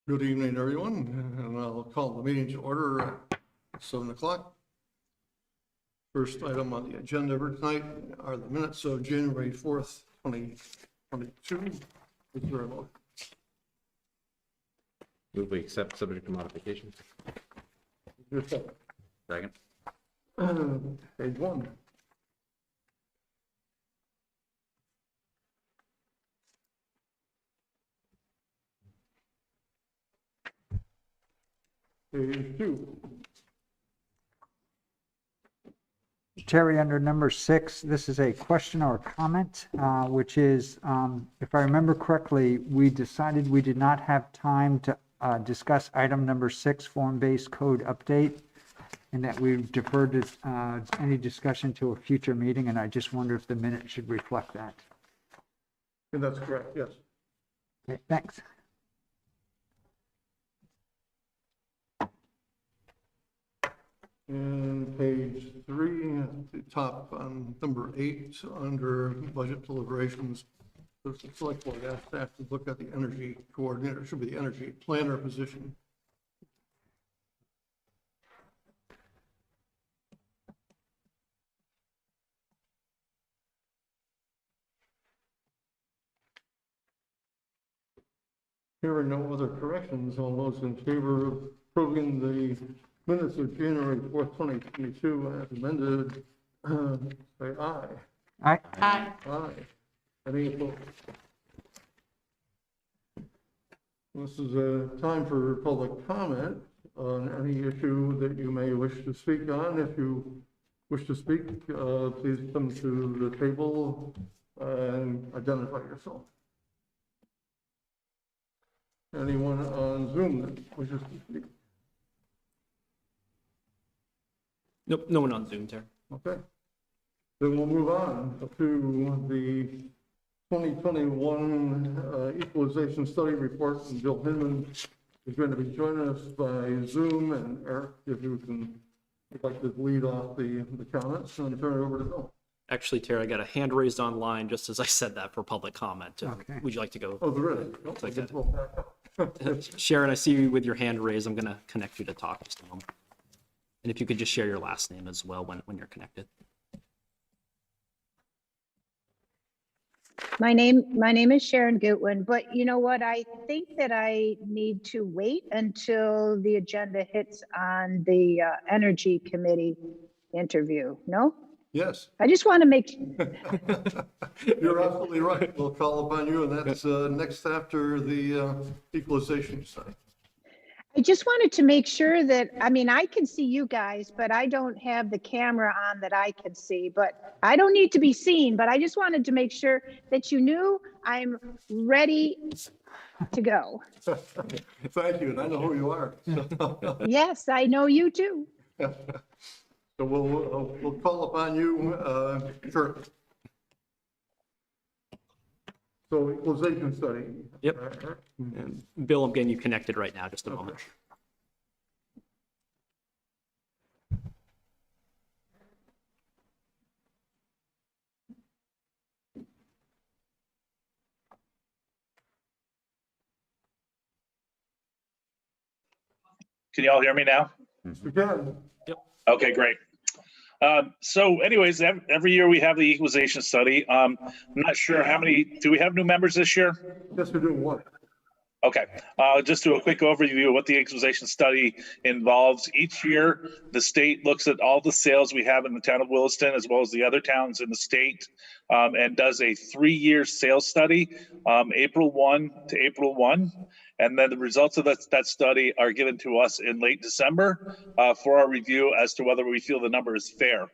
Good evening, everyone, and I'll call the meeting to order at 7 o'clock. First item on the agenda for tonight are the minutes of January 4th, 2022. Is there a motion? Move we accept subject to modifications. Is there a Second. second? Page 1. Page 2. Terry, under number 6, this is a question or comment, which is, if I remember correctly, we decided we did not have time to discuss item number 6, form-based code update, and that we deferred any discussion to a future meeting, and I just wonder if the minute should reflect that. And that's correct, yes. Okay, thanks. And page 3, at the top on number 8, under budget deliberations, the select board asked staff to look at the energy coordinator, should be the energy planner position. Hearing no other corrections, all those in favor of approving the minutes of January 4th, 2022 as amended, say aye. Aye. Aye. Aye. Any opposed? This is a time for public comment on any issue that you may wish to speak on. If you wish to speak, please come to the table and identify yourself. Anyone on Zoom that wishes to speak? Nope, no one on Zoom, Terry. Okay. Then we'll move on to the 2021 Equalization Study Report, and Bill Hinman is going to be joining us by Zoom. And Eric, if you can, I'd like to lead off the comments and turn it over to Bill. Actually, Terry, I got a hand raised online just as I said that for public comment. Okay. Would you like to go? Oh, there is. Like that. We'll back up. Sharon, I see you with your hand raised. I'm going to connect you to talk just a moment. And if you could just share your last name as well when you're connected. My name is Sharon Goodwin, but you know what? I think that I need to wait until the agenda hits on the Energy Committee interview. No? Yes, I just want to make, you're absolutely right. We'll call upon you, and that's next after the equalization study. I just wanted to make sure that, I mean, I can see you guys, but I don't have the camera on that I can see, but I don't need to be seen, but I just wanted to make sure that you knew I'm ready to go. Thank you, and I know who you are. Yes, I know you too. So we'll call upon you shortly. So equalization study. Yep. And Bill, I'm getting you connected right now. Just a moment. Can you all hear me now? We can. Okay, great. So anyways, every year we have the equalization study. I'm not sure how many, do we have new members this year? Yes, we're doing one. Okay, just do a quick overview of what the equalization study involves. Each year, the state looks at all the sales we have in the town of Williston, as well as the other towns in the state, and does a 3-year sales study, April 1 to April 1. And then the results of that study are given to us in late December for our review as to whether we feel the number is fair.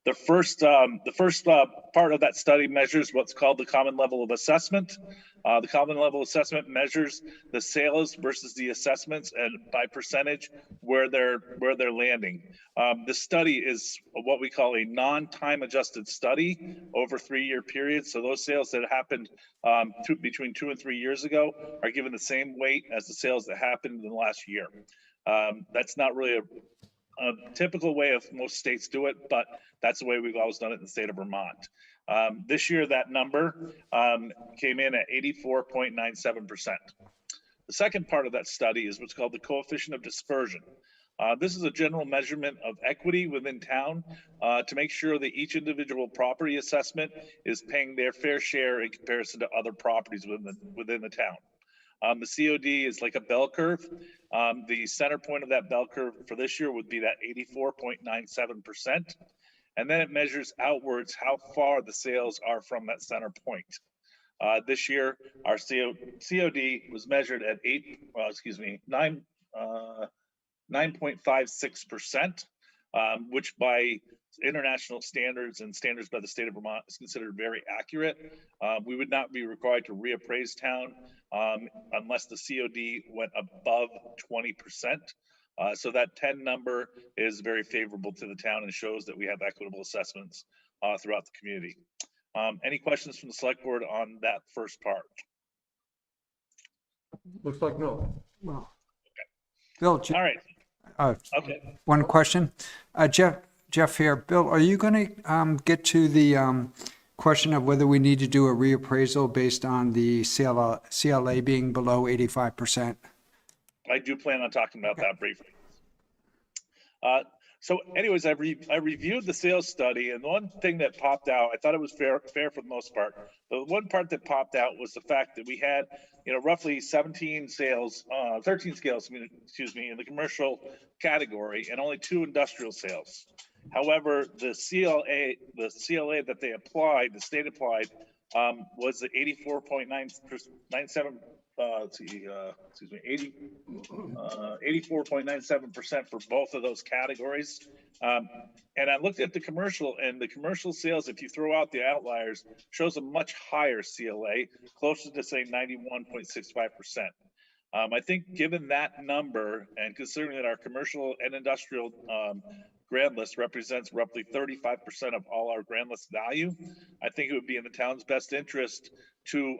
The first part of that study measures what's called the common level of assessment. The common level assessment measures the sales versus the assessments and by percentage where they're landing. This study is what we call a non-time adjusted study over 3-year period. So those sales that happened between 2 and 3 years ago are given the same weight as the sales that happened in the last year. That's not really a typical way of most states do it, but that's the way we've always done it in the state of Vermont. This year, that number came in at 84.97%. The second part of that study is what's called the coefficient of dispersion. This is a general measurement of equity within town to make sure that each individual property assessment is paying their fair share in comparison to other properties within the town. The COD is like a bell curve. The center point of that bell curve for this year would be that 84.97%. And then it measures outwards how far the sales are from that center point. This year, our COD was measured at 9.56%, which by international standards and standards by the state of Vermont is considered very accurate. We would not be required to reappraise town unless the COD went above 20%. So that 10 number is very favorable to the town and shows that we have equitable assessments throughout the community. Any questions from the select board on that first part? Looks like no. Well, Bill, All right. Okay. one question. Jeff here. Bill, are you going to get to the question of whether we need to do a reappraisal based on the CLA being below 85%? I do plan on talking about that briefly. So anyways, I reviewed the sales study, and the one thing that popped out, I thought it was fair for the most part. The one part that popped out was the fact that we had, roughly 13 sales, in the commercial category, and only 2 industrial sales. However, the CLA that they applied, the state applied, was the 84.97%. 84.97% for both of those categories. And I looked at the commercial, and the commercial sales, if you throw out the outliers, shows a much higher CLA, closer to say 91.65%. I think given that number, and considering that our commercial and industrial grand list represents roughly 35% of all our grand list value, I think it would be in the town's best interest to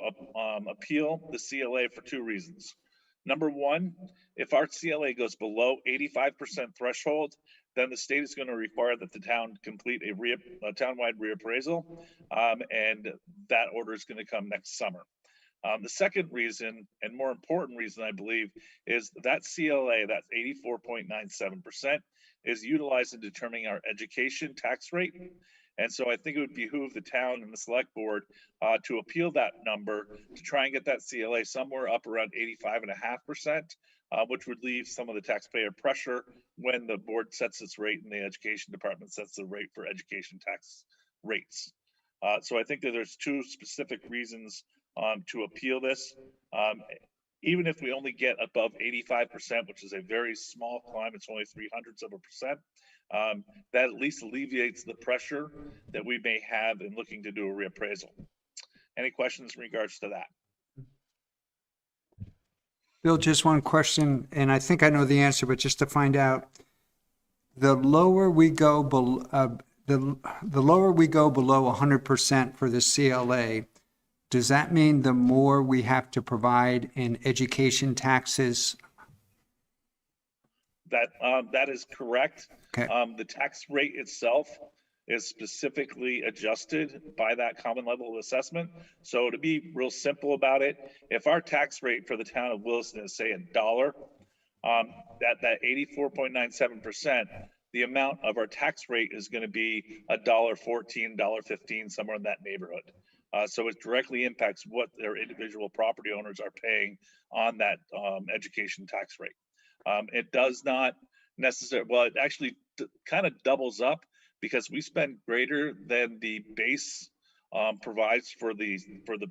appeal the CLA for 2 reasons. Number one, if our CLA goes below 85% threshold, then the state is going to require that the town complete a townwide reappraisal, and that order is going to come next summer. The second reason, and more important reason, I believe, is that CLA, that 84.97%, is utilized in determining our education tax rate. And so I think it would behoove the town and the select board to appeal that number to try and get that CLA somewhere up around 85.5%, which would leave some of the taxpayer pressure when the board sets its rate and the education department sets the rate for education tax rates. So I think that there's 2 specific reasons to appeal this. Even if we only get above 85%, which is a very small climb, it's only 0.03%, that at least alleviates the pressure that we may have in looking to do a reappraisal. Any questions in regards to that? Bill, just one question, and I think I know the answer, but just to find out, the lower we go below, the lower we go below 100% for the CLA, does that mean the more we have to provide in education taxes? That is correct. Okay. The tax rate itself is specifically adjusted by that common level of assessment. So to be real simple about it, if our tax rate for the town of Williston is say $1, that 84.97%, the amount of our tax rate is going to be $1.14, $1.15, somewhere in that neighborhood. So it directly impacts what their individual property owners are paying on that education tax rate. It does not necessarily, well, it actually kind of doubles up because we spend greater than the base provides for the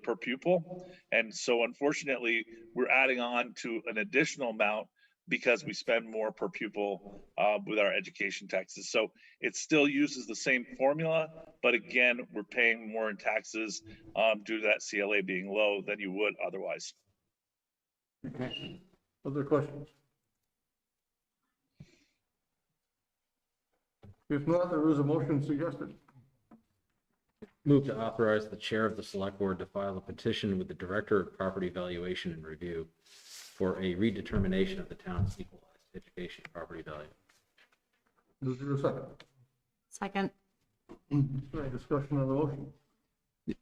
per pupil. And so unfortunately, we're adding on to an additional amount because we spend more per pupil with our education taxes. So it still uses the same formula, but again, we're paying more in taxes due to that CLA being low than you would otherwise. Okay. Other questions? If not, there is a motion suggested. Move to authorize the chair of the select board to file a petition with the director of property valuation and review for a redetermination of the town's equalized education property value. Is there a second? Second. Any discussion on the motion?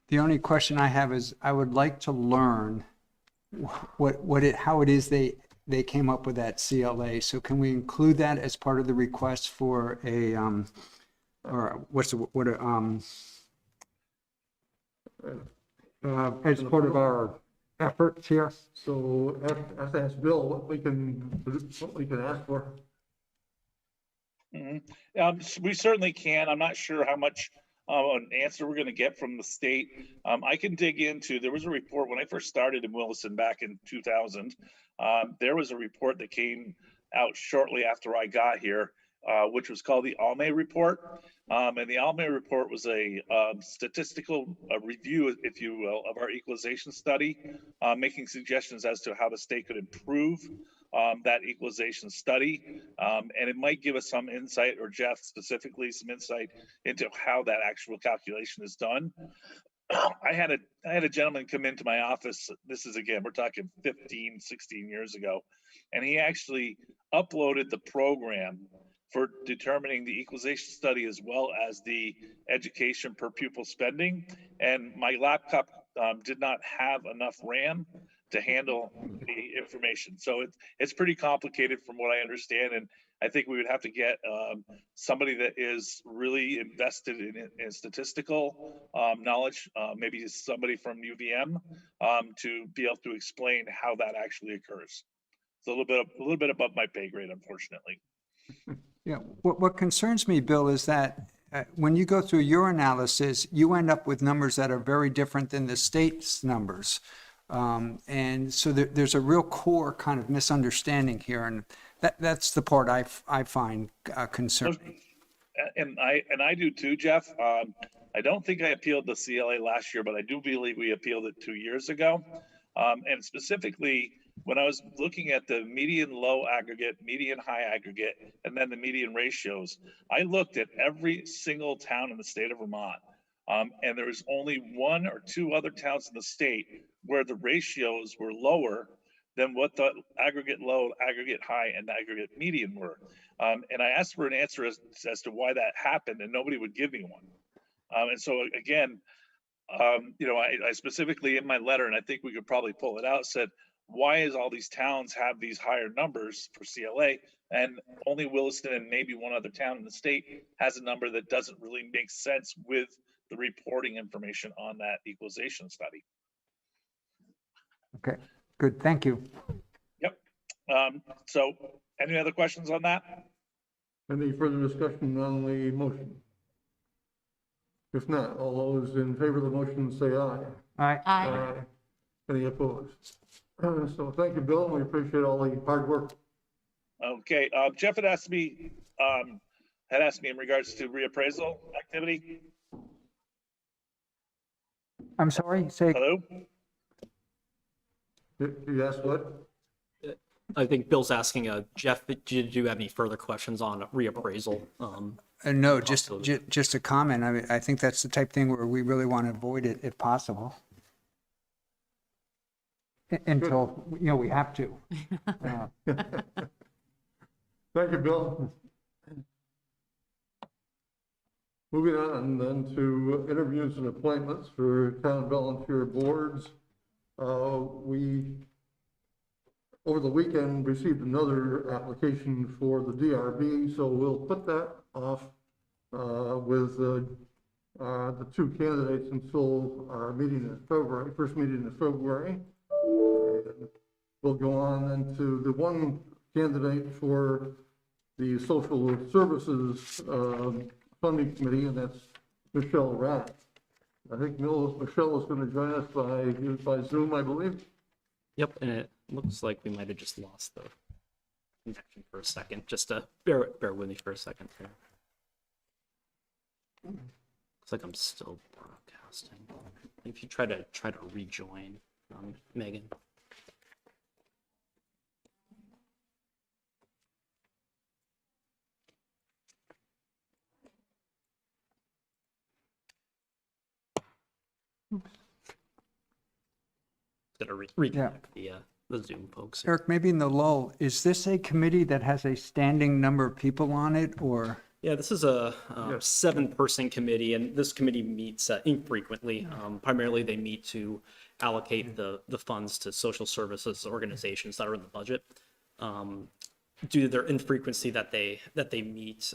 The only question I have is I would like to learn how it is they came up with that CLA. So can we include that as part of the request for a, or as part of our efforts here? So I have to ask Bill what we can ask for. We certainly can. I'm not sure how much an answer we're going to get from the state. I can dig into, there was a report when I first started in Williston back in 2000. There was a report that came out shortly after I got here, which was called the Alme report. And the Alme report was a statistical review, if you will, of our equalization study, making suggestions as to how the state could improve that equalization study. And it might give us some insight, or Jeff specifically, some insight into how that actual calculation is done. I had a gentleman come into my office. This is, again, we're talking 15, 16 years ago. And he actually uploaded the program for determining the equalization study as well as the education per pupil spending. And my laptop did not have enough RAM to handle the information. So it's pretty complicated from what I understand. And I think we would have to get somebody that is really invested in statistical knowledge, maybe somebody from UVM, to be able to explain how that actually occurs. It's a little bit above my pay grade, unfortunately. Yeah, what concerns me, Bill, is that when you go through your analysis, you end up with numbers that are very different than the state's numbers. And so there's a real core kind of misunderstanding here, and that's the part I find concerning. And I do too, Jeff. I don't think I appealed the CLA last year, but I do believe we appealed it 2 years ago. And specifically, when I was looking at the median low aggregate, median high aggregate, and then the median ratios, I looked at every single town in the state of Vermont. And there was only 1 or 2 other towns in the state where the ratios were lower than what the aggregate low, aggregate high, and aggregate median were. And I asked for an answer as to why that happened, and nobody would give me one. And so again, I specifically in my letter, and I think we could probably pull it out, said, why is all these towns have these higher numbers for CLA, and only Williston and maybe one other town in the state has a number that doesn't really make sense with the reporting information on that equalization study. Okay, good, thank you. Yep. So any other questions on that? Any further discussion on the motion? If not, all those in favor of the motion say aye. Aye. Any opposed? So thank you, Bill. We appreciate all the hard work. Okay, Jeff had asked me in regards to reappraisal activity. I'm sorry, say. Hello? You asked what? I think Bill's asking, Jeff, did you have any further questions on reappraisal? No, just a comment. I mean, I think that's the type of thing where we really want to avoid it if possible. Until, we have to. Thank you, Bill. Moving on then to interviews and appointments for town volunteer boards. We, over the weekend, received another application for the DRB, so we'll put that off with the 2 candidates until our meeting in February, first meeting in February. And we'll go on then to the 1 candidate for the Social Services Funding Committee, and that's Michelle Rath. I think Michelle is going to join us by Zoom, I believe. Yep, and it looks like we might have just lost the connection for a second. Just bear with me for a second here. Looks like I'm still broadcasting. If you try to rejoin, Megan. Gonna reconnect the Zoom folks. Eric, maybe in the lull, is this a committee that has a standing number of people on it, or? Yeah, this is a 7-person committee, and this committee meets infrequently. Primarily, they meet to allocate the funds to social services organizations that are in the budget. Due to their infrequency that they meet,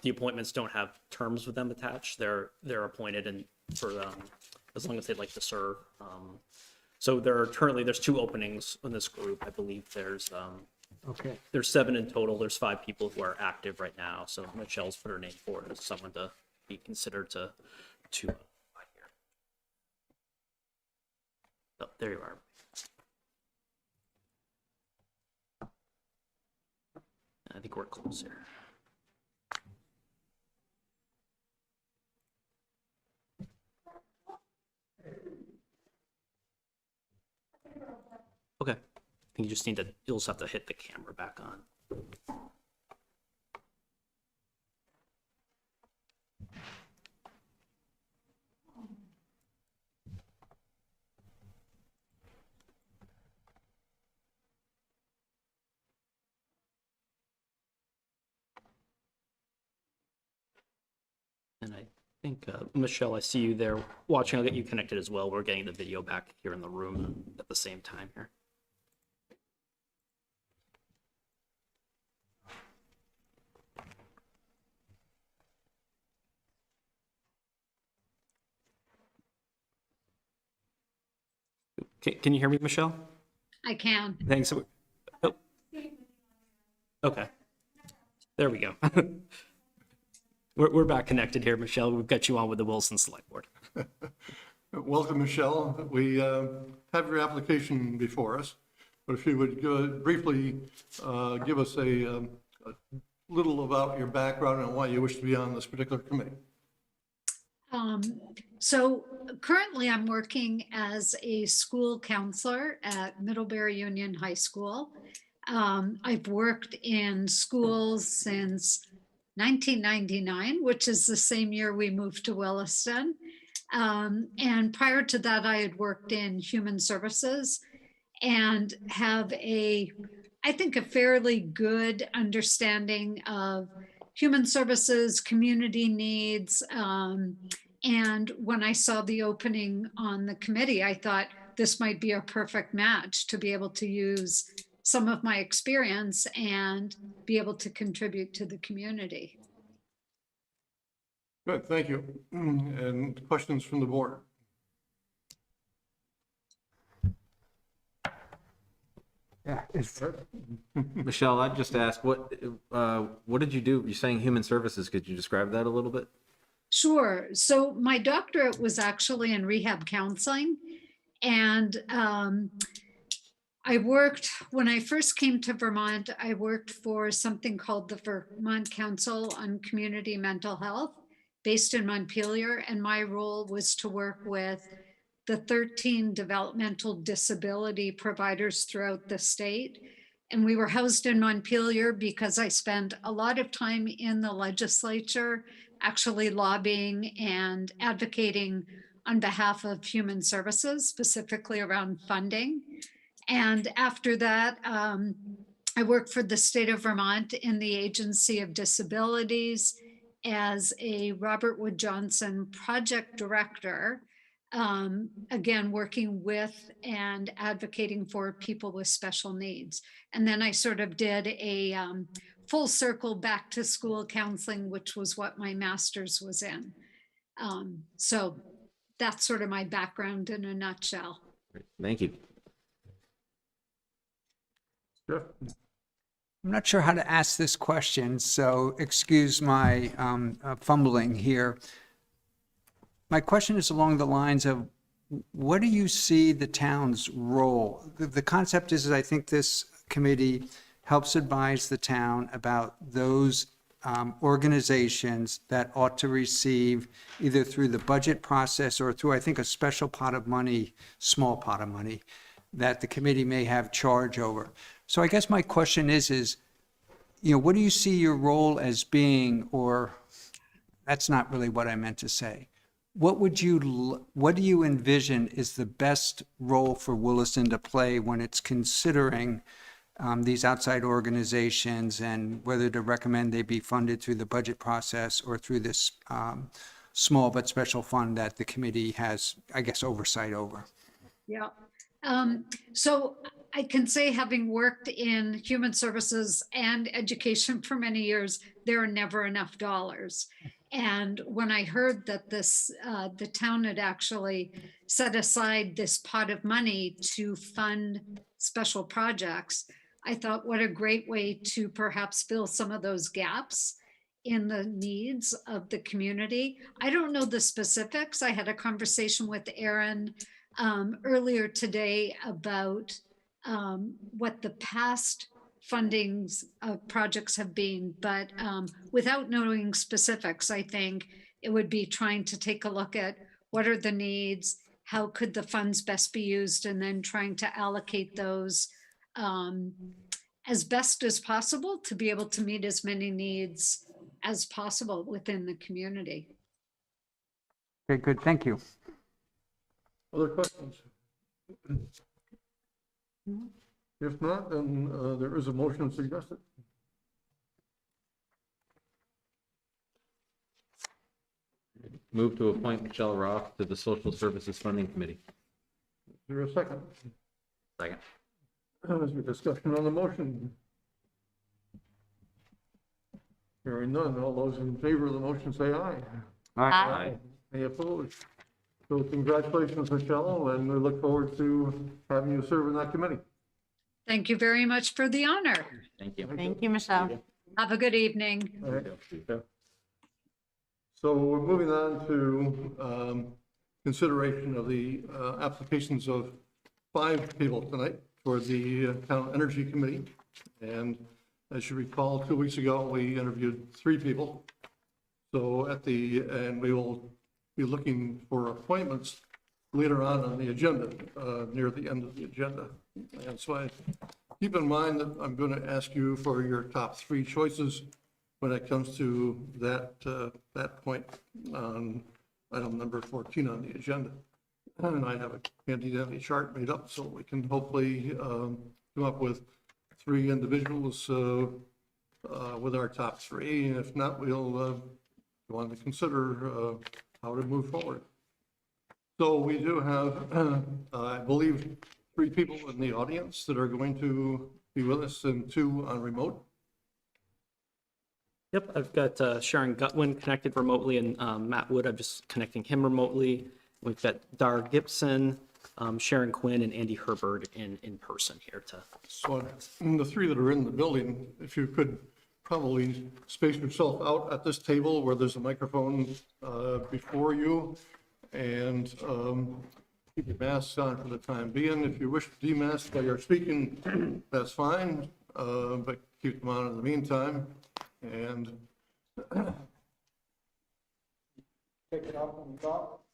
the appointments don't have terms with them attached. They're appointed and for as long as they'd like to serve. So there's 2 openings in this group. I believe there's Okay. 7 in total. There's 5 people who are active right now. So Michelle's put her name forward as someone to be considered to here. Oh, there you are. I think we're close here. Okay. I think you'll just have to hit the camera back on. And I think, Michelle, I see you there watching. I'll get you connected as well. We're getting the video back here in the room at the same time here. Can you hear me, Michelle? I can. Thanks. Oh. Okay. There we go. We're back connected here, Michelle. We've got you on with the Williston Selectboard. Welcome, Michelle. We have your application before us, but if you would briefly give us a little about your background and why you wish to be on this particular committee. So currently I'm working as a school counselor at Middlebury Union High School. I've worked in schools since 1999, which is the same year we moved to Williston. And prior to that, I had worked in human services and have I think a fairly good understanding of human services, community needs. And when I saw the opening on the committee, I thought this might be a perfect match to be able to use some of my experience and be able to contribute to the community. Good, thank you. And questions from the board? Yeah, Michelle, I'd just ask, what did you do? You're saying human services. Could you describe that a little bit? Sure. So my doctorate was actually in rehab counseling. And when I first came to Vermont, I worked for something called the Vermont Council on Community Mental Health, based in Montpelier. And my role was to work with the 13 developmental disability providers throughout the state. And we were housed in Montpelier because I spent a lot of time in the legislature, actually lobbying and advocating on behalf of human services, specifically around funding. And after that, I worked for the state of Vermont in the Agency of Disabilities as a Robert Wood Johnson project director, again, working with and advocating for people with special needs. And then I sort of did a full circle back to school counseling, which was what my master's was in. So that's sort of my background in a nutshell. Thank you. Jeff? I'm not sure how to ask this question, so excuse my fumbling here. My question is along the lines of, what do you see the town's role? The concept is, I think this committee helps advise the town about those organizations that ought to receive, either through the budget process or through, I think, a special pot of money, small pot of money, that the committee may have charge over. So I guess my question is, what do you see your role as being, or that's not really what I meant to say. What do you envision is the best role for Williston to play when it's considering these outside organizations and whether to recommend they be funded through the budget process or through this small but special fund that the committee has, I guess, oversight over? Yeah. So I can say, having worked in human services and education for many years, there are never enough dollars. And when I heard that the town had actually set aside this pot of money to fund special projects, I thought, what a great way to perhaps fill some of those gaps in the needs of the community. I don't know the specifics. I had a conversation with Aaron earlier today about what the past fundings of projects have been, but without knowing specifics, I think it would be trying to take a look at what are the needs, how could the funds best be used, and then trying to allocate those as best as possible to be able to meet as many needs as possible within the community. Okay, good, thank you. Other questions? If not, then there is a motion suggested. Move to appoint Michelle Roth to the Social Services Funding Committee. Is there a second? Second. Is there discussion on the motion? Hearing none, all those in favor of the motion say aye. Aye. Any opposed? So congratulations, Michelle, and we look forward to having you serve in that committee. Thank you very much for the honor. Thank you. Thank you, Michelle. Have a good evening. All right. So we're moving on to consideration of the applications of 5 people tonight for the Town Energy Committee. And as you recall, 2 weeks ago, we interviewed 3 people. So and we will be looking for appointments later on the agenda, near the end of the agenda. And so I keep in mind that I'm going to ask you for your top 3 choices when it comes to that point on item number 14 on the agenda. And I have a handy chart made up so we can hopefully come up with 3 individuals with our top 3. And if not, we'll want to consider how to move forward. So we do have, I believe, 3 people in the audience that are going to be with us and 2 on remote. Yep, I've got Sharon Gutwin connected remotely, and Matt Wood, I'm just connecting him remotely. We've got Dar Gibson, Sharon Quinn, and Andy Herbert in person here to. So the 3 that are in the building, if you could probably space yourself out at this table where there's a microphone before you, and keep your masks on for the time being. If you wish to demask while you're speaking, that's fine, but keep them on in the meantime. And take it off on the top.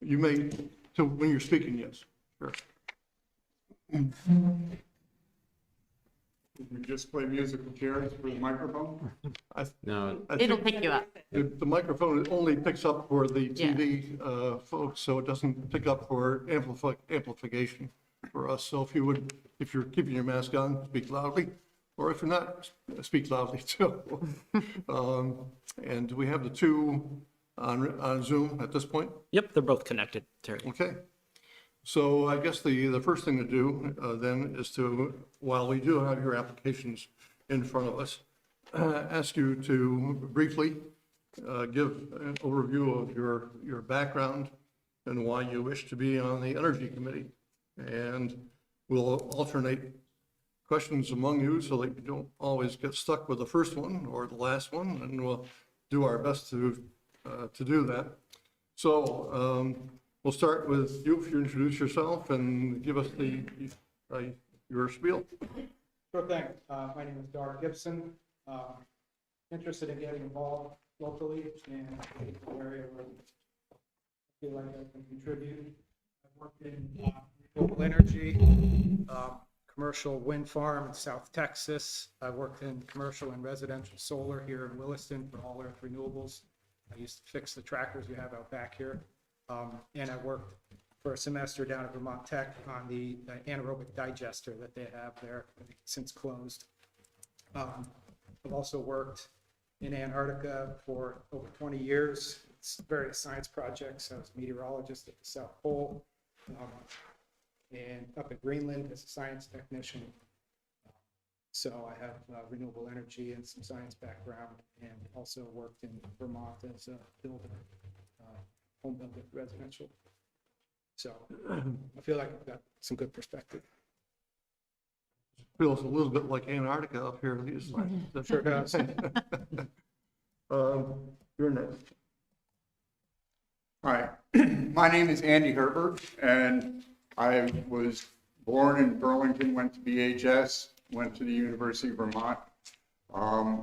You may, so when you're speaking, yes, sure. You just play musical chairs for the microphone? No, It'll pick you up. The microphone only picks up for the TV folks, so it doesn't pick up for amplification for us. So if you're keeping your mask on, speak loudly, or if you're not, speak loudly too. And do we have the 2 on Zoom at this point? Yep, they're both connected, Terry. Okay. So I guess the first thing to do then is to, while we do have your applications in front of us, ask you to briefly give an overview of your background and why you wish to be on the Energy Committee. And we'll alternate questions among you so that you don't always get stuck with the first one or the last one, and we'll do our best to do that. So we'll start with you, if you introduce yourself and give us your spiel. Sure thing. My name is Dar Gibson. Interested in getting involved locally in the area where I feel like I can contribute. I've worked in renewable energy, commercial wind farm in South Texas. I've worked in commercial and residential solar here in Williston for all earth renewables. I used to fix the tractors we have out back here. And I worked for a semester down at Vermont Tech on the anaerobic digester that they have there, since closed. I've also worked in Antarctica for over 20 years. It's various science projects. I was a meteorologist at the South Pole. and up in Greenland as a science technician. So I have renewable energy and some science background, and also worked in Vermont as a builder, home builder, residential. So I feel like I've got some good perspective. Feels a little bit like Antarctica up here these days. Sure does. You're next. Hi, my name is Andy Herbert, and I was born in Burlington, went to BHS, went to the University of Vermont,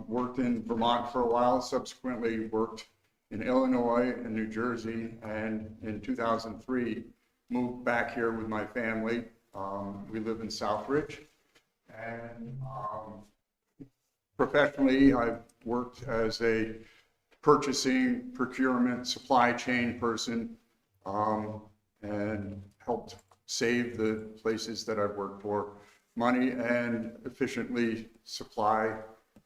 worked in Vermont for a while, subsequently worked in Illinois and New Jersey, and in 2003, moved back here with my family. We live in Southridge, and professionally, I've worked as a purchasing, procurement, supply chain person, and helped save the places that I've worked for money and efficiently supply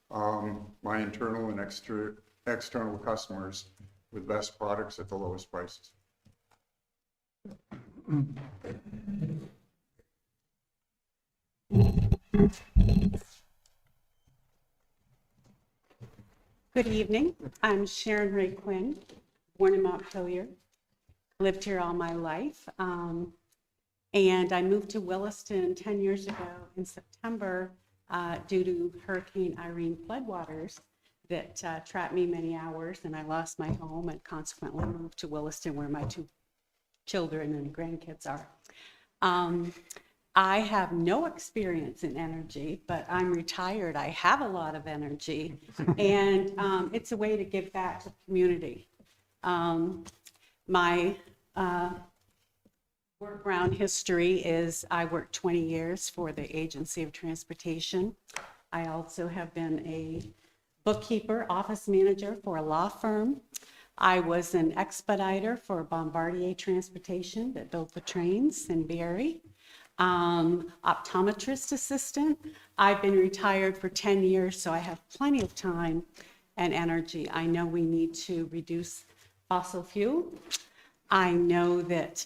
my internal and external customers with best products at the lowest prices. Good evening. I'm Sharon Ray Quinn, born in Montpelier, lived here all my life. And I moved to Williston 10 years ago in September due to Hurricane Irene floodwaters that trapped me many hours, and I lost my home and consequently moved to Williston where my 2 children and grandkids are. I have no experience in energy, but I'm retired. I have a lot of energy, and it's a way to give back to the community. My workaround history is I worked 20 years for the Agency of Transportation. I also have been a bookkeeper, office manager for a law firm. I was an expediter for Bombardier Transportation that built the trains in Barrie. Optometrist assistant. I've been retired for 10 years, so I have plenty of time and energy. I know we need to reduce fossil fuel. I know that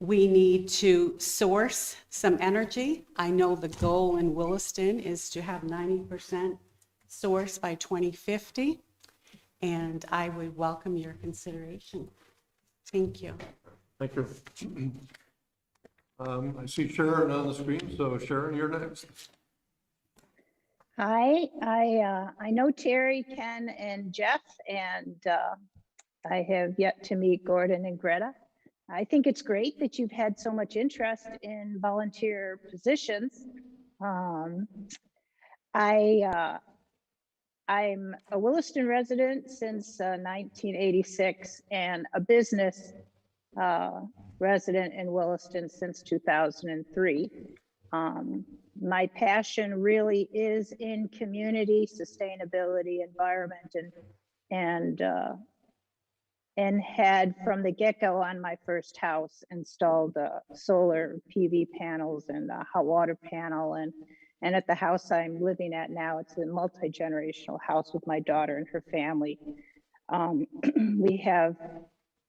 we need to source some energy. I know the goal in Williston is to have 90% sourced by 2050, and I would welcome your consideration. Thank you. Thank you. I see Sharon on the screen, so Sharon, you're next. Hi, I know Terry, Ken, and Jeff, and I have yet to meet Gordon and Greta. I think it's great that you've had so much interest in volunteer positions. I'm a Williston resident since 1986 and a business resident in Williston since 2003. My passion really is in community sustainability, environment, and had from the get-go on my first house installed solar PV panels and a hot water panel, and at the house I'm living at now, it's a multi-generational house with my daughter and her family. We have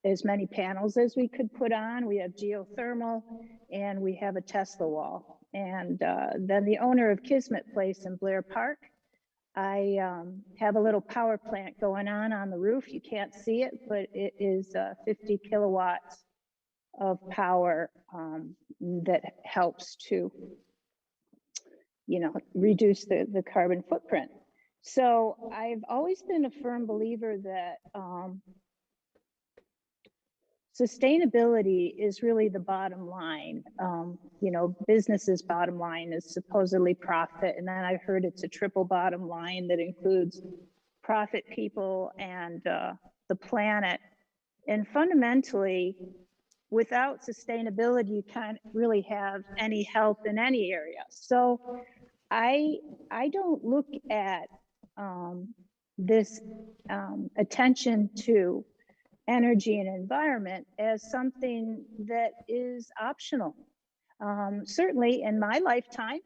as many panels as we could put on. We have geothermal, and we have a Tesla wall. And then the owner of Kismet Place in Blair Park, I have a little power plant going on the roof. You can't see it, but it is 50 kilowatts of power that helps to, reduce the carbon footprint. So I've always been a firm believer that sustainability is really the bottom line. Business's bottom line is supposedly profit. And then I heard it's a triple bottom line that includes profit, people, and the planet. And fundamentally, without sustainability, you can't really have any health in any area. So I don't look at this attention to energy and environment as something that is optional. Certainly in my lifetime,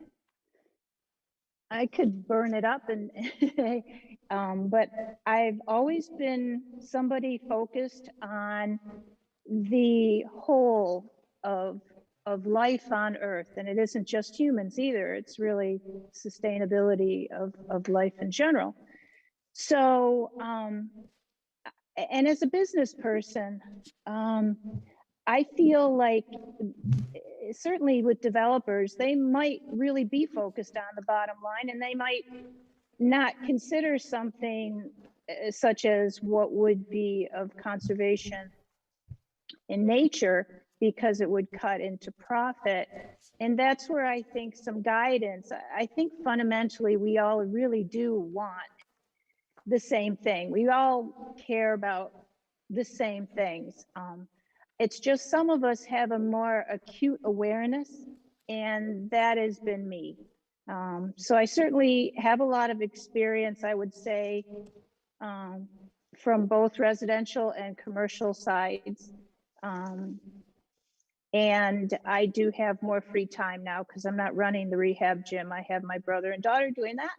I could burn it up but I've always been somebody focused on the whole of of life on Earth. And it isn't just humans either. It's really sustainability of life in general. So, and as a business person, I feel like certainly with developers, they might really be focused on the bottom line, and they might not consider something such as what would be of conservation in nature because it would cut into profit. And that's where I think some guidance, I think fundamentally we all really do want the same thing. We all care about the same things. It's just some of us have a more acute awareness, and that has been me. So I certainly have a lot of experience, I would say, from both residential and commercial sides. And I do have more free time now because I'm not running the rehab gym. I have my brother and daughter doing that.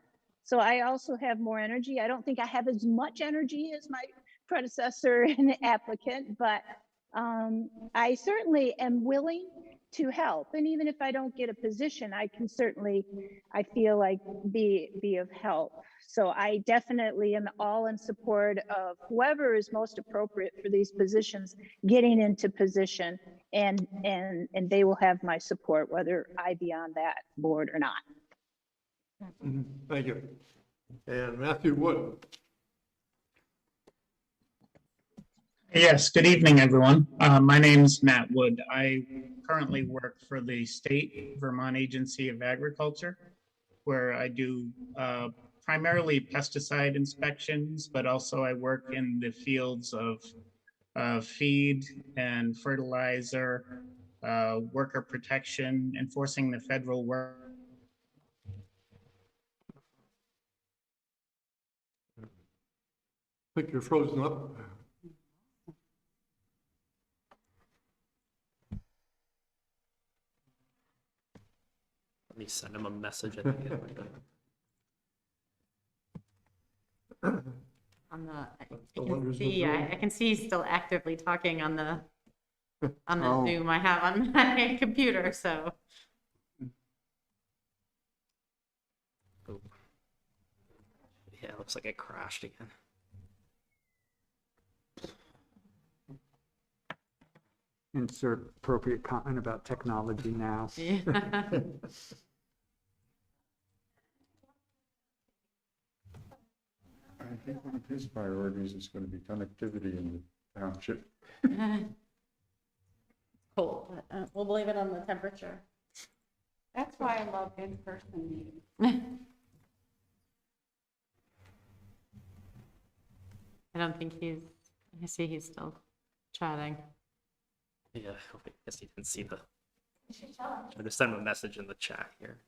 So I also have more energy. I don't think I have as much energy as my predecessor and applicant, but I certainly am willing to help. And even if I don't get a position, I can certainly, I feel like, be of help. So I definitely am all in support of whoever is most appropriate for these positions getting into position, and they will have my support whether I be on that board or not. Thank you. And Matthew Wood. Yes, good evening, everyone. My name is Matt Wood. I currently work for the State Vermont Agency of Agriculture, where I do primarily pesticide inspections, but also I work in the fields of feed and fertilizer, worker protection, enforcing the federal work. I think you're frozen up. Let me send him a message. I think it might be. On I can see he's still actively talking on the Oh. Zoom I have on my computer, so. Oh. Yeah, it looks like it crashed again. Insert appropriate comment about technology now. Yeah. I think one of his priorities is going to be connectivity in the township. Cool. We'll blame it on the temperature. That's why I love in-person meetings. I don't think I see he's still chatting. Yeah, I guess he didn't see the. I just sent him a message in the chat here.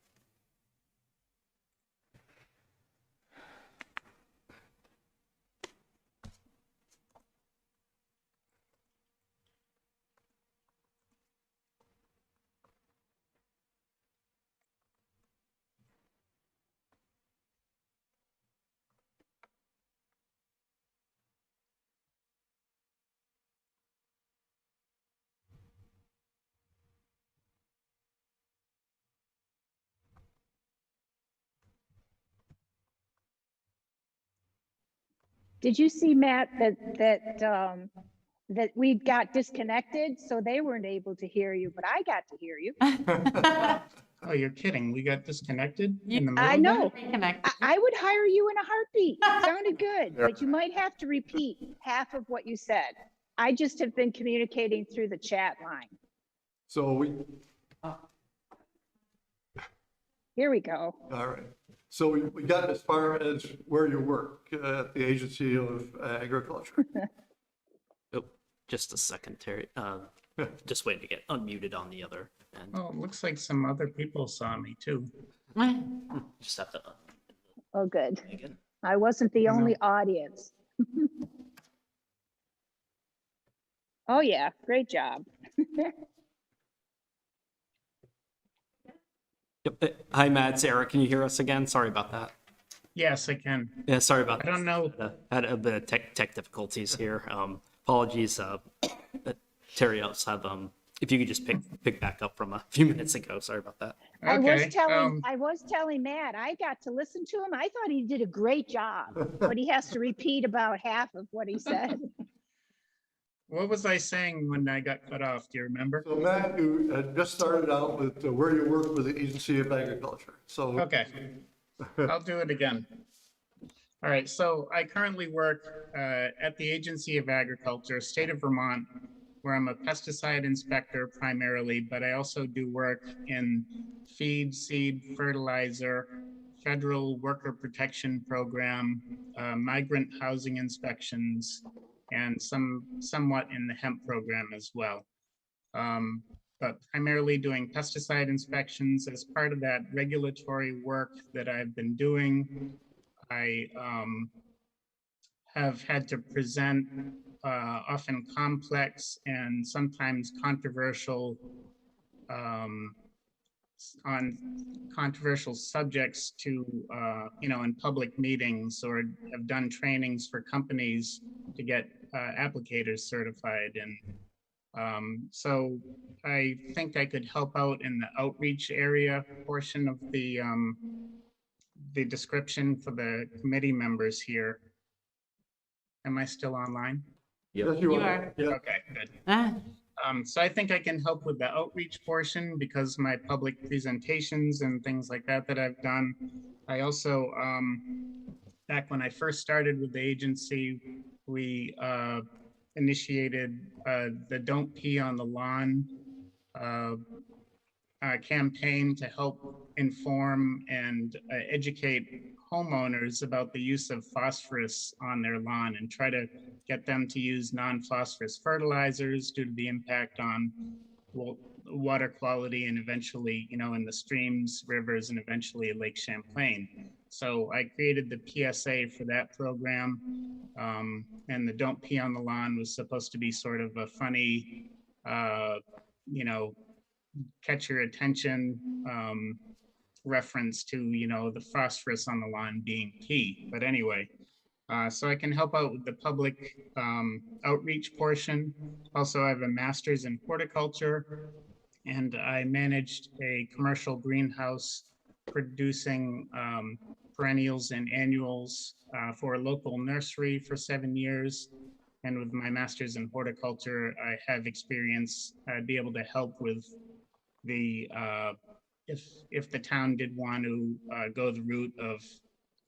Did you see, Matt, that we got disconnected, so they weren't able to hear you, but I got to hear you. Oh, you're kidding. We got disconnected in the middle I of that? know. I would hire you in a heartbeat. Sounded good, Yeah. but you might have to repeat half of what you said. I just have been communicating through the chat line. So Here we go. all right. So we got as far as where you work at the Agency of Agriculture. Oh, just a second, Terry. Just waiting to get unmuted on the other end. Oh, it looks like some other people saw me too. Just have to. Oh, good. Again. I wasn't the only audience. Oh, yeah. Great job. Yep. Hi, Matt. It's Eric. Can you hear us again? Sorry about that. Yes, I can. Yeah, sorry about I don't know. Had a bit of tech difficulties here. Apologies. Terry else have if you could just pick back up from a few minutes ago. Sorry about that. I was Okay, telling Matt, I got to listen to him. I thought he did a great job, but he has to repeat about half of what he said. what was I saying when I got cut off? Do you remember? So Matt, you had just started out with where you work with the Agency of Agriculture. So Okay, I'll do it again. All right, so I currently work at the Agency of Agriculture, state of Vermont, where I'm a pesticide inspector primarily, but I also do work in feed, seed, fertilizer, federal worker protection program, migrant housing inspections, and somewhat in the hemp program as well. But primarily doing pesticide inspections. As part of that regulatory work that I've been doing, I have had to present often complex and sometimes controversial on controversial subjects to, in public meetings, or have done trainings for companies to get applicators certified. And so I think I could help out in the outreach area portion of the description for the committee members here. Am I still online? Yep. yes, you You are. are. Yeah. Okay, good. Ah, So I think I can help with the outreach portion because my public presentations and things like that I've done. I also, back when I first started with the agency, we initiated the Don't Pee on the Lawn campaign to help inform and educate homeowners about the use of phosphorus on their lawn and try to get them to use non-phosphorus fertilizers due to the impact on water quality and eventually, in the streams, rivers, and eventually Lake Champlain. So I created the PSA for that program. And the Don't Pee on the Lawn was supposed to be sort of a funny, catch your attention reference to, the phosphorus on the lawn being pee. But anyway, so I can help out with the public outreach portion. Also, I have a master's in horticulture, and I managed a commercial greenhouse producing perennials and annuals for a local nursery for 7 years. And with my master's in horticulture, I have experience. I'd be able to help with the if the town did want to go the route of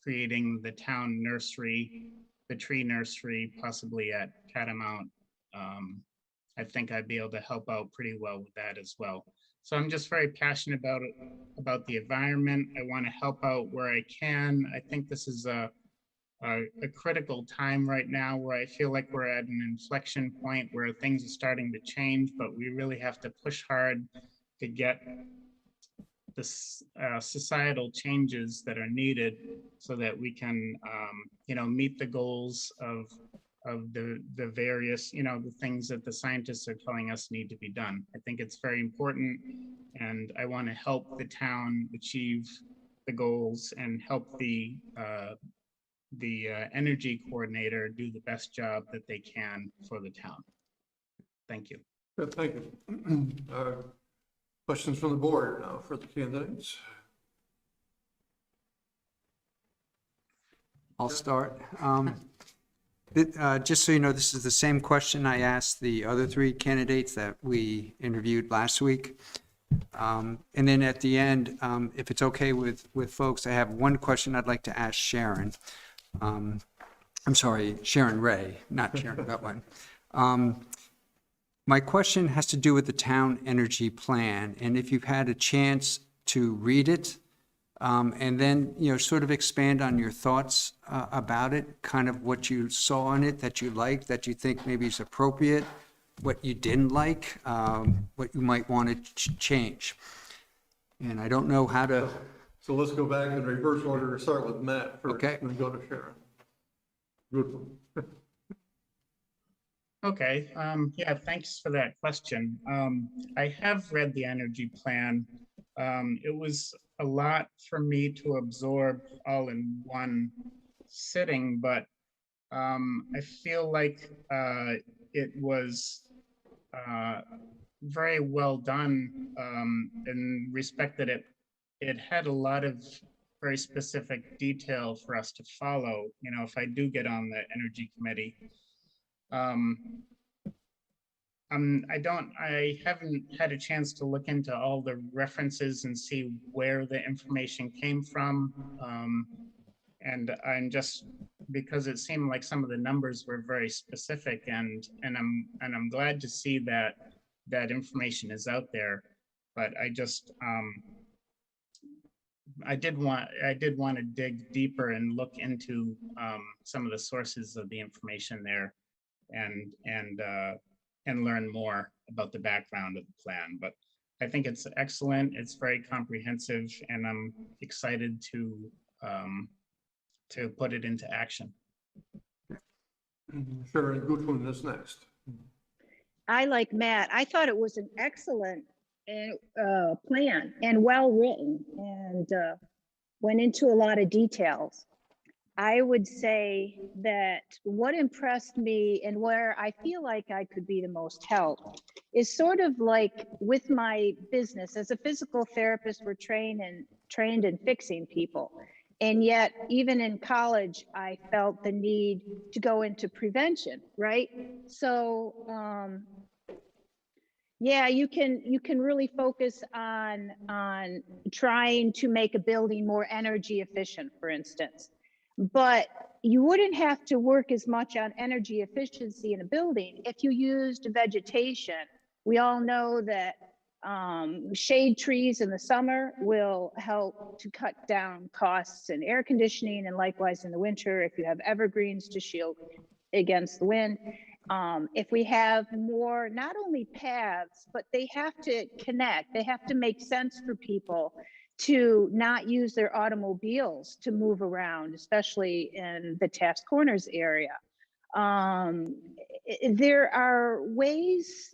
creating the town nursery, the tree nursery, possibly at Catamount. I think I'd be able to help out pretty well with that as well. So I'm just very passionate about the environment. I want to help out where I can. I think this is a critical time right now where I feel like we're at an inflection point where things are starting to change, but we really have to push hard to get the societal changes that are needed so that we can, meet the goals of the various, the things that the scientists are telling us need to be done. I think it's very important, and I want to help the town achieve the goals and help the energy coordinator do the best job that they can for the town. Thank you. Good, thank you. Questions from the board now for the candidates? I'll start. Just so you know, this is the same question I asked the other three candidates that we interviewed last week. And then at the end, if it's okay with folks, I have one question I'd like to ask Sharon. I'm sorry, Sharon Ray, not Sharon Gutwin. My question has to do with the town energy plan, and if you've had a chance to read it, and then, sort of expand on your thoughts about it, kind of what you saw in it that you liked, that you think maybe is appropriate, what you didn't like, what you might want to change. And I don't know how to... So let's go back in reverse order and start with Matt first, Okay. and then go to Sharon. Good one. Okay, yeah, thanks for that question. I have read the energy plan. It was a lot for me to absorb all in one sitting, but I feel like it was very well done in respect that it had a lot of very specific detail for us to follow, you know, if I do get on the Energy Committee. I haven't had a chance to look into all the references and see where the information came from. And I'm just, because it seemed like some of the numbers were very specific, and I'm glad to see that that information is out there. But I just, I did want to dig deeper and look into some of the sources of the information there, and learn more about the background of the plan. But I think it's excellent. It's very comprehensive, and I'm excited to put it into action. Sharon Goodwin is next. I like Matt. I thought it was an excellent plan and well-written, and went into a lot of details. I would say that what impressed me and where I feel like I could be the most help is sort of like with my business. As a physical therapist, we're trained in fixing people. And yet, even in college, I felt the need to go into prevention, right? So, yeah, you can really focus on trying to make a building more energy efficient, for instance. But you wouldn't have to work as much on energy efficiency in a building if you used vegetation. We all know that shade trees in the summer will help to cut down costs in air conditioning, and likewise in the winter if you have evergreens to shield against the wind. If we have more, not only paths, but they have to connect, they have to make sense for people to not use their automobiles to move around, especially in the Taft Corners area. There are ways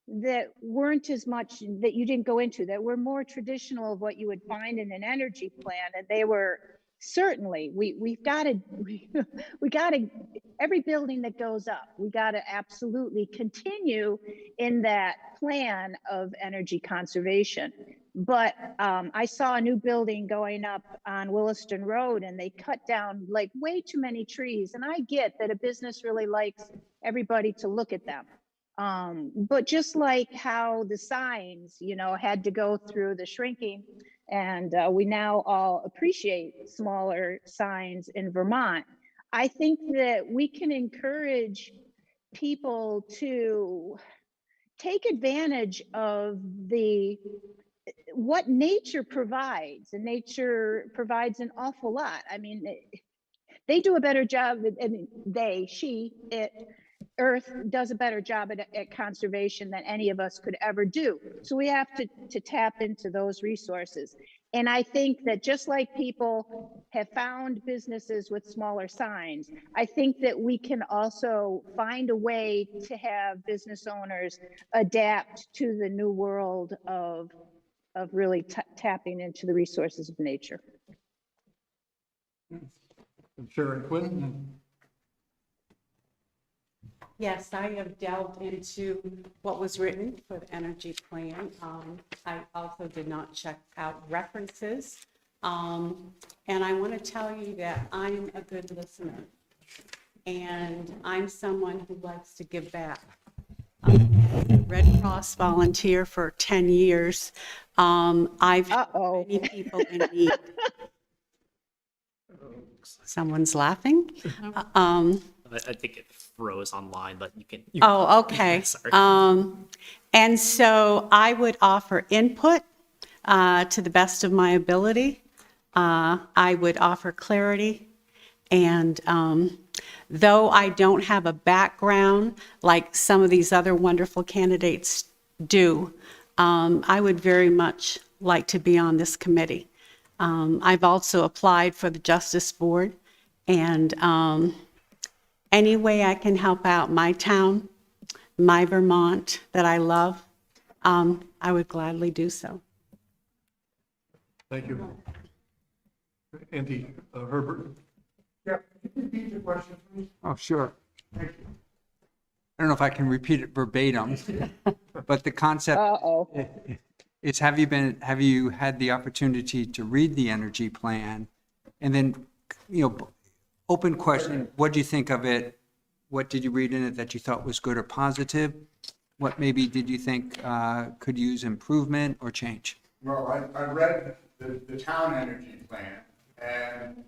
that weren't as much, that you didn't go into, that were more traditional of what you would find in an energy plan. And they were certainly, we've got to, every building that goes up, we got to absolutely continue in that plan of energy conservation. But I saw a new building going up on Williston Road, and they cut down like way too many trees. And I get that a business really likes everybody to look at them. But just like how the signs, you know, had to go through the shrinking, and we now all appreciate smaller signs in Vermont, I think that we can encourage people to take advantage of what nature provides, and nature provides an awful lot. I mean, they do a better job, and Earth does a better job at conservation than any of us could ever do. So we have to tap into those resources. And I think that just like people have found businesses with smaller signs, I think that we can also find a way to have business owners adapt to the new world of really tapping into the resources of nature. Sharon Quinn. Yes, I have delved into what was written for the energy plan. I also did not check out references. And I want to tell you that I'm a good listener, and I'm someone who likes to give back. Red Cross volunteer for 10 years. I've helped many people in need. Someone's laughing. I think it froze online, but you can. Oh, okay. Sorry. And so I would offer input to the best of my ability. I would offer clarity. And though I don't have a background like some of these other wonderful candidates do, I would very much like to be on this committee. I've also applied for the Justice Board, and any way I can help out my town, my Vermont that I love, I would gladly do so. Thank you. Andy Herbert. Yeah, can you repeat your question, please? Oh, sure. Thank you. I don't know if I can repeat it verbatim, but the concept Uh-oh. is, have you had the opportunity to read the energy plan? And then, open question, what do you think of it? What did you read in it that you thought was good or positive? What maybe did you think could use improvement or change? Well, I read the town energy plan, and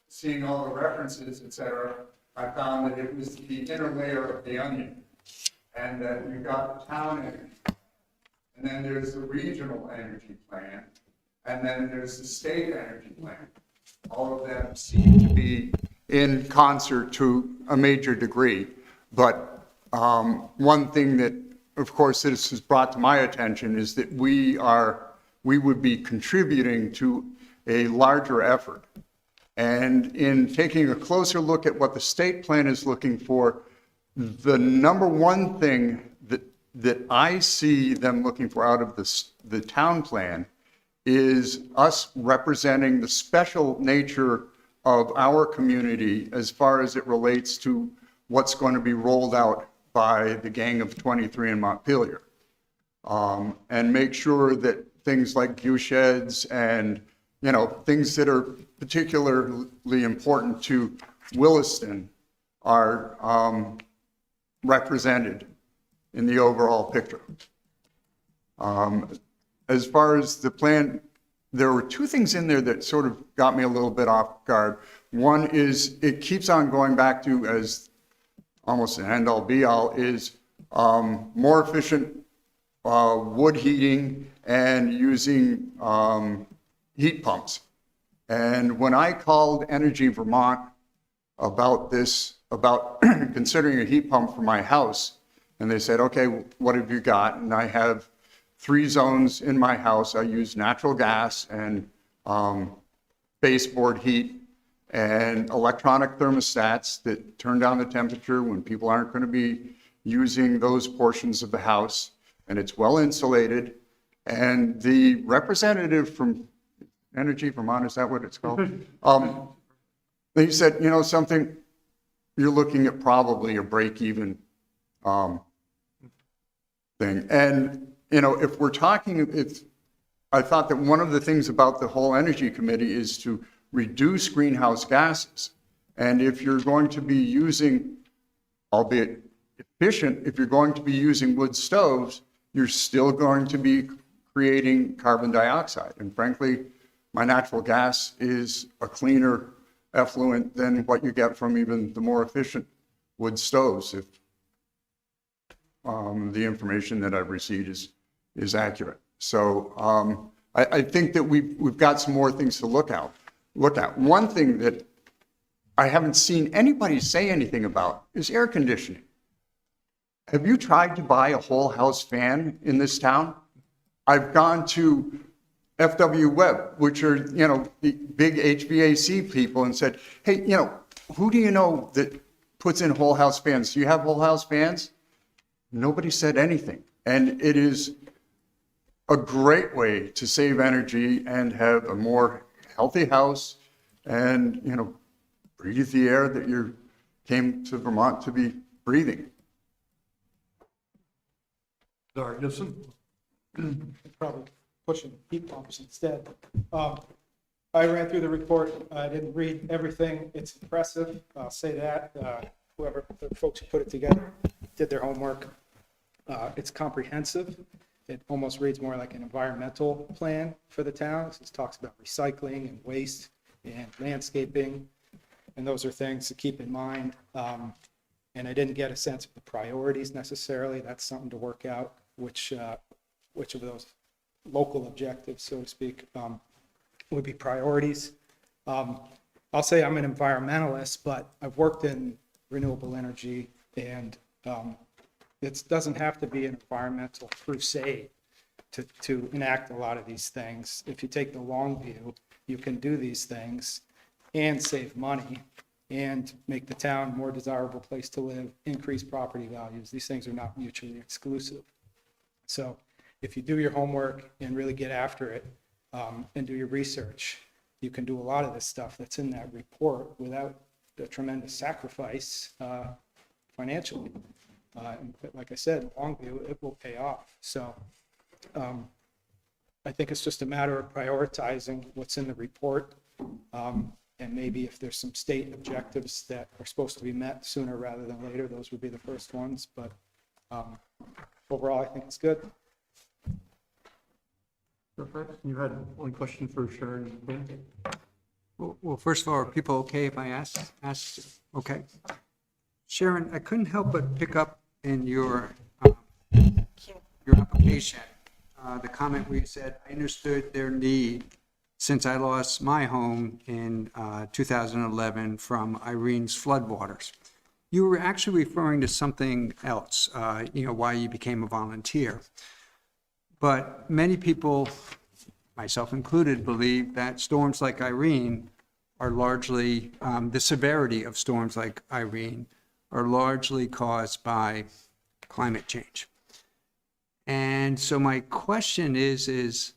seeing all the references, et cetera, I found that it was the inner layer of the onion, and that you've got the town energy, and then there's the regional energy plan, and then there's the state energy plan. All of them seem to be in concert to a major degree, but one thing that, of course, this has brought to my attention is that we would be contributing to a larger effort. And in taking a closer look at what the state plan is looking for, the number one thing that I see them looking for out of the town plan is us representing the special nature of our community as far as it relates to what's going to be rolled out by the Gang of 23 in Montpelier. And make sure that things like view sheds and, things that are particularly important to Williston are represented in the overall picture. As far as the plan, there were two things in there that sort of got me a little bit off guard. One is it keeps on going back to, as almost an end-all be-all, is more efficient wood heating and using heat pumps. And when I called Energy Vermont about this, about considering a heat pump for my house, and they said, okay, what have you got? And I have 3 zones in my house. I use natural gas and baseboard heat and electronic thermostats that turn down the temperature when people aren't going to be using those portions of the house, and it's well insulated. And the representative from Energy Vermont, is that what it's called? They said, something, you're looking at probably a break-even thing. And, if we're talking, I thought that one of the things about the whole energy committee is to reduce greenhouse gases. And if you're going to be using, albeit efficient, if you're going to be using wood stoves, you're still going to be creating carbon dioxide. And frankly, my natural gas is a cleaner effluent than what you get from even the more efficient wood stoves, if the information that I've received is accurate. So I think that we've got some more things to look at. One thing that I haven't seen anybody say anything about is air conditioning. Have you tried to buy a whole house fan in this town? I've gone to FW Webb, which are, the big HVAC people, and said, hey, who do you know that puts in whole house fans? Do you have whole house fans? Nobody said anything. And it is a great way to save energy and have a more healthy house and, breathe the air that you came to Vermont to be breathing. Dr. Gibson? Probably pushing heat pumps instead. I ran through the report. I didn't read everything. It's impressive. I'll say that. Whoever, the folks who put it together did their homework. It's comprehensive. It almost reads more like an environmental plan for the town. It talks about recycling and waste and landscaping, and those are things to keep in mind. And I didn't get a sense of the priorities necessarily. That's something to work out, which of those local objectives, so to speak, would be priorities. I'll say I'm an environmentalist, but I've worked in renewable energy, and it doesn't have to be an environmental crusade to enact a lot of these things. If you take the long view, you can do these things and save money and make the town a more desirable place to live, increase property values. These things are not mutually exclusive. So if you do your homework and really get after it and do your research, you can do a lot of this stuff that's in that report without the tremendous sacrifice financially. And like I said, in Longview, it will pay off. So I think it's just a matter of prioritizing what's in the report. And maybe if there's some state objectives that are supposed to be met sooner rather than later, those would be the first ones. But overall, I think it's good. Perfect. You had one question for Sharon. Well, first of all, are people okay if I ask? Okay. Sharon, I couldn't help but pick up in your application, the comment where you said, I understood their need since I lost my home in 2011 from Irene's floodwaters. You were actually referring to something else, why you became a volunteer. But many people, myself included, believe that storms like Irene are largely, the severity of storms like Irene are largely caused by climate change. And so my question is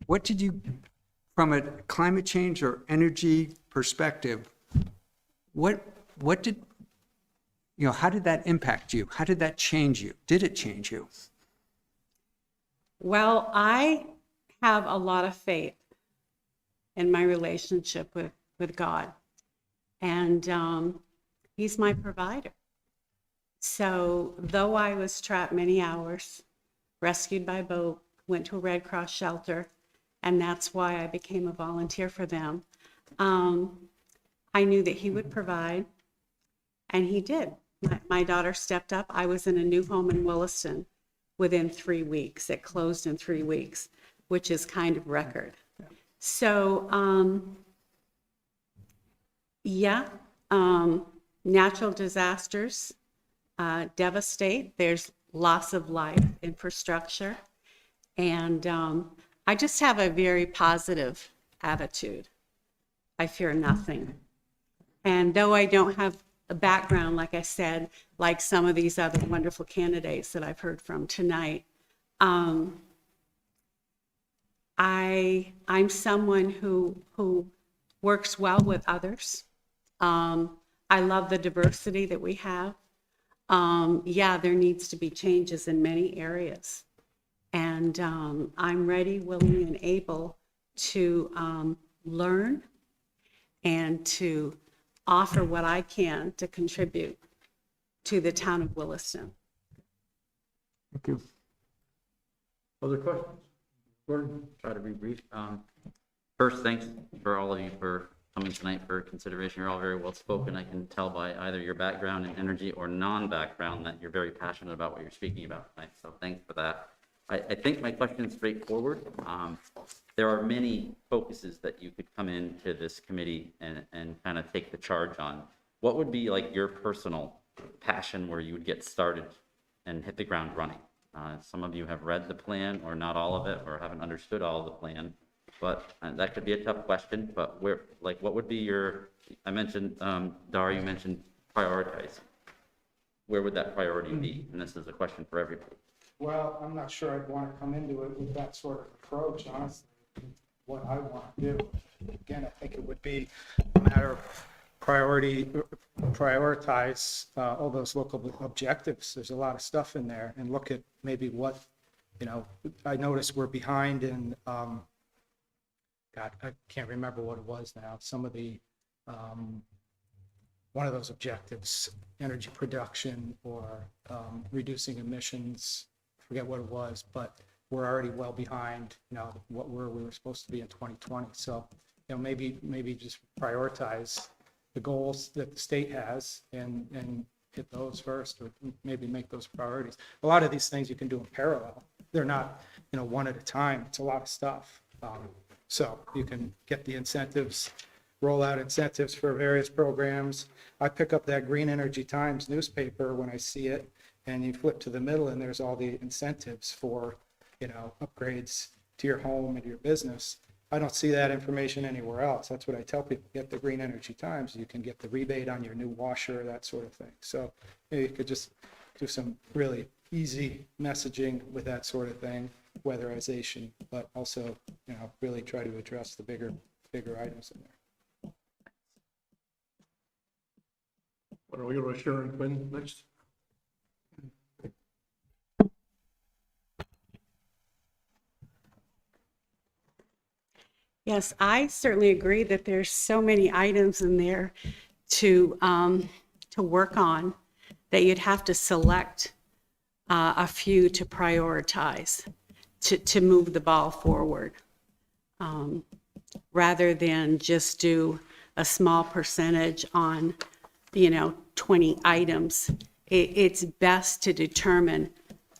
what did you, from a climate change or energy perspective, what did, how did that impact you? How did that change you? Did it change you? Well, I have a lot of faith in my relationship with God, and He's my provider. So though I was trapped many hours, rescued by boat, went to a Red Cross shelter, and that's why I became a volunteer for them, I knew that He would provide, and He did. My daughter stepped up. I was in a new home in Williston within 3 weeks. It closed in 3 weeks, which is kind of record. So, natural disasters devastate. There's loss of life, infrastructure, and I just have a very positive attitude. I fear nothing. And though I don't have a background, like I said, like some of these other wonderful candidates that I've heard from tonight, I'm someone who works well with others. I love the diversity that we have. There needs to be changes in many areas. And I'm ready, willing, and able to learn and to offer what I can to contribute to the town of Williston. Thank you. Other questions? Gordon? Try to be brief. First, thanks for all of you for coming tonight for consideration. You're all very well spoken. I can tell by either your background in energy or non-background that you're very passionate about what you're speaking about tonight. So thanks for that. I think my question is straightforward. There are many focuses that you could come into this committee and kind of take the charge on. What would be like your personal passion where you would get started and hit the ground running? Some of you have read the plan or not all of it or haven't understood all of the plan, but that could be a tough question. But what would be your, I mentioned, Dar, you mentioned prioritize. Where would that priority be? And this is a question for everybody. Well, I'm not sure I'd want to come into it with that sort of approach, honestly, what I want to do. Again, I think it would be a matter of prioritize all those local objectives. There's a lot of stuff in there, and look at maybe what, I noticed we're behind in, God, I can't remember what it was now. Some of the, one of those objectives, energy production or reducing emissions, forget what it was, but we're already well behind, what we were supposed to be in 2020. So, maybe just prioritize the goals that the state has and hit those first, or maybe make those priorities. A lot of these things you can do in parallel. They're not, one at a time. It's a lot of stuff. So you can get the incentives, roll out incentives for various programs. I pick up that Green Energy Times newspaper when I see it, and you flip to the middle and there's all the incentives for, upgrades to your home and your business. I don't see that information anywhere else. That's what I tell people. Get the Green Energy Times. You can get the rebate on your new washer, that sort of thing. So you could just do some really easy messaging with that sort of thing, weatherization, but also, really try to address the bigger items in there. Why don't we go to Sharon Quinn next? Yes, I certainly agree that there's so many items in there to work on that you'd have to select a few to prioritize to move the ball forward, rather than just do a small percentage on, 20 items. It's best to determine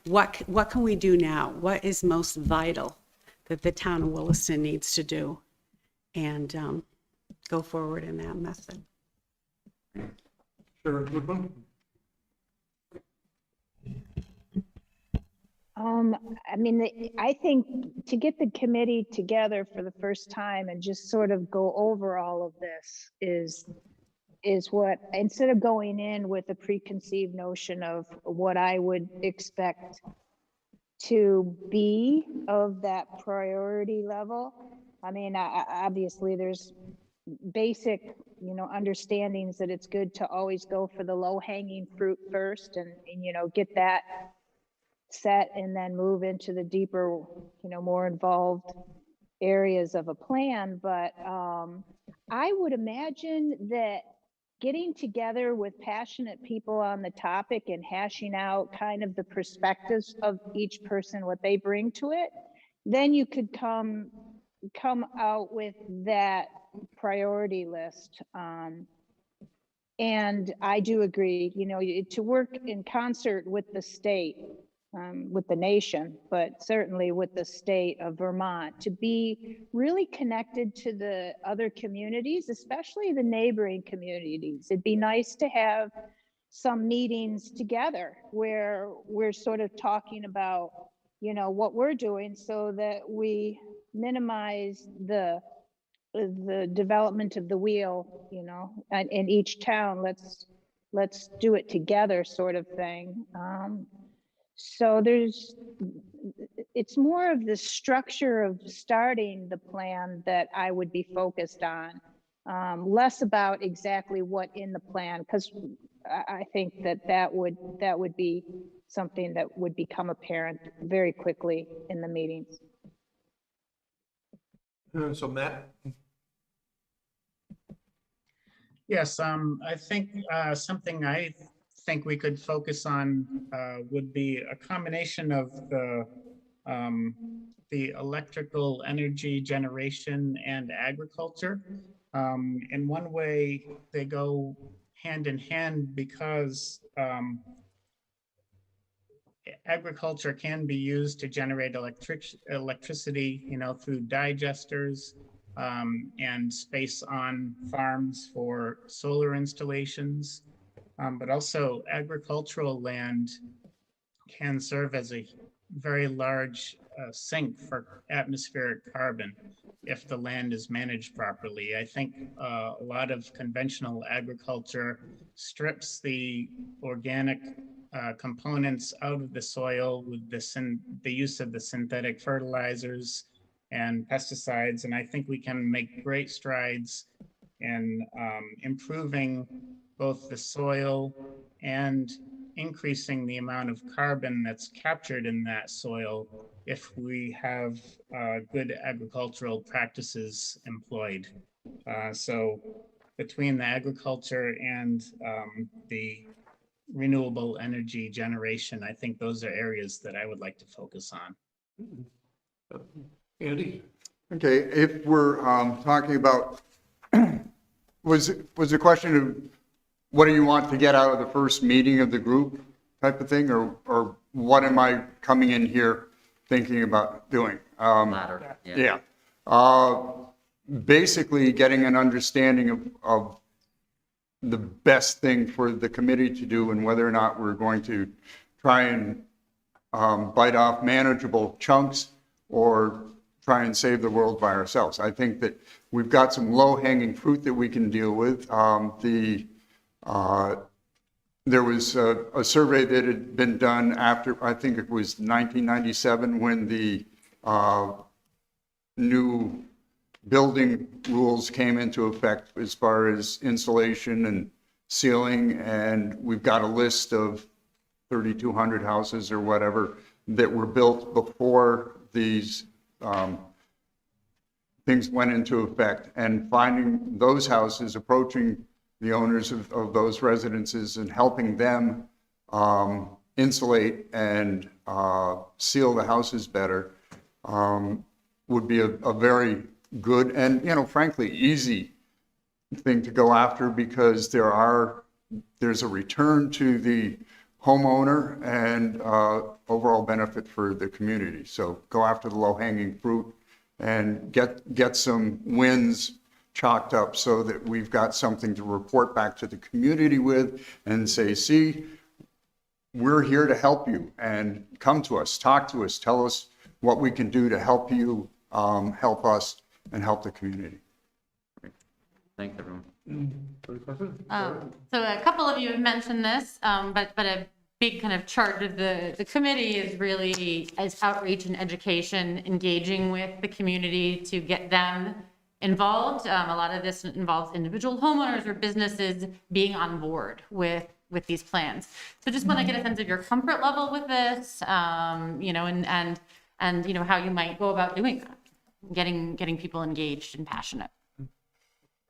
what can we do now? What is most vital that the town of Williston needs to do, and go forward in that method. Sharon Goodwin? I mean, I think to get the committee together for the first time and just sort of go over all of this is what, instead of going in with a preconceived notion of what I would expect to be of that priority level. I mean, obviously there's basic, understandings that it's good to always go for the low hanging fruit first and get that set and then move into the deeper, more involved areas of a plan. But I would imagine that getting together with passionate people on the topic and hashing out kind of the perspectives of each person, what they bring to it, then you could come out with that priority list. And I do agree, to work in concert with the state, with the nation, but certainly with the state of Vermont, to be really connected to the other communities, especially the neighboring communities. It'd be nice to have some meetings together where we're sort of talking about, what we're doing so that we minimize the development of the wheel, and in each town, let's do it together sort of thing. So it's more of the structure of starting the plan that I would be focused on, less about exactly what in the plan, because I think that would be something that would become apparent very quickly in the meetings. So Matt? Yes, I think something I think we could focus on would be a combination of the electrical energy generation and agriculture. In one way, they go hand in hand because agriculture can be used to generate electricity, through digesters and space on farms for solar installations. But also agricultural land can serve as a very large sink for atmospheric carbon if the land is managed properly. I think a lot of conventional agriculture strips the organic components out of the soil with the use of the synthetic fertilizers and pesticides. And I think we can make great strides in improving both the soil and increasing the amount of carbon that's captured in that soil if we have good agricultural practices employed. So between the agriculture and the renewable energy generation, I think those are areas that I would like to focus on. Andy? Okay, if we're talking about, was the question of what do you want to get out of the first meeting of the group type of thing, or what am I coming in here thinking about doing? Latter, yeah. Basically getting an understanding of the best thing for the committee to do and whether or not we're going to try and bite off manageable chunks or try and save the world by ourselves. I think that we've got some low-hanging fruit that we can deal with. There was a survey that had been done after, I think it was 1997, when the new building rules came into effect as far as insulation and ceiling, and we've got a list of 3,200 houses or whatever that were built before these things went into effect, and finding those houses, approaching the owners of those residences and helping them insulate and seal the houses better would be a very good and, frankly, easy thing to go after, because there's a return to the homeowner and overall benefit for the community. So go after the low-hanging fruit and get some wins chalked up so that we've got something to report back to the community with and say, see, we're here to help you, and come to us, talk to us, tell us what we can do to help you, help us, and help the community. Thanks, everyone. Any questions? So a couple of you have mentioned this, but a big kind of charge of the committee is really as outreach and education, engaging with the community to get them involved. A lot of this involves individual homeowners or businesses being on board with these plans. So just want to get a sense of your comfort level with this, and how you might go about doing that, getting people engaged and passionate.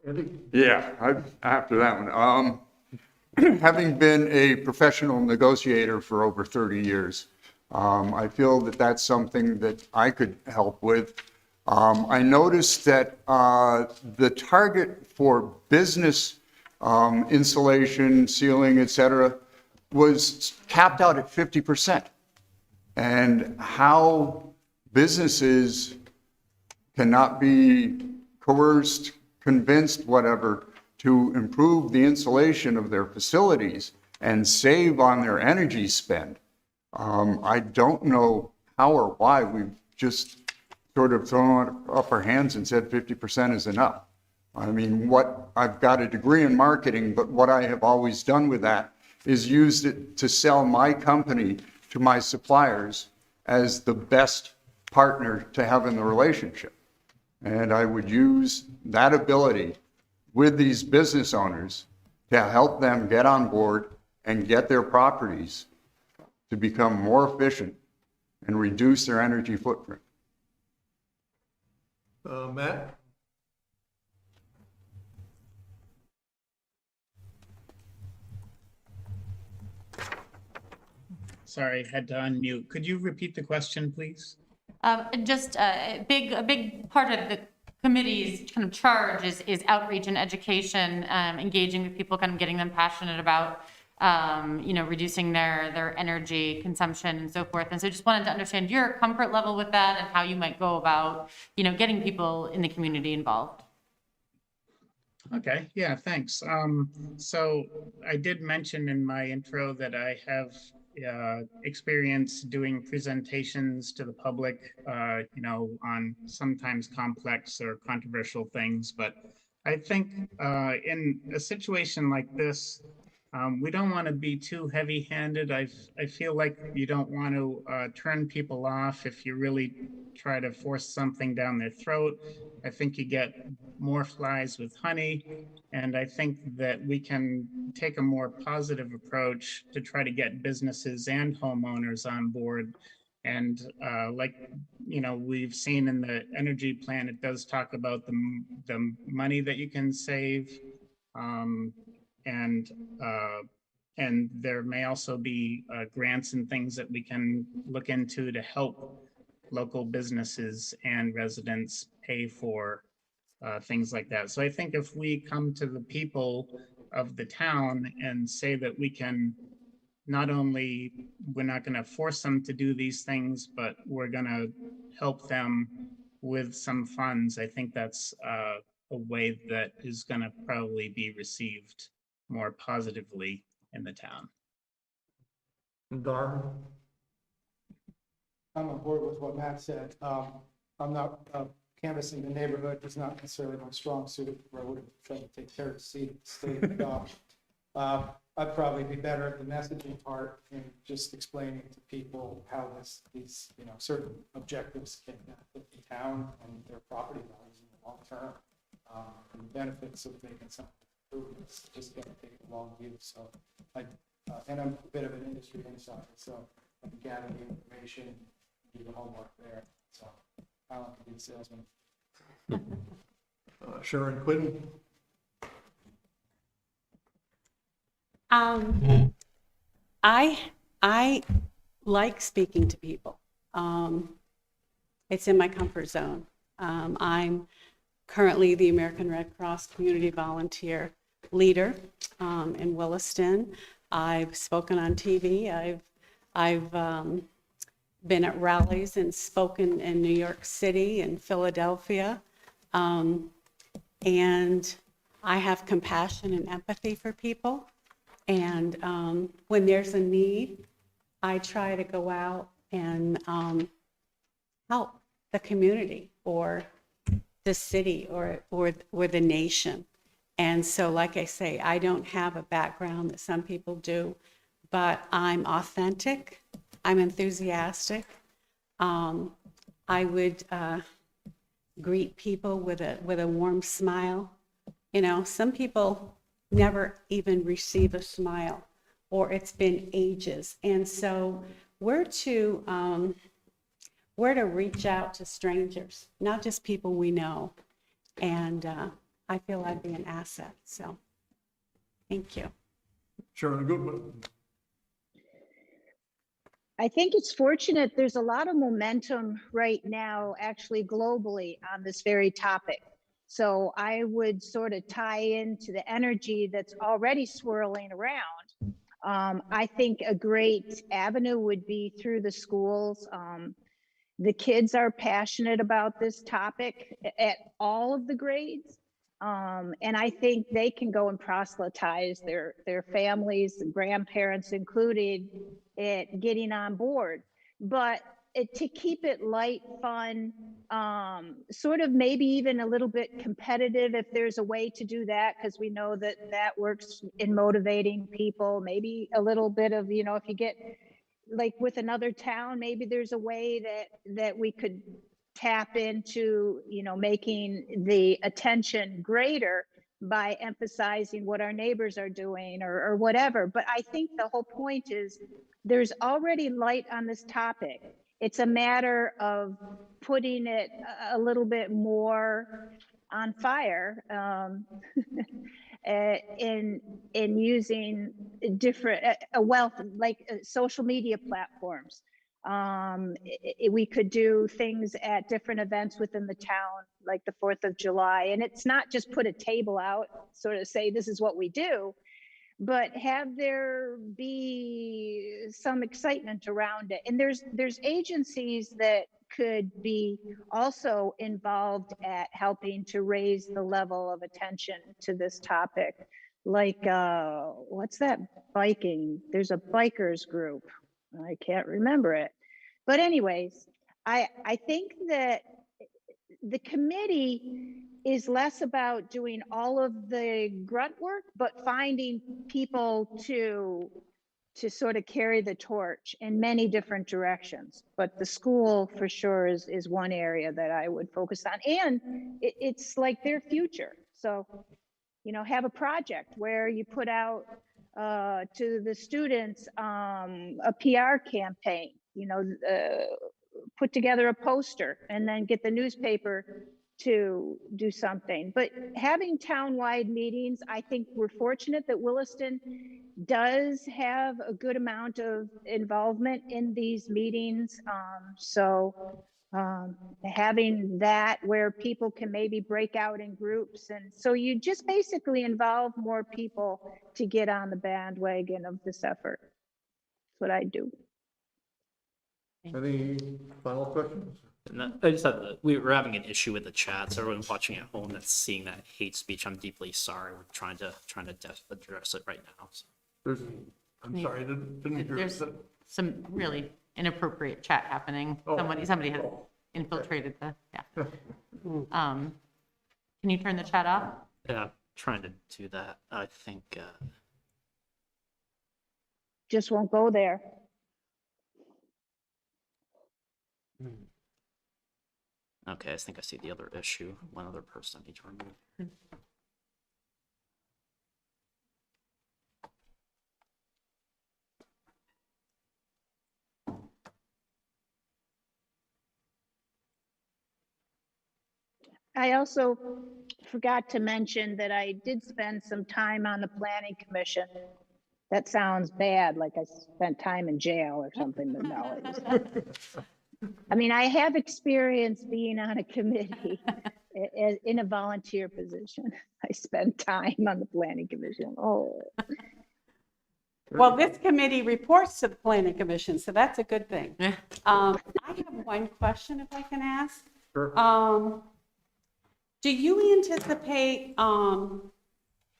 Andy? Yeah, after that one. Having been a professional negotiator for over 30 years, I feel that that's something that I could help with. I noticed that the target for business insulation, ceiling, et cetera, was capped out at 50%. And how businesses cannot be coerced, convinced, whatever, to improve the insulation of their facilities and save on their energy spend. I don't know how or why we've just sort of thrown up our hands and said 50% is enough. I mean, I've got a degree in marketing, but what I have always done with that is used it to sell my company to my suppliers as the best partner to have in the relationship. And I would use that ability with these business owners to help them get on board and get their properties to become more efficient and reduce their energy footprint. Matt? Sorry, had to unmute. Could you repeat the question, please? Just a big part of the committee's kind of charge is outreach and education, engaging with people, kind of getting them passionate about, reducing their energy consumption and so forth. And so just wanted to understand your comfort level with that and how you might go about, getting people in the community involved. Okay, yeah, thanks. So I did mention in my intro that I have experience doing presentations to the public, on sometimes complex or controversial things. But I think in a situation like this, we don't want to be too heavy-handed. I feel like you don't want to turn people off if you really try to force something down their throat. I think you get more flies with honey, and I think that we can take a more positive approach to try to get businesses and homeowners on board. And we've seen in the energy plan, it does talk about the money that you can save. And there may also be grants and things that we can look into to help local businesses and residents pay for things like that. So I think if we come to the people of the town and say that we can we're not going to force them to do these things, but we're going to help them with some funds, I think that's a way that is going to probably be received more positively in the town. Dar? I'm on board with what Matt said. I'm not, canvassing the neighborhood is not necessarily my strong suit, where I would try to take care of the state of the I'd probably be better at the messaging part and just explaining to people how these certain objectives can benefit the town and their property values in the long term, and the benefits of making some improvements, just got to take a long view. So and I'm a bit of an industry insider, so I can gather the information, do the homework there. So I don't have to be a salesman. Sharon Quinn? I like speaking to people. It's in my comfort zone. I'm currently the American Red Cross Community Volunteer Leader in Williston. I've spoken on TV. I've been at rallies and spoken in New York City and Philadelphia. And I have compassion and empathy for people. And when there's a need, I try to go out and help the community or the city or the nation. And so, like I say, I don't have a background that some people do, but I'm authentic, I'm enthusiastic. I would greet people with a warm smile. You know, some people never even receive a smile, or it's been ages. And so we're to reach out to strangers, not just people we know. And I feel I'd be an asset. So thank you. Sharon Goodman? I think it's fortunate there's a lot of momentum right now, actually globally, on this very topic. So I would sort of tie into the energy that's already swirling around. I think a great avenue would be through the schools. The kids are passionate about this topic at all of the grades. And I think they can go and proselytize their families and grandparents included at getting on board. But to keep it light, fun, sort of maybe even a little bit competitive if there's a way to do that, because we know that that works in motivating people. Maybe a little bit of, you know, if you get like with another town, maybe there's a way that we could tap into, you know, making the attention greater by emphasizing what our neighbors are doing or whatever. But I think the whole point is there's already light on this topic. It's a matter of putting it a little bit more on fire in using different a wealth like social media platforms. We could do things at different events within the town, like the 4th of July. And it's not just put a table out, sort of say, this is what we do, but have there be some excitement around it. And there's agencies that could be also involved at helping to raise the level of attention to this topic. Like, what's that biking? There's a bikers group. I can't remember it. But anyways, I think that the committee is less about doing all of the grunt work, but finding people to sort of carry the torch in many different directions. But the school for sure is one area that I would focus on. And it's like their future. So, you know, have a project where you put out to the students a PR campaign, you know, put together a poster and then get the newspaper to do something. But having townwide meetings, I think we're fortunate that Williston does have a good amount of involvement in these meetings. Having that where people can maybe break out in groups. And so you just basically involve more people to get on the bandwagon of this effort. That's what I do. Any final questions? And I just had we were having an issue with the chat. So everyone watching at home that's seeing that hate speech, I'm deeply sorry. We're trying to address it right now. So. I'm sorry, I didn't hear. There's some really inappropriate chat happening. Oh. Somebody has infiltrated the, yeah. Can you turn the chat off? Yeah, I'm trying to do that. I think. Just won't go there. Okay, I think I see the other issue. One other person I need to remove. I also forgot to mention that I did spend some time on the planning commission. That sounds bad, like I spent time in jail or something, but no. I mean, I have experience being on a committee in a volunteer position. I spent time on the planning commission. Oh, Well, this committee reports to the planning commission, so that's a good thing. I have one question if I can ask. Sure. Do you anticipate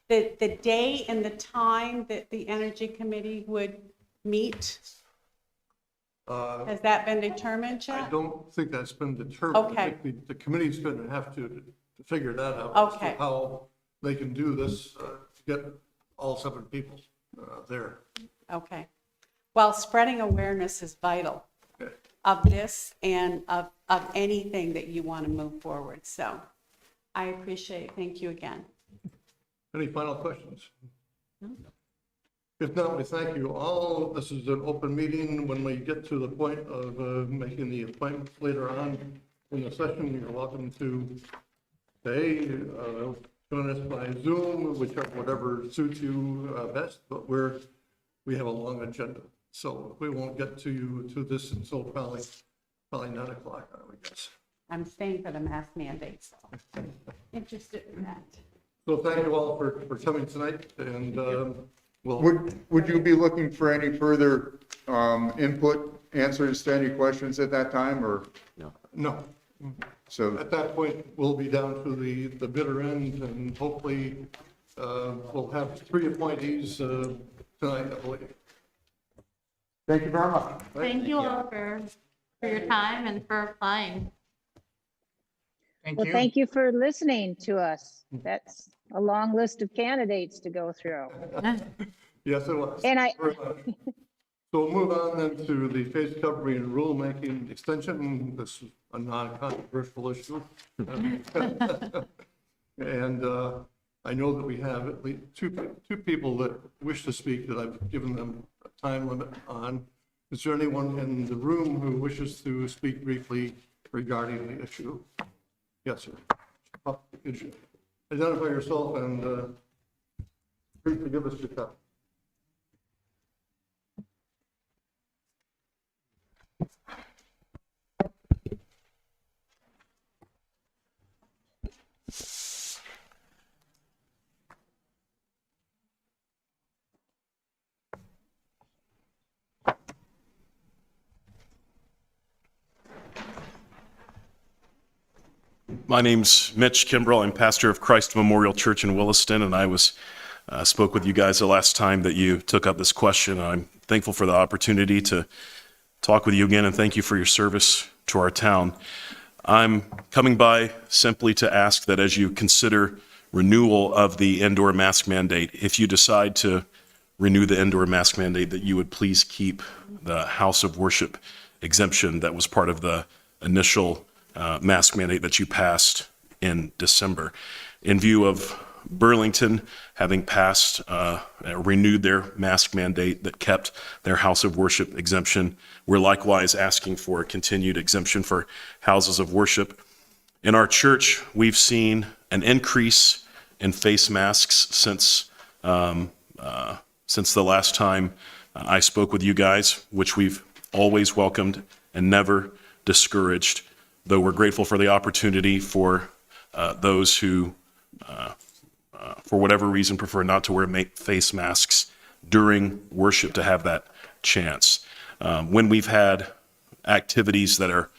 the day and the time that the energy committee would meet? Has that been determined I yet? don't think that's been determined. Okay. I think the committee's going to have to figure that out. As to Okay. how they can do this to get all 7 people there. Okay. Well, spreading awareness is vital Okay. of this and of anything that you want to move forward. So I appreciate it. Thank you again. Any final questions? If not, we thank you all. This is an open meeting. When we get to the point of making the appointments later on in the session, you're welcome to stay, join us by Zoom, whatever suits you best, but we have a long agenda. So we won't get to this until probably 9 o'clock, I would guess. I'm staying for the mask mandate, so interested in that. So thank you all for coming tonight, and we'll. Would you be looking for any further input, answers to any questions at that time, or? No. So, At that point, we'll be down to the bitter end, and hopefully we'll have 3 appointees tonight, I believe. Thank you very much. Thank you all for your time and for applying. Thank well, you. thank you for listening to us. That's a long list of candidates to go through. Yes, it was. And Very much. So we'll move on then to the phase covering and rulemaking extension. This is a non-controversial issue. And I know that we have at least two people that wish to speak that I've given them a time limit on. Is there anyone in the room who wishes to speak briefly regarding the issue? Yes, sir. Identify yourself and briefly give us your comment. My name's Mitch Kimbrell. I'm pastor of Christ Memorial Church in Williston, and I spoke with you guys the last time that you took up this question. I'm thankful for the opportunity to talk with you again, and thank you for your service to our town. I'm coming by simply to ask that as you consider renewal of the indoor mask mandate, if you decide to renew the indoor mask mandate, that you would please keep the house of worship exemption that was part of the initial mask mandate that you passed in December. In view of Burlington having passed, renewed their mask mandate that kept their house of worship exemption, we're likewise asking for a continued exemption for houses of worship. In our church, we've seen an increase in face masks since the last time I spoke with you guys, which we've always welcomed and never discouraged, though we're grateful for the opportunity for those who, for whatever reason, prefer not to wear face masks during worship to have that chance. When we've had activities that are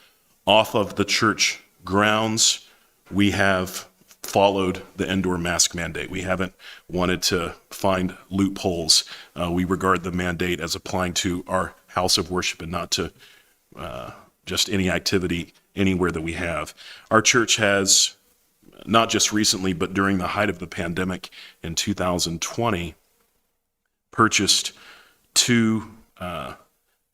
off of the church grounds, we have followed the indoor mask mandate. We haven't wanted to find loopholes. We regard the mandate as applying to our house of worship and not to just any activity anywhere that we have. Our church has, not just recently, but during the height of the pandemic in 2020, purchased 2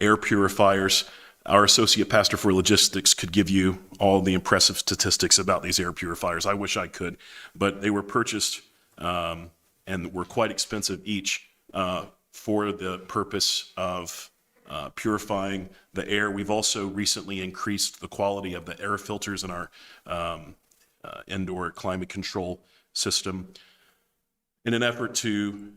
air purifiers. Our associate pastor for logistics could give you all the impressive statistics about these air purifiers. I wish I could, but they were purchased and were quite expensive each for the purpose of purifying the air. We've also recently increased the quality of the air filters in our indoor climate control system in an effort to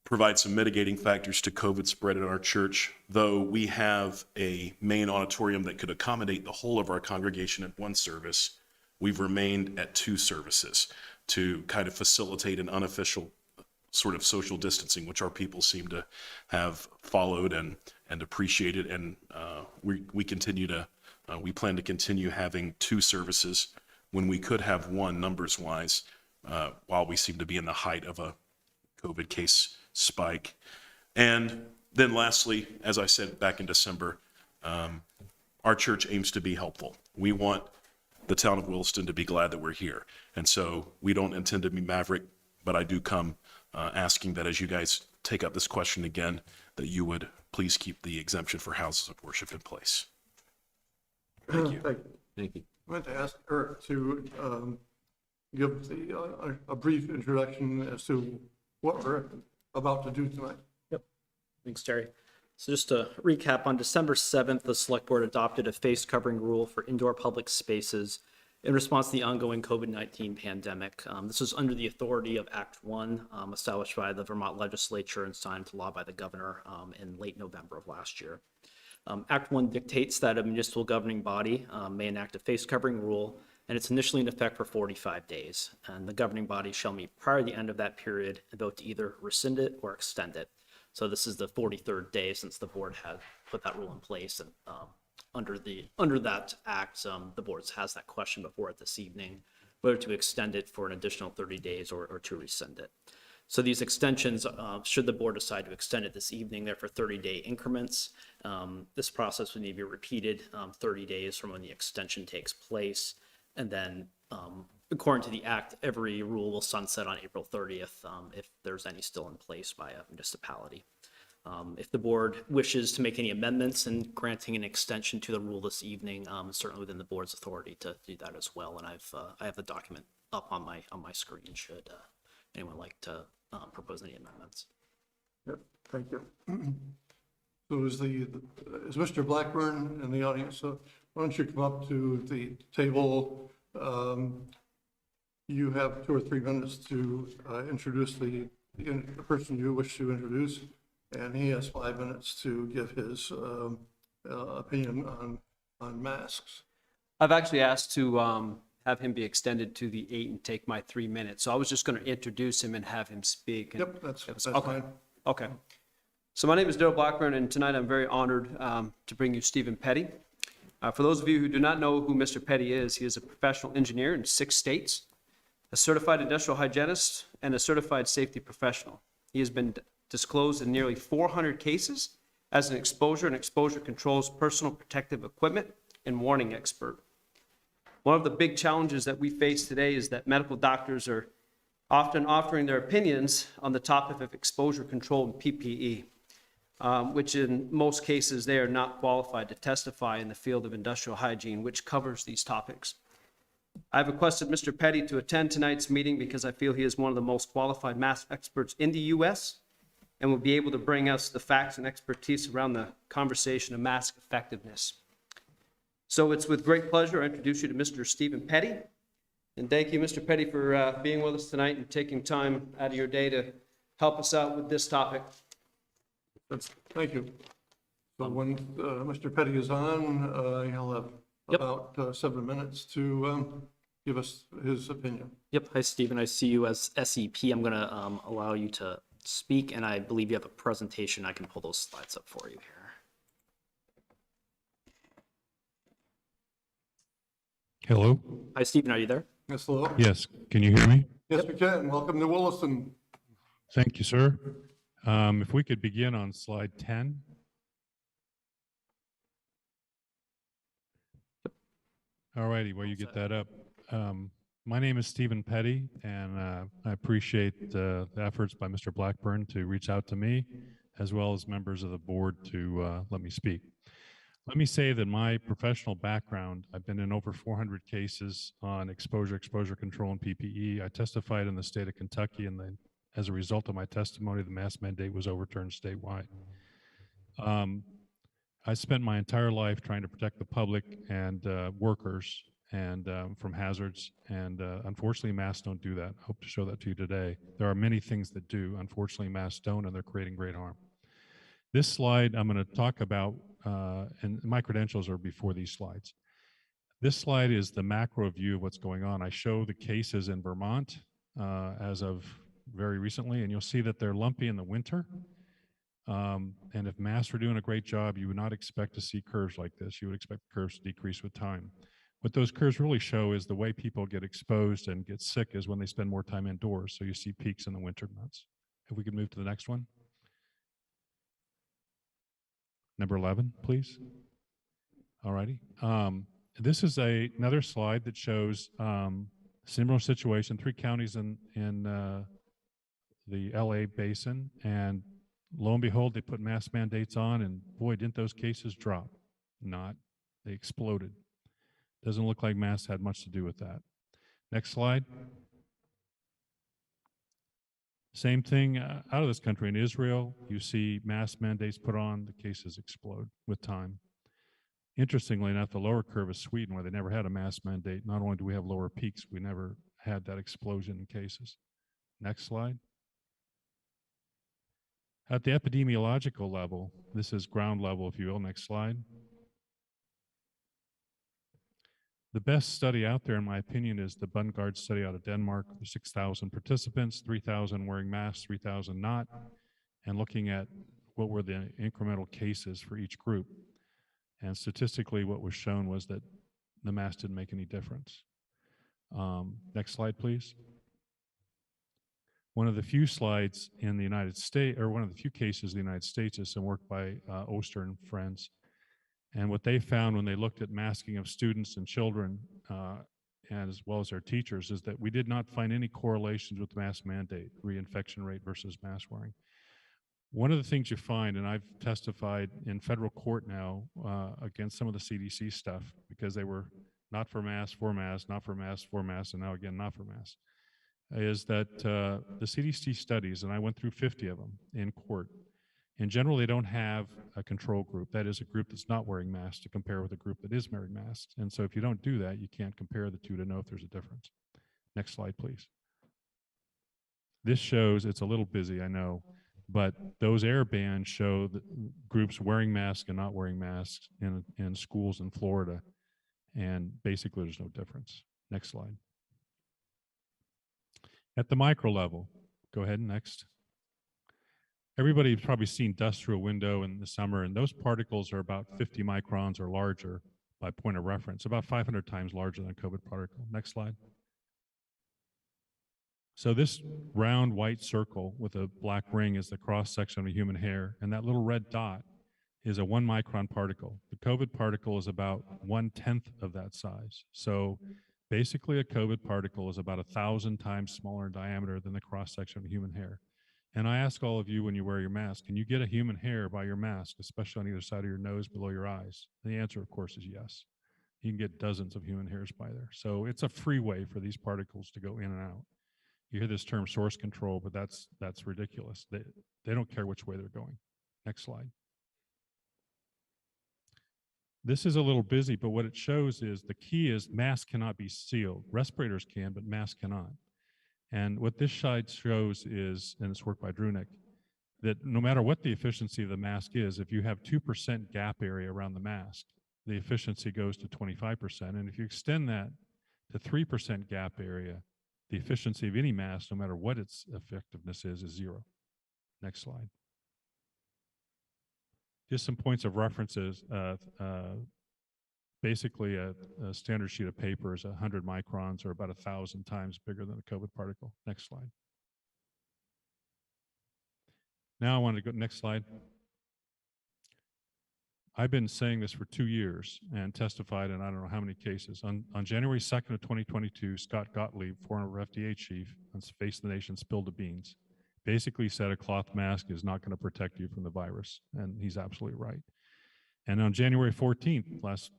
provide some mitigating factors to COVID spread in our church. Though we have a main auditorium that could accommodate the whole of our congregation at one service, we've remained at 2 services to kind of facilitate an unofficial sort of social distancing, which our people seem to have followed and appreciated. And we plan to continue having 2 services when we could have 1 numbers wise, while we seem to be in the height of a COVID case spike. And then lastly, as I said back in December, our church aims to be helpful. We want the town of Williston to be glad that we're here. And so we don't intend to be maverick, but I do come asking that as you guys take up this question again, that you would please keep the exemption for houses of worship in place. Thank you. Thank you. I meant to ask Eric to give a brief introduction as to what we're about to do tonight. Yep. Thanks, Terry. So just to recap, on December 7th, the Select Board adopted a face covering rule for indoor public spaces in response to the ongoing COVID-19 pandemic. This was under the authority of Act 1, established by the Vermont legislature and signed into law by the governor in late November of last year. Act 1 dictates that a municipal governing body may enact a face covering rule, and it's initially in effect for 45 days. And the governing body shall meet prior to the end of that period and vote to either rescind it or extend it. So this is the 43rd day since the board had put that rule in place. And under that act, the board has that question before it this evening, whether to extend it for an additional 30 days or to rescind it. So these extensions, should the board decide to extend it this evening, they're for 30-day increments. This process would need to be repeated 30 days from when the extension takes place. And then, according to the act, every rule will sunset on April 30th if there's any still in place by a municipality. If the board wishes to make any amendments and granting an extension to the rule this evening, it's certainly within the board's authority to do that as well. And I have the document up on my screen should anyone like to propose any amendments. Yep, thank you. So is Mr. Blackburn in the audience? So why don't you come up to the table? You have 2 or 3 minutes to introduce the person you wish to introduce, and he has 5 minutes to give his opinion on masks. I've actually asked to have him be extended to the 8 and take my 3 minutes. So I was just going to introduce him and have him speak. Yep, that's okay. fine. Okay. So my name is Daryl Blackburn, and tonight I'm very honored to bring you Stephen Petty. For those of you who do not know who Mr. Petty is, he is a professional engineer in 6 states, a certified industrial hygienist, and a certified safety professional. He has been disclosed in nearly 400 cases as an exposure and exposure controls personal protective equipment and warning expert. One of the big challenges that we face today is that medical doctors are often offering their opinions on the topic of exposure control and PPE, which in most cases they are not qualified to testify in the field of industrial hygiene, which covers these topics. I've requested Mr. Petty to attend tonight's meeting because I feel he is one of the most qualified mask experts in the U.S. and will be able to bring us the facts and expertise around the conversation of mask effectiveness. So it's with great pleasure I introduce you to Mr. Stephen Petty. And thank you, Mr. Petty, for being with us tonight and taking time out of your day to help us out with this topic. Thank you. So when Mr. Petty is on, he'll have about 7 minutes to give us his opinion. Yep. Hi, Stephen. I see you as SEP. I'm going to allow you to speak, and I believe you have a presentation. I can pull those slides up for you here. Hello? Hi, Stephen. Are you there? Yes, hello? Yes, can you hear me? Yes, we can. Welcome to Williston. Thank you, sir. If we could begin on slide 10. All righty, well, you get that up. My name is Stephen Petty, and I appreciate the efforts by Mr. Blackburn to reach out to me, as well as members of the board to let me speak. Let me say that my professional background, I've been in over 400 cases on exposure control, and PPE. I testified in the state of Kentucky, and then as a result of my testimony, the mask mandate was overturned statewide. I spent my entire life trying to protect the public and workers, and from hazards. And unfortunately, masks don't do that. I hope to show that to you today. There are many things that do. Unfortunately, masks don't, and they're creating great harm. This slide I'm going to talk about, and my credentials are before these slides. This slide is the macro view of what's going on. I show the cases in Vermont as of very recently, and you'll see that they're lumpy in the winter. And if masks are doing a great job, you would not expect to see curves like this. You would expect curves to decrease with time. What those curves really show is the way people get exposed and get sick is when they spend more time indoors. So you see peaks in the winter months. If we could move to the next one. Number 11, please. All righty. This is another slide that shows similar situation, 3 counties in the LA basin, and lo and behold, they put mask mandates on, and boy, didn't those cases drop. Not. They exploded. Doesn't look like masks had much to do with that. Next slide. Same thing out of this country. In Israel, you see mask mandates put on, the cases explode with time. Interestingly enough, the lower curve is Sweden, where they never had a mask mandate. Not only do we have lower peaks, we never had that explosion in cases. Next slide. At the epidemiological level, this is ground level, if you will. Next slide. The best study out there, in my opinion, is the Bungard study out of Denmark. 6,000 participants, 3,000 wearing masks, 3,000 not, and looking at what were the incremental cases for each group. And statistically, what was shown was that the mask didn't make any difference. Next slide, please. One of the few slides in the United States, or one of the few cases in the United States, is some work by Oster and friends. And what they found when they looked at masking of students and children, and as well as their teachers, is that we did not find any correlations with the mask mandate, reinfection rate versus mask wearing. One of the things you find, and I've testified in federal court now against some of the CDC stuff, because they were not for masks, for masks, not for masks, for masks, and now again, not for masks, is that the CDC studies, and I went through 50 of them in court, in general, they don't have a control group. That is a group that's not wearing masks to compare with a group that is wearing masks. And so if you don't do that, you can't compare the two to know if there's a difference. Next slide, please. This shows, it's a little busy, I know, but those air bands show the groups wearing masks and not wearing masks in schools in Florida. And basically, there's no difference. Next slide. At the micro level, go ahead, next. Everybody's probably seen dust through a window in the summer, and those particles are about 50 microns or larger by point of reference, about 500 times larger than a COVID particle. Next slide. So this round white circle with a black ring is the cross-section of a human hair, and that little red dot is a 1 micron particle. The COVID particle is about 1/10 of that size. So basically a COVID particle is about 1,000 times smaller in diameter than the cross-section of a human hair. And I ask all of you when you wear your mask, can you get a human hair by your mask, especially on either side of your nose, below your eyes? And the answer, of course, is yes. You can get dozens of human hairs by there. So it's a free way for these particles to go in and out. You hear this term source control, but that's ridiculous. They don't care which way they're going. Next slide. This is a little busy, but what it shows is the key is masks cannot be sealed. Respirators can, but masks cannot. And what this slide shows is, and it's work by Drunick, that no matter what the efficiency of the mask is, if you have 2% gap area around the mask, the efficiency goes to 25%. And if you extend that to 3% gap area, the efficiency of any mask, no matter what its effectiveness is 0. Next slide. Just some points of references. Basically, a standard sheet of paper is 100 microns, or about 1,000 times bigger than a COVID particle. Next slide. Now I want to go, next slide. I've been saying this for 2 years and testified in I don't know how many cases. On January 2nd of 2022, Scott Gottlieb, former FDA chief, on Face the Nation spilled the beans. Basically said a cloth mask is not going to protect you from the virus, and he's absolutely right. And on January 14th, last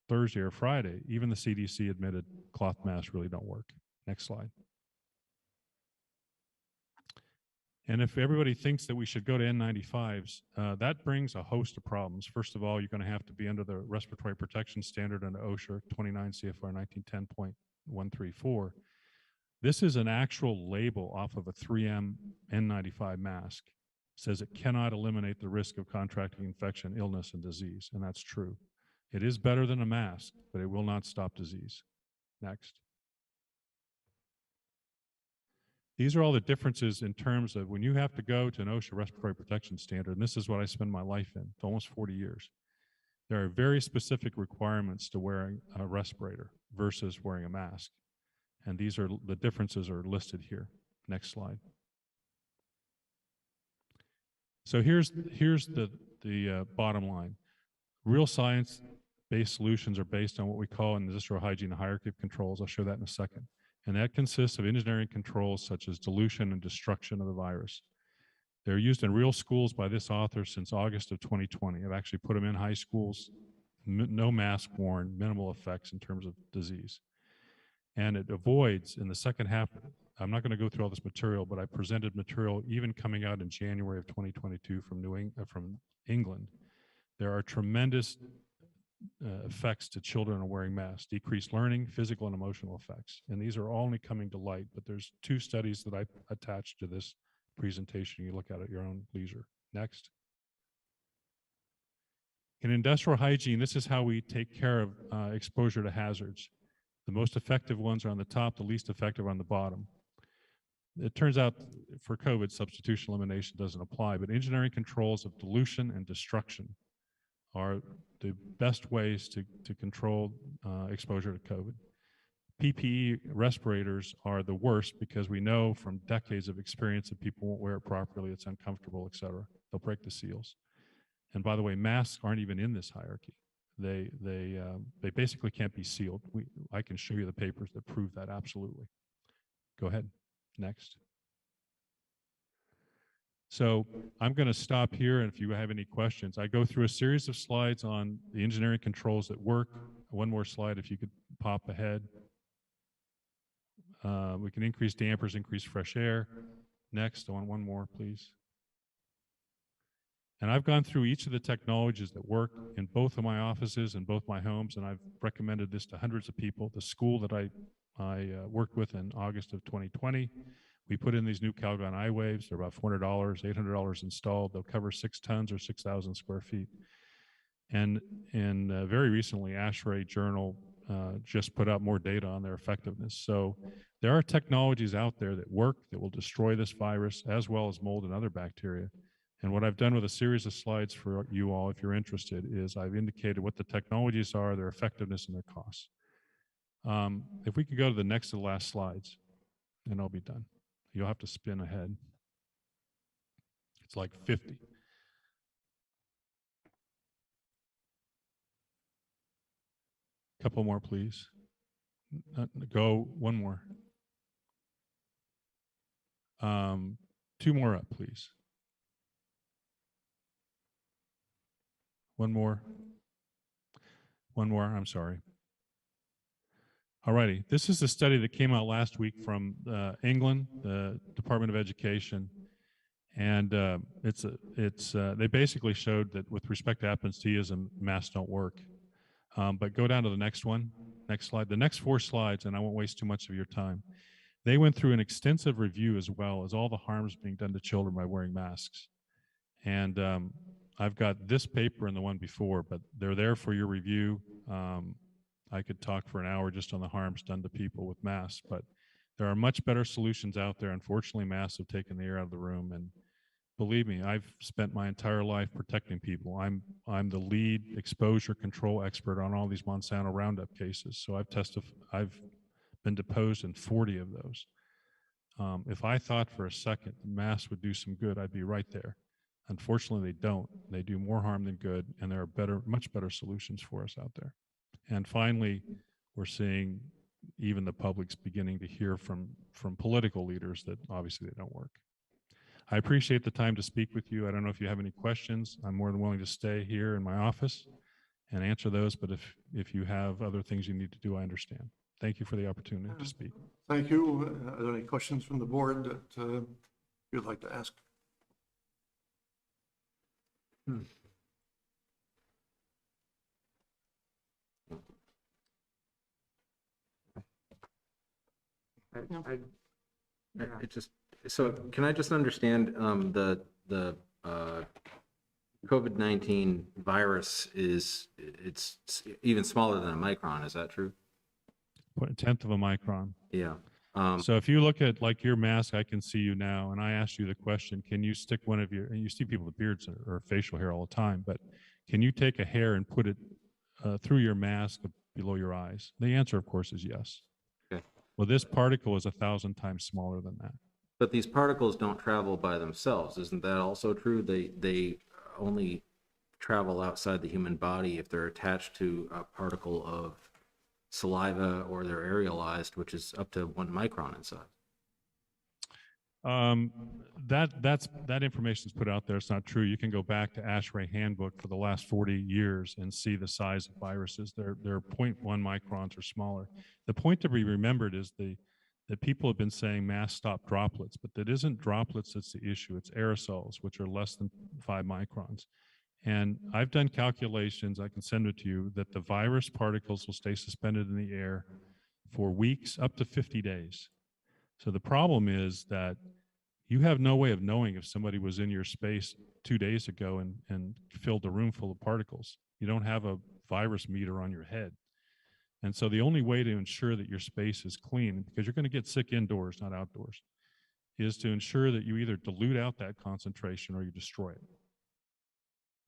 Thursday or Friday, even the CDC admitted cloth masks really don't work. Next slide. And if everybody thinks that we should go to N95s, that brings a host of problems. First of all, you're going to have to be under the respiratory protection standard under OSHA 29 CFR 1910.134. This is an actual label off of a 3M N95 mask. It says it cannot eliminate the risk of contracting infection, illness, and disease, and that's true. It is better than a mask, but it will not stop disease. Next. These are all the differences in terms of when you have to go to an OSHA respiratory protection standard, and this is what I spend my life in, it's almost 40 years. There are very specific requirements to wearing a respirator versus wearing a mask. And these are the differences are listed here. Next slide. So here's the bottom line. Real science-based solutions are based on what we call in industrial hygiene a hierarchy of controls. I'll show that in a second. And that consists of engineering controls such as dilution and destruction of the virus. They're used in real schools by this author since August of 2020. I've actually put them in high schools, no mask worn, minimal effects in terms of disease. And it avoids in the second half, I'm not going to go through all this material, but I presented material even coming out in January of 2022 from England. There are tremendous effects to children on wearing masks, decreased learning, physical and emotional effects. And these are all only coming to light, but there's 2 studies that I attached to this presentation. You look at it at your own leisure. Next. In industrial hygiene, this is how we take care of exposure to hazards. The most effective ones are on the top, the least effective on the bottom. It turns out for COVID, substitution elimination doesn't apply, but engineering controls of dilution and destruction are the best ways to control exposure to COVID. PPE respirators are the worst because we know from decades of experience that people won't wear it properly, it's uncomfortable, et cetera. They'll break the seals. And by the way, masks aren't even in this hierarchy. They basically can't be sealed. I can show you the papers that prove that absolutely. Go ahead, next. So I'm going to stop here, and if you have any questions, I go through a series of slides on the engineering controls that work. One more slide, if you could pop ahead. We can increase dampers, increase fresh air. Next, I want one more, please. And I've gone through each of the technologies that work in both of my offices and both my homes, and I've recommended this to hundreds of people. The school that I worked with in August of 2020, we put in these new Calgon eye waves. They're about $400, $800 installed. They'll cover 6 tons or 6,000 square feet. And very recently, ASHRAE Journal just put out more data on their effectiveness. So there are technologies out there that work, that will destroy this virus, as well as mold and other bacteria. And what I've done with a series of slides for you all, if you're interested, is I've indicated what the technologies are, their effectiveness, and their costs. If we could go to the next to the last slides, and I'll be done. You'll have to spin ahead. It's like 50. Couple more, please. Go one more. 2 more up, please. One more. One more, I'm sorry. All righty, this is a study that came out last week from England, the Department of Education. And they basically showed that with respect to absenteeism, masks don't work. But go down to the next one, next slide. The next 4 slides, and I won't waste too much of your time. They went through an extensive review as well as all the harms being done to children by wearing masks. And I've got this paper and the one before, but they're there for your review. I could talk for an hour just on the harms done to people with masks, but there are much better solutions out there. Unfortunately, masks have taken the air out of the room, and believe me, I've spent my entire life protecting people. I'm the lead exposure control expert on all these Monsanto Roundup cases, so I've been deposed in 40 of those. If I thought for a second masks would do some good, I'd be right there. Unfortunately, they don't. They do more harm than good, and there are much better solutions for us out there. And finally, we're seeing even the public's beginning to hear from political leaders that obviously they don't work. I appreciate the time to speak with you. I don't know if you have any questions. I'm more than willing to stay here in my office and answer those, but if you have other things you need to do, I understand. Thank you for the opportunity to speak. Thank you. Are there any questions from the board that you'd like to ask? It just, so can I just understand, the COVID-19 virus it's even smaller than a micron, is that true? A tenth of a micron. Yeah. So if you look at like your mask, I can see you now, and I asked you the question, can you stick one of your, and you see people with beards or facial hair all the time, but can you take a hair and put it through your mask below your eyes? The answer, of course, is yes. Okay. Well, this particle is 1,000 times smaller than that. But these particles don't travel by themselves. Isn't that also true? They only travel outside the human body if they're attached to a particle of saliva or they're aerialized, which is up to 1 micron in size. That information is put out there. It's not true. You can go back to ASHRAE handbook for the last 40 years and see the size of viruses. They're 0.1 microns or smaller. The point to be remembered is that people have been saying mass stop droplets, but that isn't droplets that's the issue. It's aerosols, which are less than 5 microns. And I've done calculations, I can send it to you, that the virus particles will stay suspended in the air for weeks, up to 50 days. So the problem is that you have no way of knowing if somebody was in your space 2 days ago and filled a room full of particles. You don't have a virus meter on your head. And so the only way to ensure that your space is clean, because you're going to get sick indoors, not outdoors, is to ensure that you either dilute out that concentration or you destroy it.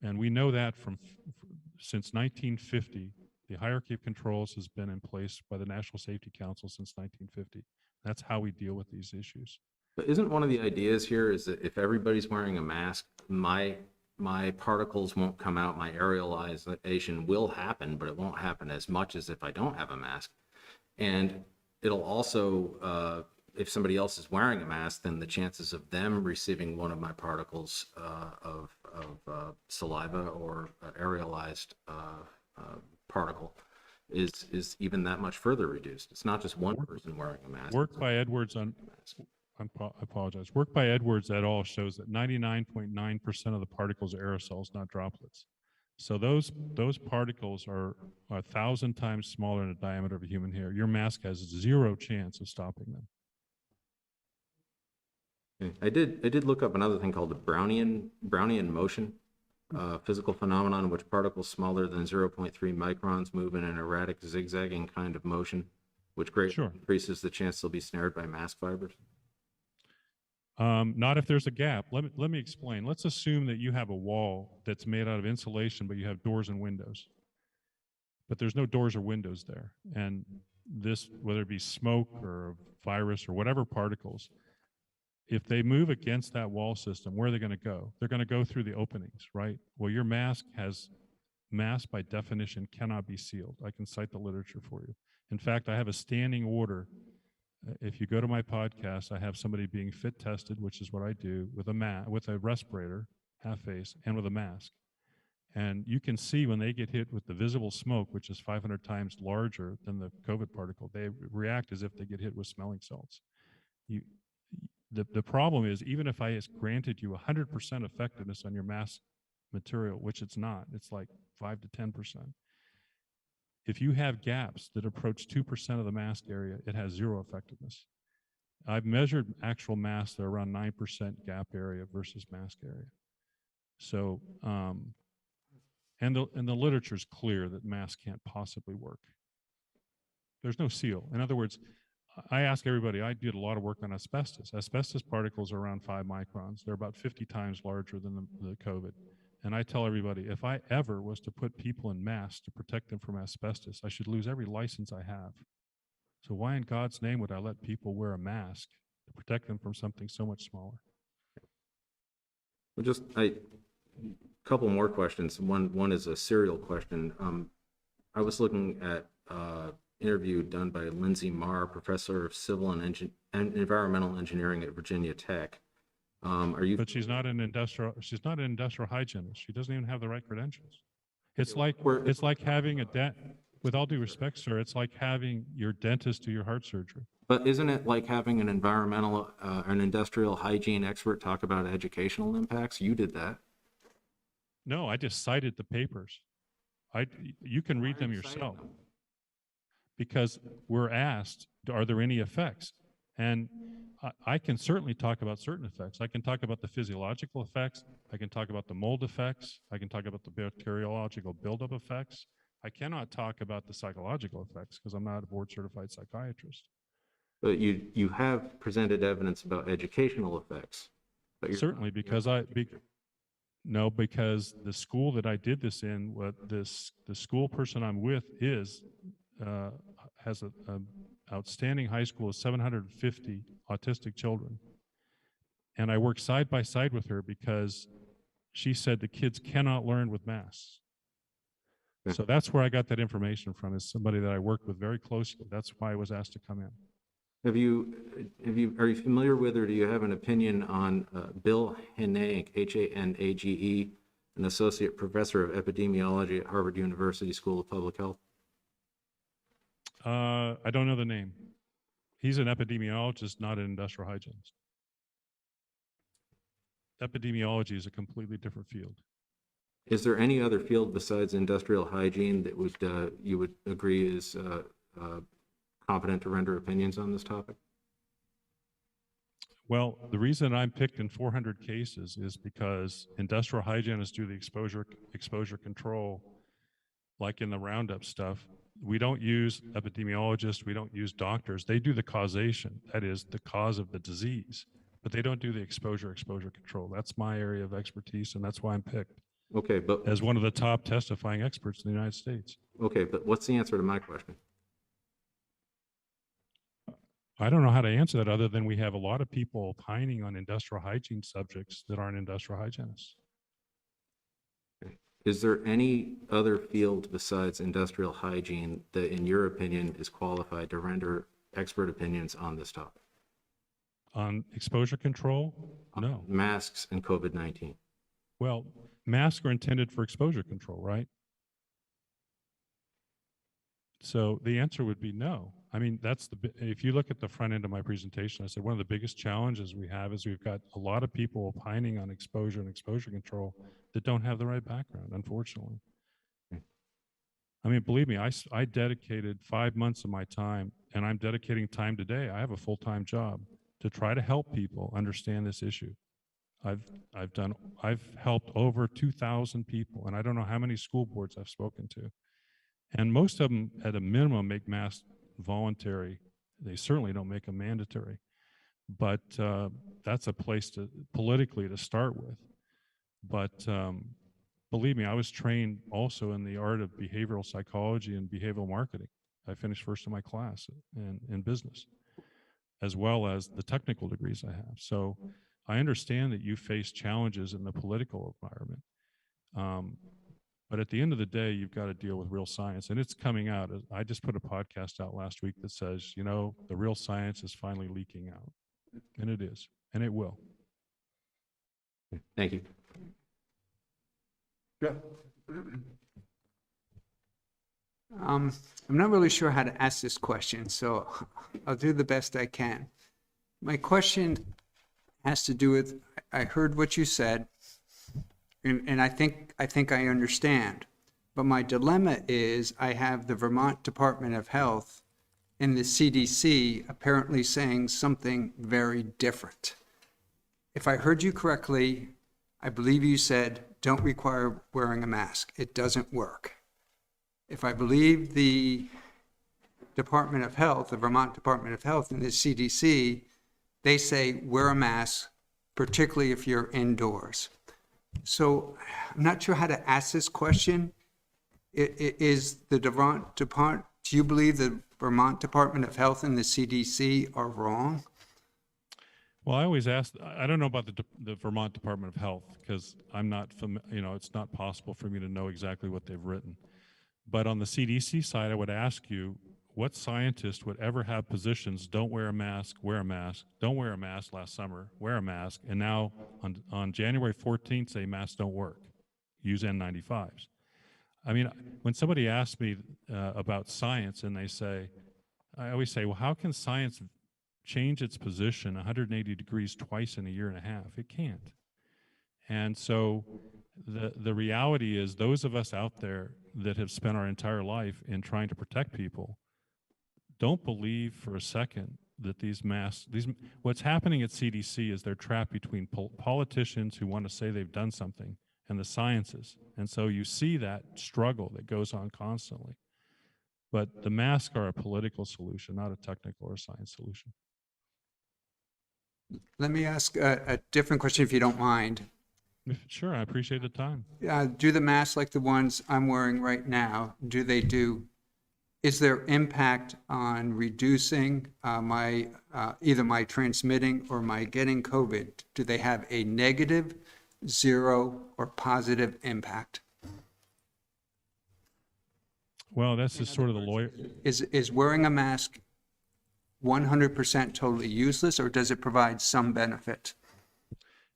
And we know that since 1950, the hierarchy of controls has been in place by the National Safety Council since 1950. That's how we deal with these issues. But isn't one of the ideas here is that if everybody's wearing a mask, my particles won't come out, my aerialization will happen, but it won't happen as much as if I don't have a mask. And it'll also, if somebody else is wearing a mask, then the chances of them receiving one of my particles of saliva or aerialized particle is even that much further reduced. It's not just one person wearing a mask. Work by Edwards on, I apologize. Work by Edwards et al. Shows that 99.9% of the particles are aerosols, not droplets. So those particles are 1,000 times smaller in the diameter of a human hair. Your mask has 0 chance of stopping them. Okay. I did look up another thing called the Brownian motion, physical phenomenon in which particles smaller than 0.3 microns move in an erratic zigzagging kind of motion, which greatly increases the chance they'll be snared by mask fibers. Not if there's a gap. Let me explain. Let's assume that you have a wall that's made out of insulation, but you have doors and windows. But there's no doors or windows there. And this, whether it be smoke or virus or whatever particles, if they move against that wall system, where are they going to go? They're going to go through the openings, right? Well, your mask by definition cannot be sealed. I can cite the literature for you. In fact, I have a standing order. If you go to my podcast, I have somebody being fit tested, which is what I do, with a respirator, half face, and with a mask. And you can see when they get hit with the visible smoke, which is 500 times larger than the COVID particle, they react as if they get hit with smelling salts. The problem is, even if I granted you 100% effectiveness on your mask material, which it's not, it's like 5 to 10%. If you have gaps that approach 2% of the mask area, it has 0 effectiveness. I've measured actual masks that are around 9% gap area versus mask area. So, and the literature is clear that masks can't possibly work. There's no seal. In other words, I ask everybody, I did a lot of work on asbestos. Asbestos particles are around 5 microns. They're about 50 times larger than the COVID. And I tell everybody, if I ever was to put people in masks to protect them from asbestos, I should lose every license I have. So why in God's name would I let people wear a mask to protect them from something so much smaller? Well, just a couple more questions. One is a serial question. I was looking at interview done by Lindsay Marr, professor of civil and environmental engineering at Virginia Tech. But she's not an industrial hygienist. She doesn't even have the right credentials. It's like having with all due respect, sir, it's like having your dentist do your heart surgery. But isn't it like having an environmental, an industrial hygiene expert talk about educational impacts? You did that. No, I just cited the papers. You can read them yourself. Because we're asked, are there any effects? And I can certainly talk about certain effects. I can talk about the physiological effects. I can talk about the mold effects. I can talk about the bacteriological buildup effects. I cannot talk about the psychological effects because I'm not a board certified psychiatrist. But you have presented evidence about educational effects. But Certainly, because because the school that I did this in, the school person I'm with has an outstanding high school of 750 autistic children. And I work side by side with her because she said the kids cannot learn with masks. Okay. So that's where I got that information from, is somebody that I work with very closely. That's why I was asked to come in. are you familiar with, or do you have an opinion on Bill Hanage, Hanage, an associate professor of epidemiology at Harvard University School of Public Health? I don't know the name. He's an epidemiologist, not an industrial hygienist. Epidemiology is a completely different field. Is there any other field besides industrial hygiene that you would agree is competent to render opinions on this topic? Well, the reason I'm picked in 400 cases is because industrial hygienists do the exposure control, like in the Roundup stuff. We don't use epidemiologists, we don't use doctors. They do the causation, that is the cause of the disease, but they don't do the exposure control. That's my area of expertise, and that's why I'm picked. Okay, but as one of the top testifying experts in the United States. Okay, but what's the answer to my question? I don't know how to answer that other than we have a lot of people opining on industrial hygiene subjects that aren't industrial hygienists. Is there any other field besides industrial hygiene that, in your opinion, is qualified to render expert opinions on this topic? On exposure control? No. Masks and COVID-19. Well, masks are intended for exposure control, right? So the answer would be no. I mean, if you look at the front end of my presentation, I said one of the biggest challenges we have is we've got a lot of people opining on exposure and exposure control that don't have the right background, unfortunately. I mean, believe me, I dedicated 5 months of my time, and I'm dedicating time today. I have a full-time job to try to help people understand this issue. I've helped over 2,000 people, and I don't know how many school boards I've spoken to. And most of them, at a minimum, make masks voluntary. They certainly don't make them mandatory. But that's a place politically to start with. But believe me, I was trained also in the art of behavioral psychology and behavioral marketing. I finished first in my class in business, as well as the technical degrees I have. So I understand that you face challenges in the political environment. But at the end of the day, you've got to deal with real science, and it's coming out. I just put a podcast out last week that says, you know, the real science is finally leaking out, and it is, and it will. Thank you. Yeah. I'm not really sure how to ask this question, so I'll do the best I can. My question has to do with, I heard what you said, and I think I understand. But my dilemma is I have the Vermont Department of Health and the CDC apparently saying something very different. If I heard you correctly, I believe you said, don't require wearing a mask. It doesn't work. If I believe the Department of Health, the Vermont Department of Health and the CDC, they say wear a mask, particularly if you're indoors. So I'm not sure how to ask this question. Is the Vermont Department, do you believe the Vermont Department of Health and the CDC are wrong? Well, I always ask, I don't know about the Vermont Department of Health because I'm not, it's not possible for me to know exactly what they've written. But on the CDC side, I would ask you, what scientist would ever have positions, don't wear a mask, wear a mask, don't wear a mask last summer, wear a mask, and now on January 14th say masks don't work, use N95s. I mean, when somebody asks me about science and I always say, well, how can science change its position 180 degrees twice in a year and a half? It can't. And so the reality is those of us out there that have spent our entire life in trying to protect people don't believe for a second that what's happening at CDC is they're trapped between politicians who want to say they've done something and the sciences. And so you see that struggle that goes on constantly. But the masks are a political solution, not a technical or science solution. Let me ask a different question if you don't mind. Sure, I appreciate the time. Do the masks like the ones I'm wearing right now, is there impact on reducing either my transmitting or my getting COVID? Do they have a negative, zero, or positive impact? Well, that's just sort of the lawyer. Is wearing a mask 100% totally useless, or does it provide some benefit?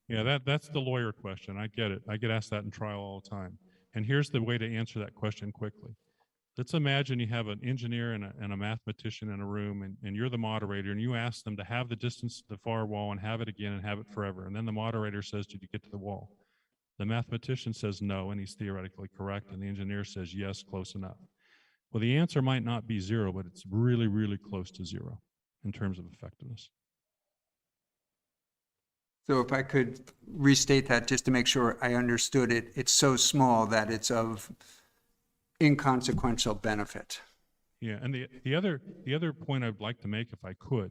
Yeah, that's the lawyer question. I get it. I get asked that in trial all the time. And here's the way to answer that question quickly. Let's imagine you have an engineer and a mathematician in a room, and you're the moderator, and you ask them to have the distance to the far wall and have it again and have it forever. And then the moderator says, did you get to the wall? The mathematician says no, and he's theoretically correct, and the engineer says yes, close enough. Well, the answer might not be zero, but it's really, really close to zero in terms of effectiveness. So if I could restate that just to make sure I understood it, it's so small that it's of inconsequential benefit. Yeah, and the other point I'd like to make, if I could,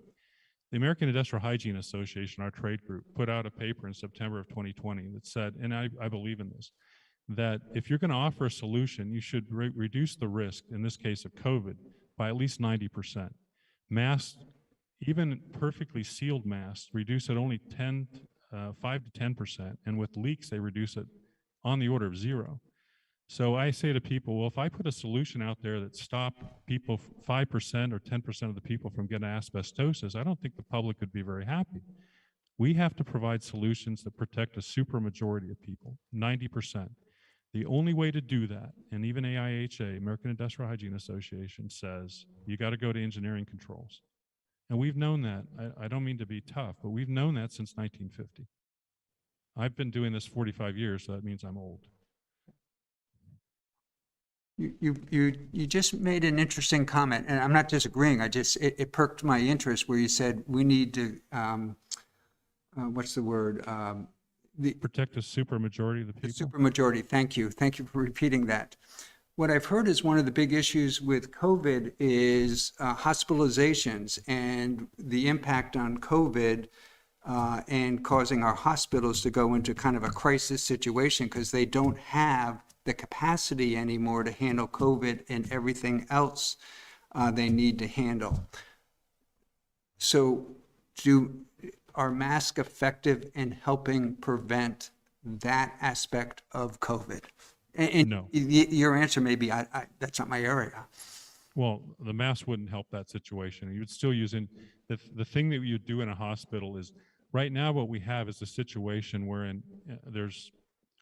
the American Industrial Hygiene Association, our trade group, put out a paper in September of 2020 that said, and I believe in this, that if you're going to offer a solution, you should reduce the risk, in this case of COVID, by at least 90%. Masks, even perfectly sealed masks, reduce it only 5 to 10%, and with leaks, they reduce it on the order of zero. So I say to people, well, if I put a solution out there that stopped people, 5% or 10% of the people from getting asbestosis, I don't think the public would be very happy. We have to provide solutions that protect a supermajority of people, 90%. The only way to do that, and even AIHA, American Industrial Hygiene Association, says you got to go to engineering controls. And we've known that. I don't mean to be tough, but we've known that since 1950. I've been doing this 45 years, so that means I'm old. You just made an interesting comment, and I'm not disagreeing. It perked my interest where you said we need to, what's the word? Protect a supermajority of the people. The supermajority. Thank you. Thank you for repeating that. What I've heard is one of the big issues with COVID is hospitalizations and the impact on COVID and causing our hospitals to go into kind of a crisis situation because they don't have the capacity anymore to handle COVID and everything else they need to handle. So are masks effective in helping prevent that aspect of COVID? And no. Your answer may be, that's not my area. Well, the mask wouldn't help that situation. You would still use the thing that you do in a hospital is, right now what we have is a situation wherein there's,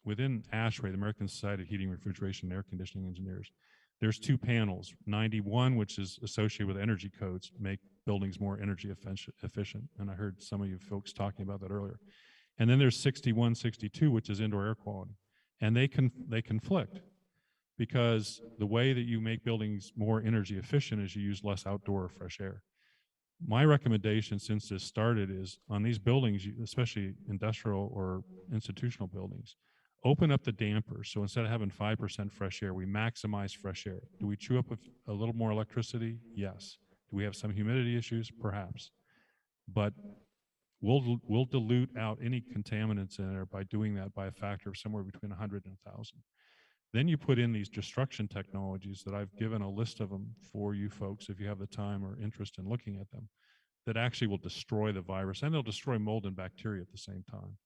within ASHRAE, the American Society of Heating, Refrigeration, and Air Conditioning Engineers, there's two panels, 91, which is associated with energy codes, make buildings more energy efficient. And I heard some of you folks talking about that earlier. And then there's 61, 62, which is indoor air quality. And they conflict because the way that you make buildings more energy efficient is you use less outdoor fresh air. My recommendation since this started is on these buildings, especially industrial or institutional buildings, open up the dampers. So instead of having 5% fresh air, we maximize fresh air. Do we chew up a little more electricity? Yes. Do we have some humidity issues? Perhaps. But we'll dilute out any contaminants in there by doing that by a factor of somewhere between 100 and 1,000. Then you put in these destruction technologies that I've given a list of them for you folks if you have the time or interest in looking at them, that actually will destroy the virus, and they'll destroy mold and bacteria at the same time.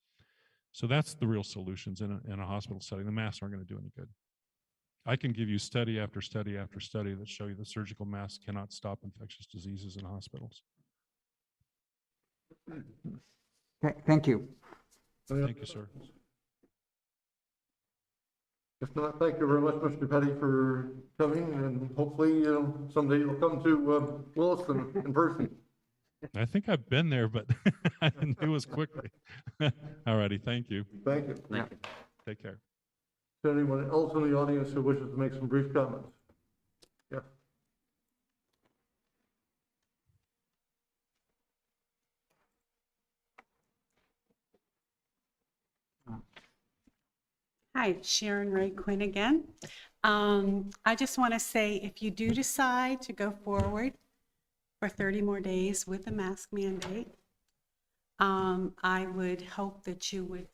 So that's the real solutions in a hospital setting. The masks aren't going to do any good. I can give you study after study after study that show you that surgical masks cannot stop infectious diseases in hospitals. Okay, thank you. Thank you, sir. If not, thank you very much, Mr. Petty, for coming, and hopefully, someday you'll come to Williston in person. I think I've been there, but I didn't do as quickly. All righty, thank you. Thank you. Thank you. Take care. Is there anyone else in the audience who wishes to make some brief comments? Yeah. Hi, Sharon Ray Quinn again. I just want to say, if you do decide to go forward for 30 more days with the mask mandate, I would hope that you would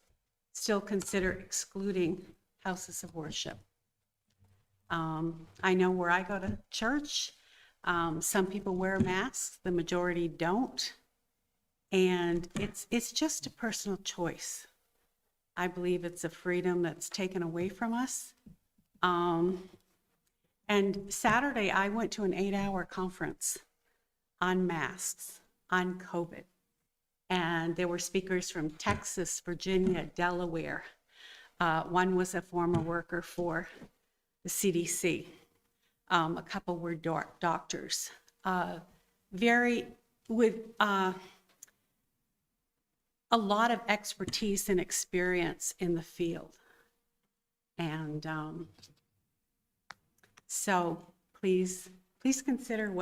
still consider excluding houses of worship. I know where I go to church, some people wear masks, the majority don't. And it's just a personal choice. I believe it's a freedom that's taken away from us. And Saturday, I went to an 8-hour conference on masks, on COVID. And there were speakers from Texas, Virginia, Delaware. One was a former worker for the CDC. A couple were doctors. With a lot of expertise and experience in the field. And so please consider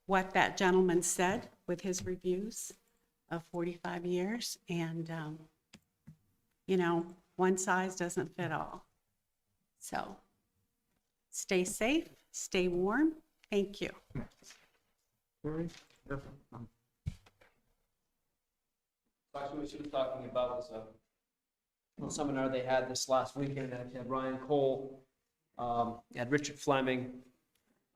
what that gentleman said with his reviews of 45 years. And, one size doesn't fit all. So stay safe, stay warm. Thank you. Yes. Actually, what she was talking about was a seminar they had this last weekend. They had Ryan Cole, had Richard Fleming,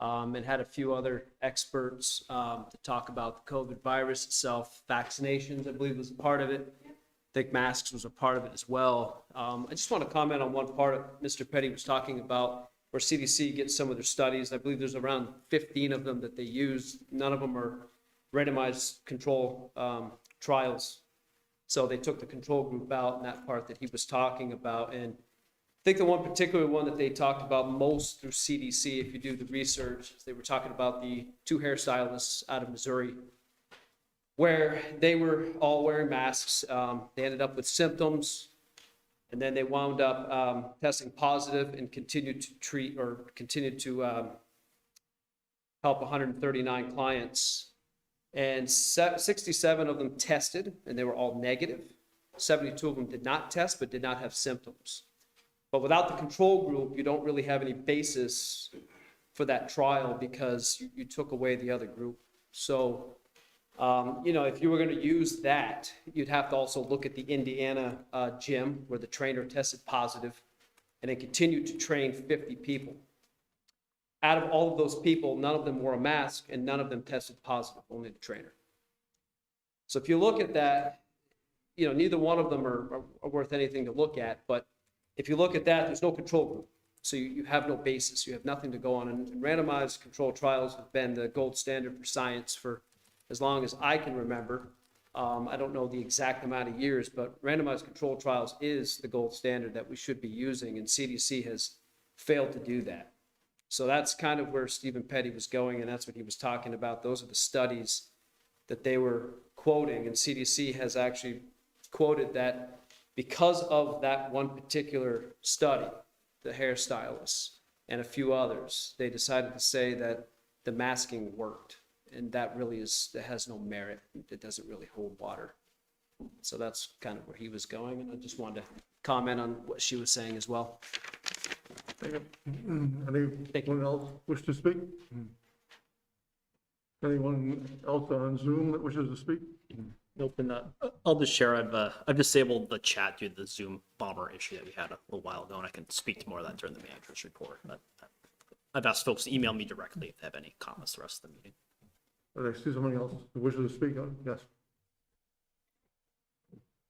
and had a few other experts to talk about the COVID virus itself. Vaccinations, I believe, was a part of it. I think masks was a part of it as well. I just want to comment on one part Mr. Petty was talking about, where CDC gets some of their studies. I believe there's around 15 of them that they use. None of them are randomized control trials. So they took the control group out in that part that he was talking about. And I think the one particular one that they talked about most through CDC, if you do the research, they were talking about the 2 hairstylists out of Missouri, where they were all wearing masks. They ended up with symptoms, and then they wound up testing positive and continued to help 139 clients. And 67 of them tested, and they were all negative. 72 of them did not test, but did not have symptoms. But without the control group, you don't really have any basis for that trial because you took away the other group. So, if you were going to use that, you'd have to also look at the Indiana gym where the trainer tested positive and then continued to train 50 people. Out of all of those people, none of them wore a mask and none of them tested positive, only the trainer. So if you look at that, neither one of them are worth anything to look at. But if you look at that, there's no control group. So you have no basis. You have nothing to go on. And randomized controlled trials have been the gold standard for science for as long as I can remember. I don't know the exact amount of years, but randomized controlled trials is the gold standard that we should be using. And CDC has failed to do that. So that's kind of where Stephen Petty was going, and that's what he was talking about. Those are the studies that they were quoting, and CDC has actually quoted that because of that one particular study, the hairstylists and a few others, they decided to say that the masking worked, and that has no merit. It doesn't really hold water. So that's kind of where he was going, and I just wanted to comment on what she was saying as well. Anyone else wish to speak? Anyone else on Zoom that wishes to speak? Nope, and I'll just share, I've disabled the chat due to the Zoom bomber issue that we had a little while ago, and I can speak to more of that during the manager's report. But I've asked folks to email me directly if they have any comments the rest of the meeting. I see somebody else who wishes to speak on, yes.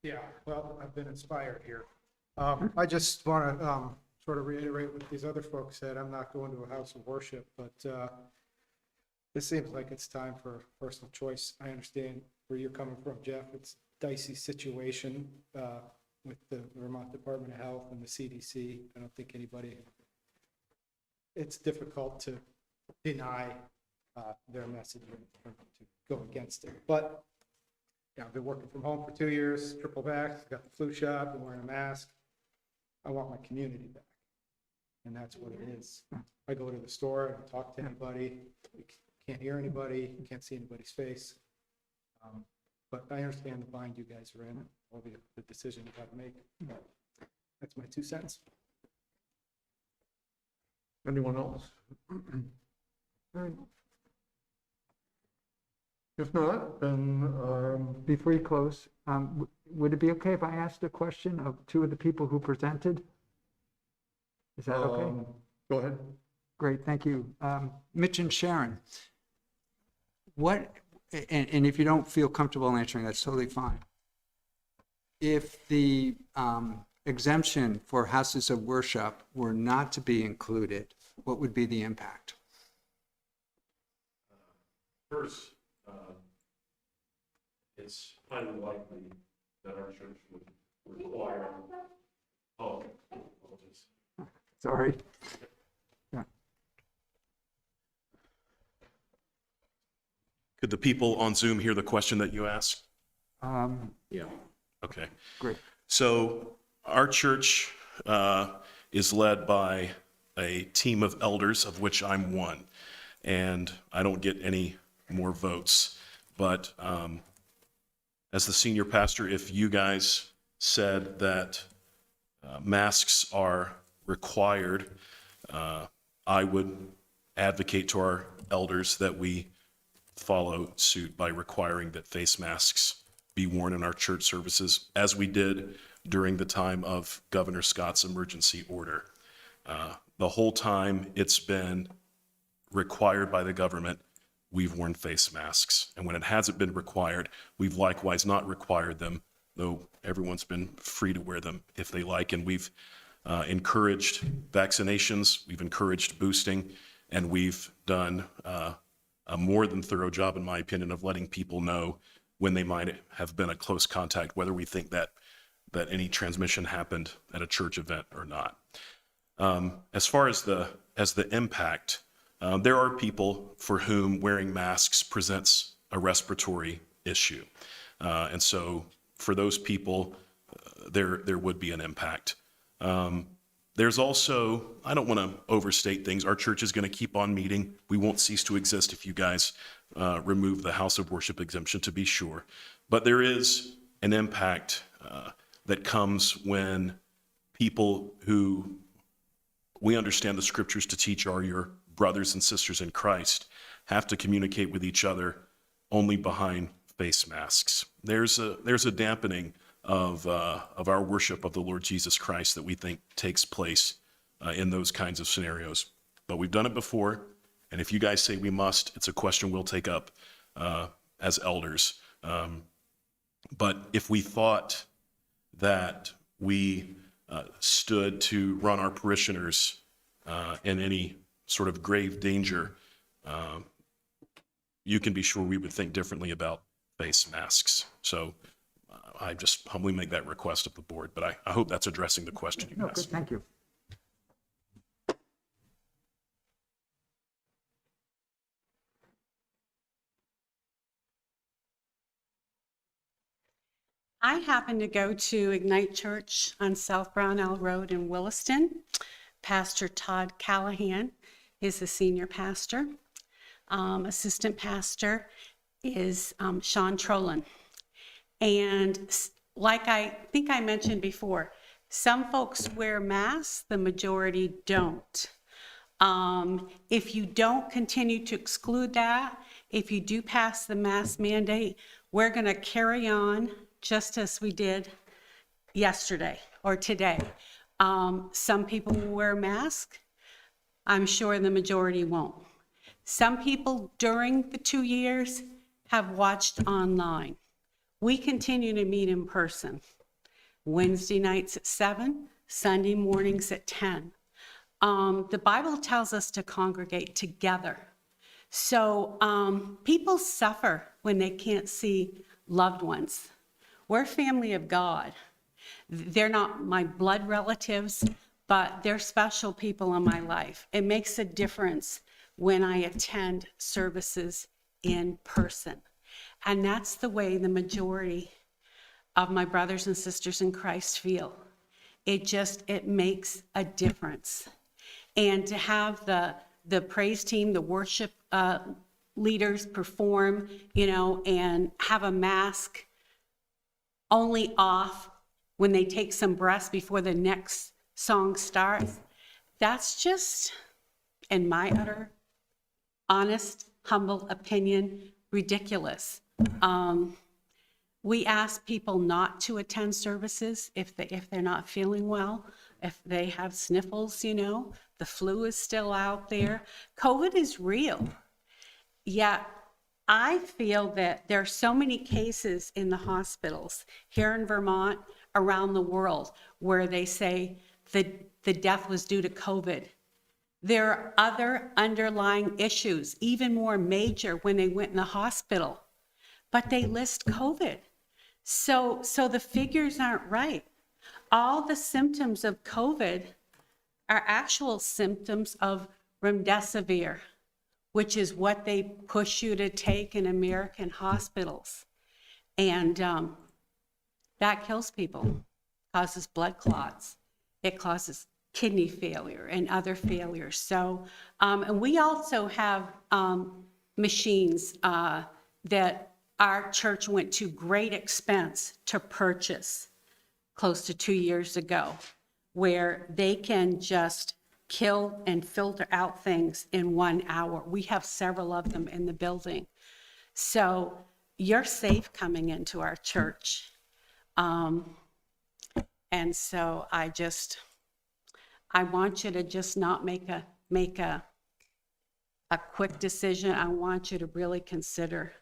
Yeah, well, I've been inspired here. I just want to sort of reiterate what these other folks said. I'm not going to a house of worship, but this seems like it's time for personal choice. I understand where you're coming from, Jeff. It's a dicey situation with the Vermont Vermont Department of Health and the CDC. I don't think anybody, it's difficult to deny their message or to go against it. But yeah, I've been working from home for 2 years, triple vax, got the flu shot, been wearing a mask. I want my community back. And that's what it is. I go to the store, I don't talk to anybody, you can't hear anybody, you can't see anybody's face. But I understand the bind you guys are in, all the decision you got to make. But that's my 2 cents. Anyone else? All right. If not, then, Before you close, would it be okay if I asked a question of 2 of the people who presented? Is that okay? Go ahead. Great, thank you. Mitch and Sharon, and if you don't feel comfortable answering, that's totally fine. If the exemption for houses of worship were not to be included, what would be the impact? First, it's highly likely that our church would require, Sorry. Could the people on Zoom hear the question that you asked? Yeah. Okay. Great. So our church is led by a team of elders, of which I'm one, and I don't get any more votes. But as the senior pastor, if you guys said that masks are required, I would advocate to our elders that we follow suit by requiring that face masks be worn in our church services, as we did during the time of Governor Scott's emergency order. The whole time it's been required by the government, we've worn face masks. And when it hasn't been required, we've likewise not required them, though everyone's been free to wear them if they like. And we've encouraged vaccinations, we've encouraged boosting, and we've done a more than thorough job, in my opinion, of letting people know when they might have been a close contact, whether we think that any transmission happened at a church event or not. As far as the impact, there are people for whom wearing masks presents a respiratory issue. And so for those people, there would be an impact. There's also, I don't want to overstate things, our church is going to keep on meeting. We won't cease to exist if you guys remove the house of worship exemption, to be sure. But there is an impact that comes when people who we understand the scriptures to teach are your brothers and sisters in Christ have to communicate with each other only behind face masks. There's a dampening of our worship of the Lord Jesus Christ that we think takes place in those kinds of scenarios. But we've done it before, and if you guys say we must, it's a question we'll take up as elders. But if we thought that we stood to run our parishioners in any sort of grave danger, you can be sure we would think differently about face masks. So I just humbly make that request of the board, but I hope that's addressing the question you asked. Good, thank you. I happen to go to Ignite Church on South Brownell Road in Williston. Pastor Todd Callahan is the senior pastor. Assistant pastor is Sean Trolin. And like I think I mentioned before, some folks wear masks, the majority don't. If you don't continue to exclude that, if you do pass the mask mandate, we're going to carry on just as we did yesterday or today. Some people will wear masks. I'm sure the majority won't. Some people during the 2 years have watched online. We continue to meet in person. Wednesday nights at 7, Sunday mornings at 10. The Bible tells us to congregate together. So people suffer when they can't see loved ones. We're family of God. They're not my blood relatives, but they're special people in my life. It makes a difference when I attend services in person. And that's the way the majority of my brothers and sisters in Christ feel. It makes a difference. And to have the praise team, the worship leaders perform, and have a mask only off when they take some breaths before the next song starts, that's just, in my utter, honest, humble opinion, ridiculous. We ask people not to attend services if they're not feeling well, if they have sniffles, the flu is still out there. COVID is real. Yet I feel that there are so many cases in the hospitals here in Vermont, around the world, where they say the death was due to COVID. There are other underlying issues, even more major when they went in the hospital, but they list COVID. So the figures aren't right. All the symptoms of COVID are actual symptoms of remdesivir, which is what they push you to take in American hospitals. And that kills people, causes blood clots. It causes kidney failure and other failures. So, and we also have machines that our church went to great expense to purchase close to 2 years ago, where they can just kill and filter out things in 1 hour. We have several of them in the building. So you're safe coming into our church. And so I want you to just not make a quick decision. I want you to really consider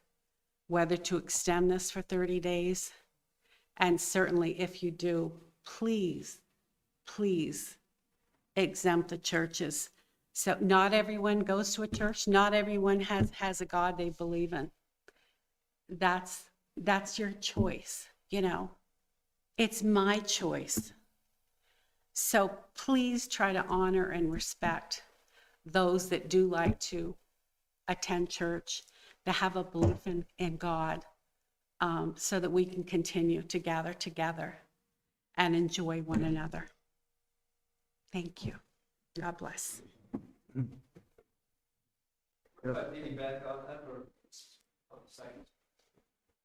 whether to extend this for 30 days. And certainly if you do, please exempt the churches. So not everyone goes to a church. Not everyone has a God they believe in. That's your choice, It's my choice. So please try to honor and respect those that do like to attend church, that have a belief in God, so that we can continue to gather together and enjoy one another. Thank you. God bless. Back on that,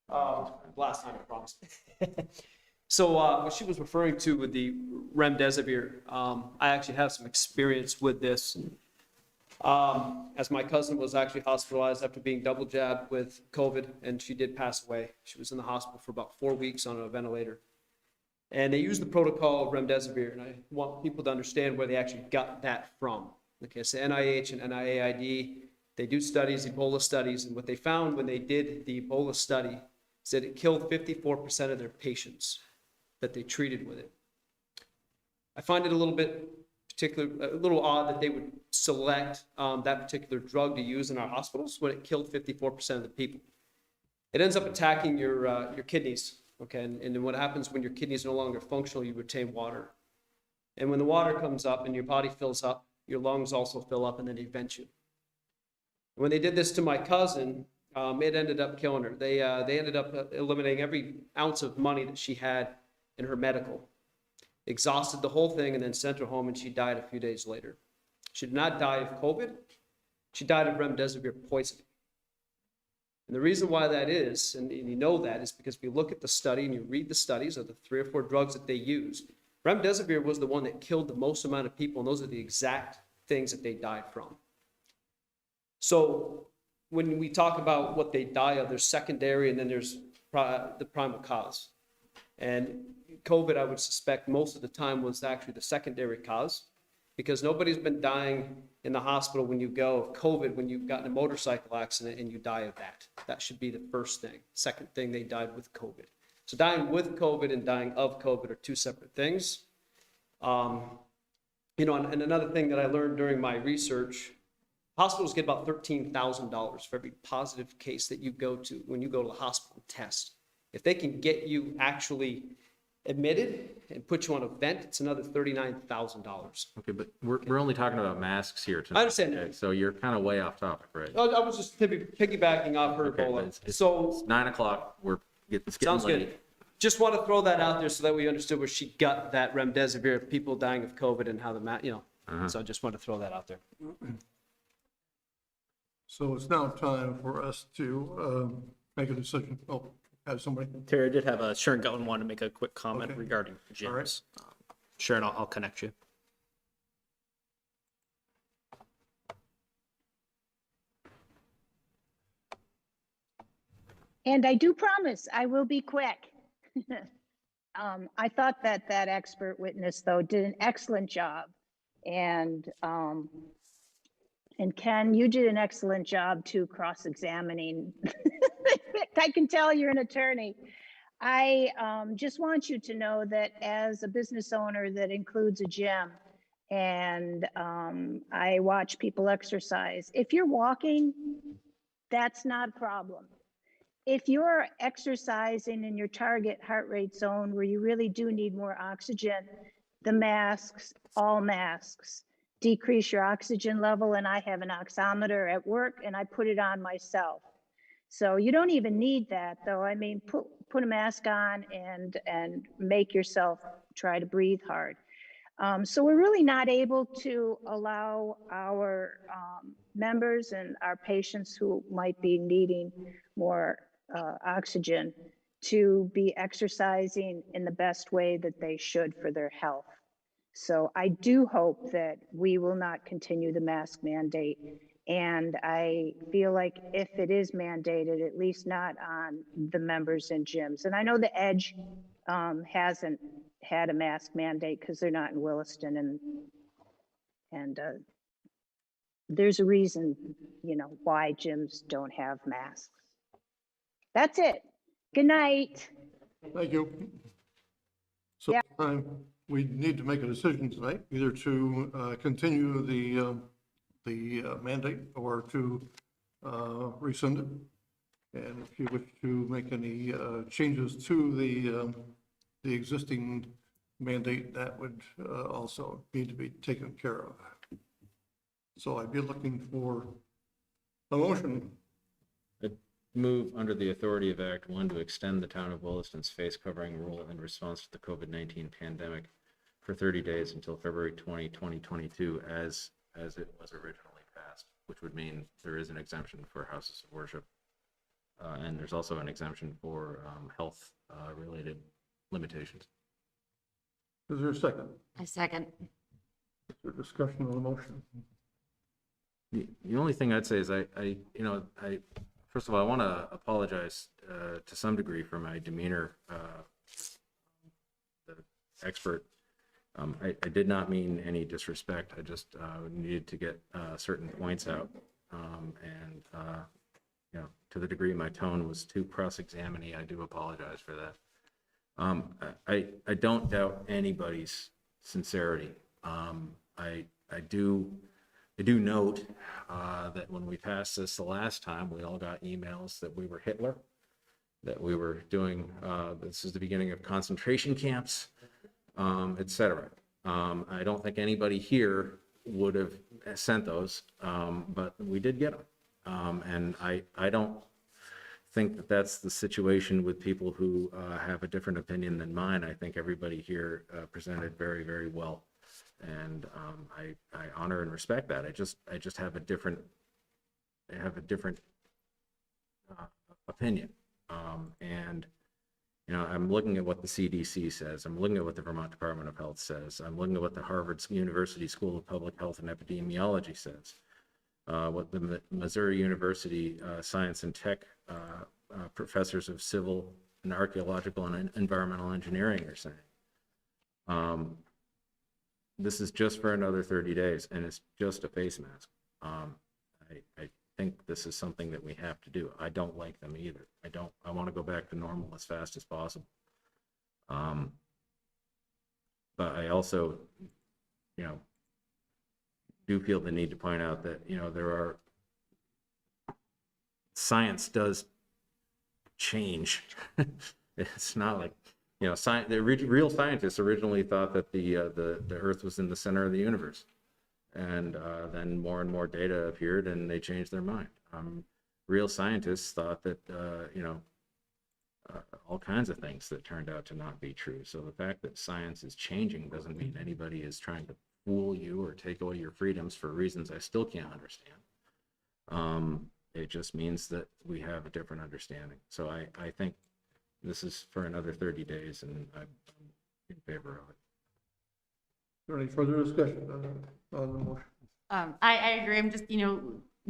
or last time, I promise. So what she was referring to with the remdesivir, I actually have some experience with this. As my cousin was actually hospitalized after being double jabbed with COVID, and she did pass away. She was in the hospital for about 4 weeks on a ventilator. And they used the protocol of remdesivir, and I want people to understand where they actually got that from. Okay, so NIH and NIAID, they do studies, Ebola studies, and what they found when they did the Ebola study is that it killed 54% of their patients that they treated with it. I find it a little odd that they would select that particular drug to use in our hospitals when it killed 54% of the people. It ends up attacking your kidneys, okay? And then what happens when your kidneys are no longer functional, you retain water. And when the water comes up and your body fills up, your lungs also fill up and then they vent you. When they did this to my cousin, it ended up killing her. They ended up eliminating every ounce of money that she had in her medical. Exhausted the whole thing and then sent her home, and she died a few days later. She did not die of COVID. She died of remdesivir poisoning. And the reason why that is, and you know that, is because if you look at the study and you read the studies of the 3 or 4 drugs that they used, remdesivir was the one that killed the most amount of people, and those are the exact things that they died from. So when we talk about what they die of, there's secondary and then there's the primal cause. And COVID, I would suspect most of the time was actually the secondary cause, because nobody's been dying in the hospital when you go of COVID when you've gotten a motorcycle accident and you die of that. That should be the first thing. Second thing, they died with COVID. So dying with COVID and dying of COVID are 2 separate things. And another thing that I learned during my research, hospitals get about $13,000 for every positive case that you go to when you go to the hospital and test. If they can get you actually admitted and put you on a vent, it's another $39,000. Okay, but we're only talking about masks here tonight. I understand. Okay, so you're kind of way off topic, right? I was just piggybacking off her, Okay, Ebola. but it's So, 9 o'clock, it's getting sounds late. good. Just want to throw that out there so that we understood where she got that remdesivir, people dying of COVID and how so I just want to throw that out there. So it's now time for us to make a decision. Oh, have somebody? Terry, I did have Sharon Gutton wanted to make a quick comment Okay. regarding gyms. All right. Sharon, I'll connect you. And I do promise I will be quick. I thought that that expert witness, though, did an excellent job. And Ken, you did an excellent job too, cross-examining. I can tell you're an attorney. I just want you to know that as a business owner that includes a gym, and I watch people exercise, if you're walking, that's not a problem. If you're exercising in your target heart rate zone where you really do need more oxygen, the masks, all masks, decrease your oxygen level. And I have an oximeter at work and I put it on myself. So you don't even need that though. I mean, put a mask on and make yourself try to breathe hard. So we're really not able to allow our members and our patients who might be needing more oxygen to be exercising in the best way that they should for their health. So I do hope that we will not continue the mask mandate. And I feel like if it is mandated, at least not on the members in gyms. And I know the Edge hasn't had a mask mandate because they're not in Williston, and there's a reason, why gyms don't have masks. That's it. Good night. Thank you. So Yeah. we need to make a decision tonight, either to continue the mandate or to rescind it. And if you wish to make any changes to the existing mandate, that would also need to be taken care of. So I'd be looking for a motion. Move under the authority of Act 1 to extend the town of Williston's face covering rule in response to the COVID-19 pandemic for 30 days until February 20, 2022, as it was originally passed, which would mean there is an exemption for houses of worship. And there's also an exemption for health related limitations. Is there a second? I second. Is there discussion on the motion? The only thing I'd say is first of all, I want to apologize to some degree for my demeanor. The expert, I did not mean any disrespect. I just needed to get certain points out, to the degree my tone was too cross-examining, I do apologize for that. I don't doubt anybody's sincerity. I do note that when we passed this the last time, we all got emails that we were Hitler, that we were doing, this is the beginning of concentration camps, etc. I don't think anybody here would have sent those, but we did get them. And I don't think that that's the situation with people who have a different opinion than mine. I think everybody here presented very, very well. And I honor and respect that. I just have a different opinion. I'm looking at what the CDC says. I'm looking at what the Vermont Department of Health says. I'm looking at what the Harvard University School of Public Health and Epidemiology says. What the Missouri University Science and Tech professors of civil and archaeological and environmental engineering are saying. This is just for another 30 days, and it's just a face mask. I think this is something that we have to do. I don't like them either. I want to go back to normal as fast as possible. But I also, do feel the need to point out that, science does change. It's not like, You know, real scientists originally thought that the Earth was in the center of the universe, and then more and more data appeared, and they changed their mind. Real scientists thought that all kinds of things that turned out to not be true. So the fact that science is changing doesn't mean anybody is trying to fool you or take away your freedoms for reasons I still can't understand. It just means that we have a different understanding. So I think this is for another 30 days, and I'm in favor of it. Is there any further discussion on the motion? I agree. I'm just,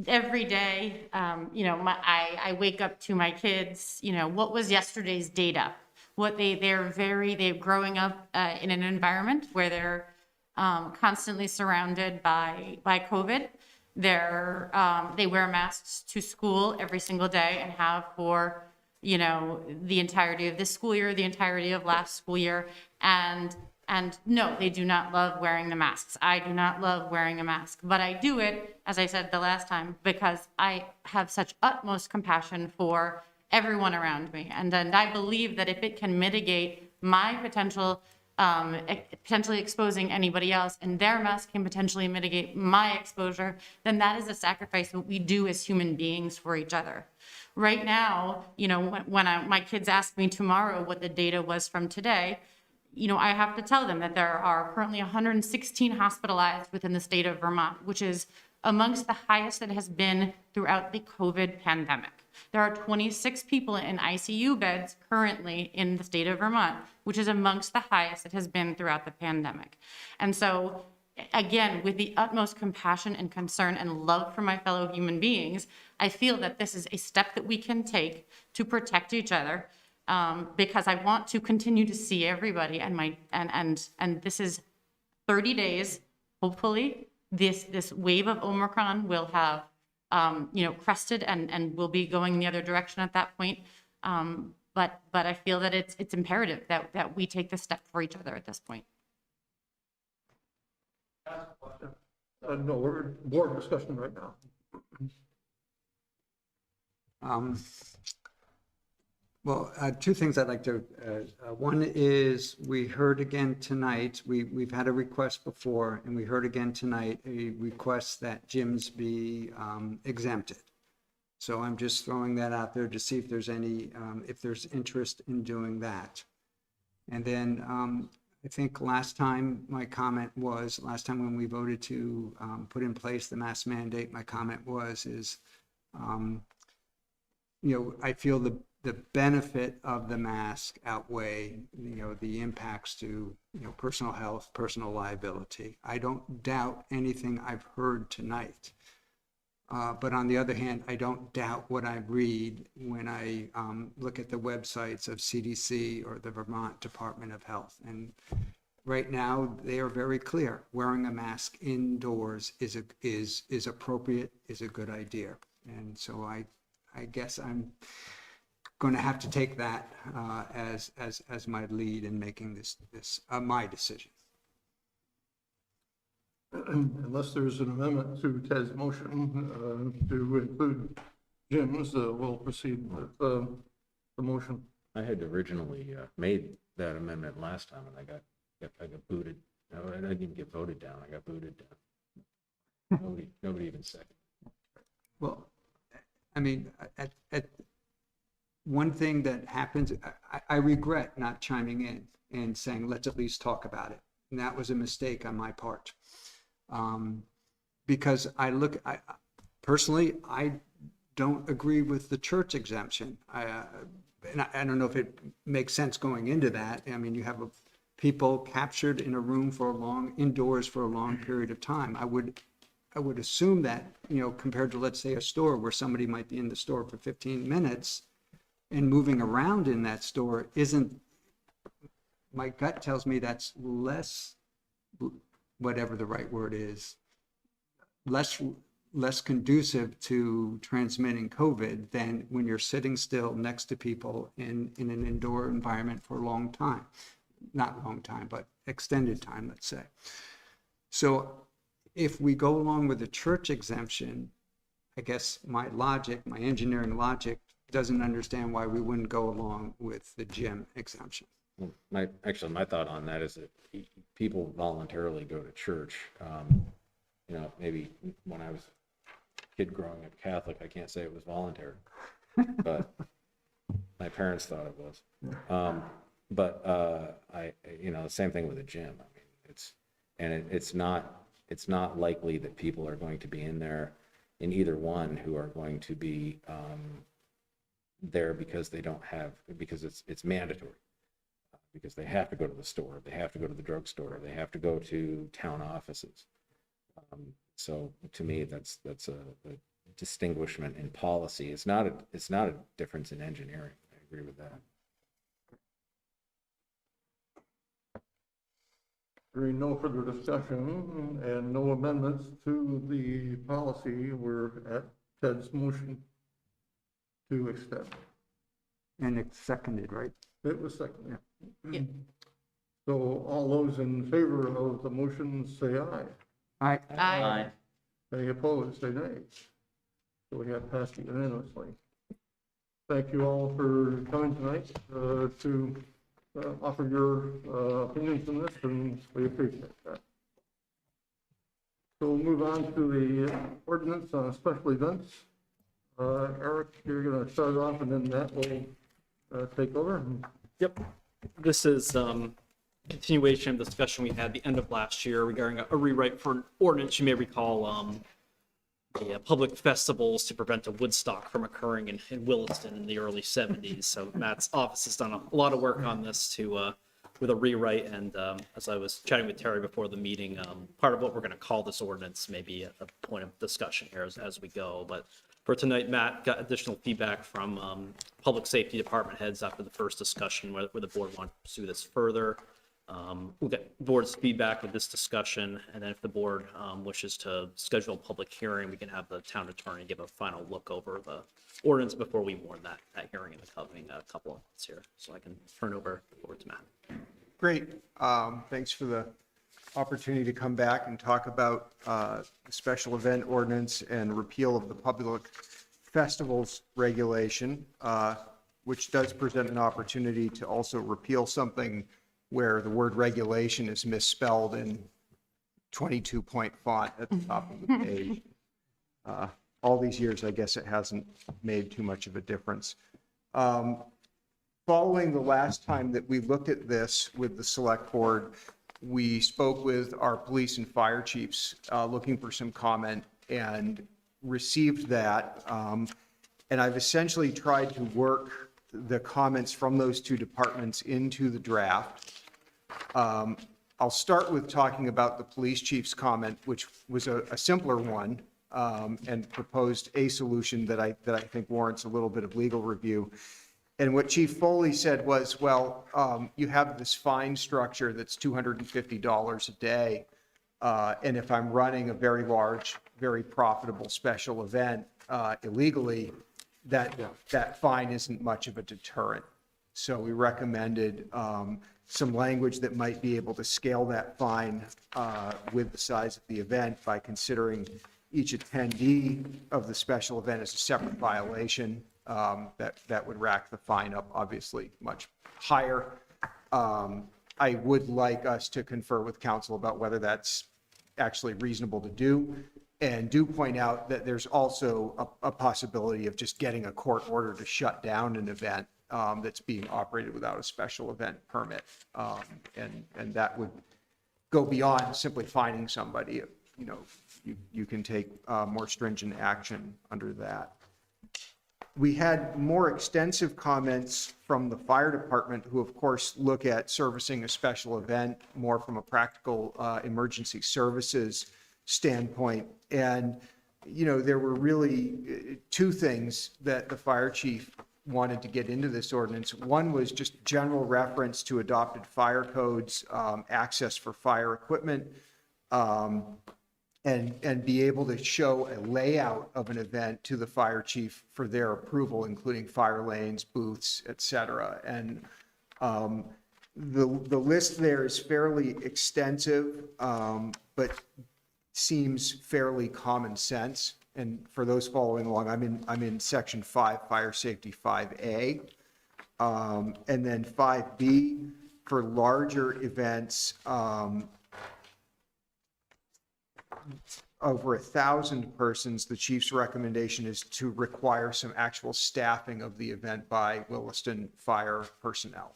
every day, I wake up to my kids, what was yesterday's data? They're growing up in an environment where they're constantly surrounded by COVID. They wear masks to school every single day and have for, the entirety of this school year, the entirety of last school year. And no, they do not love wearing the masks. I do not love wearing a mask, but I do it, as I said the last time, because I have such utmost compassion for everyone around me. And I believe that if it can mitigate my potentially exposing anybody else, and their mask can potentially mitigate my exposure, then that is a sacrifice that we do as human beings for each other. Right now, when my kids ask me tomorrow what the data was from today, I have to tell them that there are currently 116 hospitalized within the state of Vermont, which is amongst the highest it has been throughout the COVID pandemic. There are 26 people in ICU beds currently in the state of Vermont, which is amongst the highest it has been throughout the pandemic. And so, again, with the utmost compassion and concern and love for my fellow human beings, I feel that this is a step that we can take to protect each other. Because I want to continue to see everybody, and this is 30 days. Hopefully, this wave of Omicron will have crested and will be going in the other direction at that point. But I feel that it's imperative that we take this step for each other at this point. No, we're in board discussion right now. Well, two things I'd like to, one is we heard again tonight, we've had a request before, and we heard again tonight, a request that gyms be exempted. So I'm just throwing that out there to see if there's any, if there's interest in doing that. And then I think last time my comment was, last time when we voted to put in place the mask mandate, my comment was, I feel the benefit of the mask outweigh, the impacts to, personal health, personal liability. I don't doubt anything I've heard tonight. But on the other hand, I don't doubt what I read when I look at the websites of CDC or the Vermont Department of Health. And right now, they are very clear. Wearing a mask indoors is appropriate, is a good idea. And so I guess I'm going to have to take that as my lead in making this my decision. Unless there's an amendment to Ted's motion to include gyms, we'll proceed with the motion. I had originally made that amendment last time, and I got booted. No, I didn't even get voted down. I got booted down. Nobody even seconded. Well, I mean, at one thing that happens, I regret not chiming in and saying, let's at least talk about it. And that was a mistake on my part. Because personally, I don't agree with the church exemption. And I don't know if it makes sense going into that. I mean, you have people captured in a room indoors for a long period of time. I would assume that, compared to, let's say, a store where somebody might be in the store for 15 minutes and moving around in that store my gut tells me that's less, whatever the right word is, less conducive to transmitting COVID than when you're sitting still next to people in an indoor environment for a long time. Not long time, but extended time, let's say. So if we go along with the church exemption, I guess my engineering logic doesn't understand why we wouldn't go along with the gym exemption. My thought on that is that people voluntarily go to church. Maybe when I was a kid growing up Catholic, I can't say it was voluntary, but my parents thought it was. The same thing with a gym. I mean, it's not likely that people are going to be in there in either one who are going to be there because it's mandatory. Because they have to go to the store, they have to go to the drugstore, they have to go to town offices. So to me, that's a distinguishment in policy. It's not a difference in engineering. I agree with that. Hearing no further discussion and no amendments to the policy, we're at Ted's motion to extend. And it's seconded, right? It was seconded. Yeah. So all those in favor of the motion say aye. Aye. Any opposed, say nay. So we have passed unanimously. Thank you all for coming tonight to offer your opinions on this, and we appreciate that. So we'll move on to the ordinance on special events. Eric, you're going to start off, and then Matt will take over. Yep. This is continuation of the discussion we had at the end of last year regarding a rewrite for an ordinance. You may recall the public festivals to prevent a Woodstock from occurring in Williston in the early 70s. So Matt's office has done a lot of work on this with a rewrite. And as I was chatting with Terry before the meeting, part of what we're going to call this ordinance may be a point of discussion here as we go. But for tonight, Matt got additional feedback from public safety department heads after the first discussion where the board wanted to pursue this further. We'll get board's feedback with this discussion, and then if the board wishes to schedule a public hearing, we can have the town attorney give a final look over the ordinance before we warn that hearing in the coming couple of months here. So I can turn over the board to Matt. Great. Thanks for the opportunity to come back and talk about the special event ordinance and repeal of the public festivals regulation, which does present an opportunity to also repeal something where the word regulation is misspelled in 22-point font at the top of the page. All these years, I guess it hasn't made too much of a difference. Following the last time that we looked at this with the select board, we spoke with our police and fire chiefs looking for some comment and received that. And I've essentially tried to work the comments from those two departments into the draft. I'll start with talking about the police chief's comment, which was a simpler one, and proposed a solution that I think warrants a little bit of legal review. And what Chief Foley said was, well, you have this fine structure that's $250 a day. And if I'm running a very large, very profitable special event illegally, that fine isn't much of a deterrent. So we recommended some language that might be able to scale that fine with the size of the event by considering each attendee of the special event as a separate violation. That would rack the fine up obviously much higher. I would like us to confer with council about whether that's actually reasonable to do. And do point out that there's also a possibility of just getting a court order to shut down an event that's being operated without a special event permit. And that would go beyond simply fining somebody. You know, you can take more stringent action under that. We had more extensive comments from the fire department, who of course look at servicing a special event more from a practical emergency services standpoint. And, you know, there were really two things that the fire chief wanted to get into this ordinance. One was just general reference to adopted fire codes, access for fire equipment, and be able to show a layout of an event to the fire chief for their approval, including fire lanes, booths, et cetera. And the list there is fairly extensive, but seems fairly common sense. And for those following along, I'm in section 5, fire safety 5A. And then 5B for larger events, over 1,000 persons, the chief's recommendation is to require some actual staffing of the event by Williston fire personnel.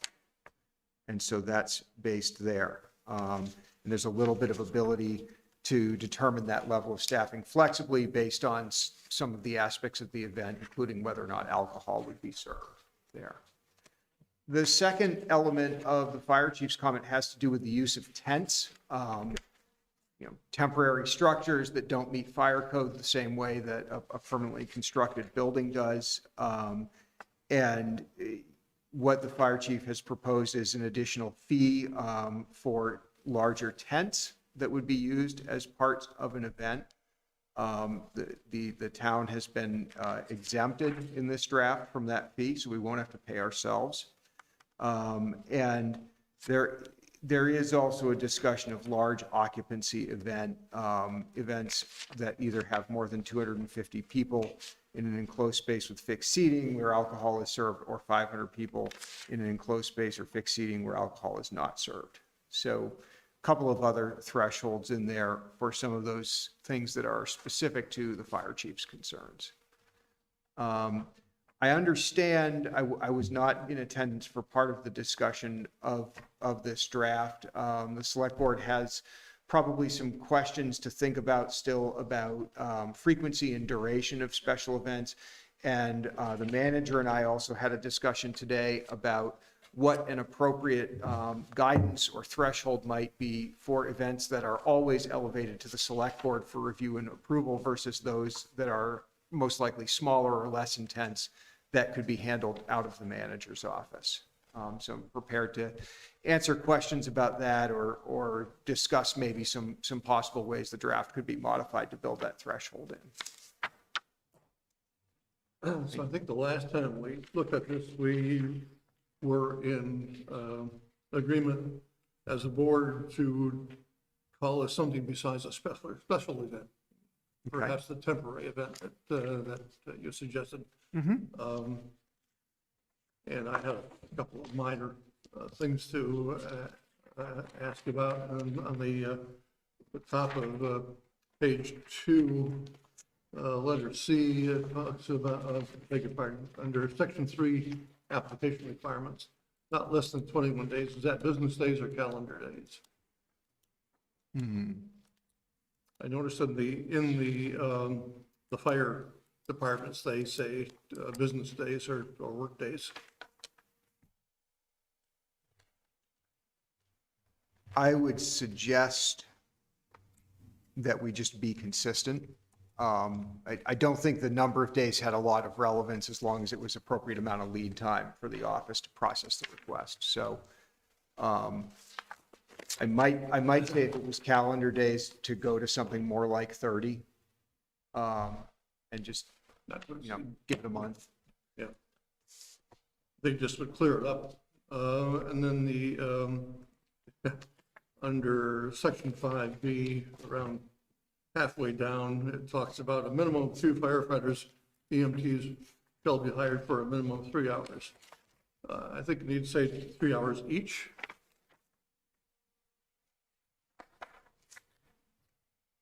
And so that's based there. And there's a little bit of ability to determine that level of staffing flexibly based on some of the aspects of the event, including whether or not alcohol would be served there. The second element of the fire chief's comment has to do with the use of tents. Temporary structures that don't meet fire code the same way that a permanently constructed building does. And what the fire chief has proposed is an additional fee for larger tents that would be used as part of an event. The town has been exempted in this draft from that fee, so we won't have to pay ourselves. And there is also a discussion of large occupancy events that either have more than 250 people in an enclosed space with fixed seating where alcohol is served, or 500 people in an enclosed space or fixed seating where alcohol is not served. So a couple of other thresholds in there for some of those things that are specific to the fire chief's concerns. I understand, I was not in attendance for part of the discussion of this draft. The select board has probably some questions to think about still about frequency and duration of special events. And the manager and I also had a discussion today about what an appropriate guidance or threshold might be for events that are always elevated to the select board for review and approval versus those that are most likely smaller or less intense that could be handled out of the manager's office. So I'm prepared to answer questions about that or discuss maybe some possible ways the draft could be modified to build that threshold in. So I think the last time we looked at this, we were in agreement as a board to call this something besides a special event. Perhaps the temporary event that you suggested. Mm-hmm. And I have a couple of minor things to ask about. On the top of page 2, letter C, it talks about, beg your pardon, under section 3, application requirements, not less than 21 days. Is that business days or calendar days? Mm-hmm. I noticed in the fire departments, they say business days or work days. I would suggest that we just be consistent. I don't think the number of days had a lot of relevance as long as it was appropriate amount of lead time for the office to process the request. So I might say if it was calendar days to go to something more like 30 and just, give it a month. Yeah. They just would clear it up. And then the, under section 5B, around halfway down, it talks about a minimum of 2 firefighters, EMTs shall be hired for a minimum of 3 hours. I think it needs to say 3 hours each.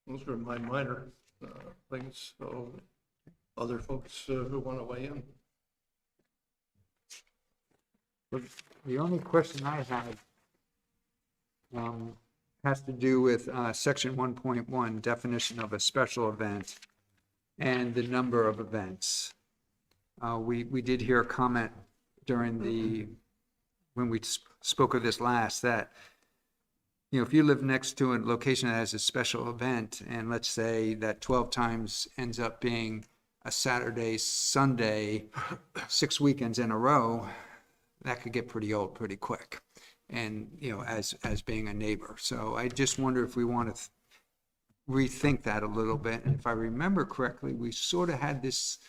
Those are my minor things, so other folks who want to weigh in. But the only question I had has to do with section 1.1, definition of a special event and the number of events. We did hear a comment during when we spoke of this last, that if you live next to a location that has a special event, and let's say that 12 times ends up being a Saturday, Sunday, 6 weekends in a row, that could get pretty old pretty quick. And, as being a neighbor. So I just wonder if we want to rethink that a little bit. And if I remember correctly, we sort of had this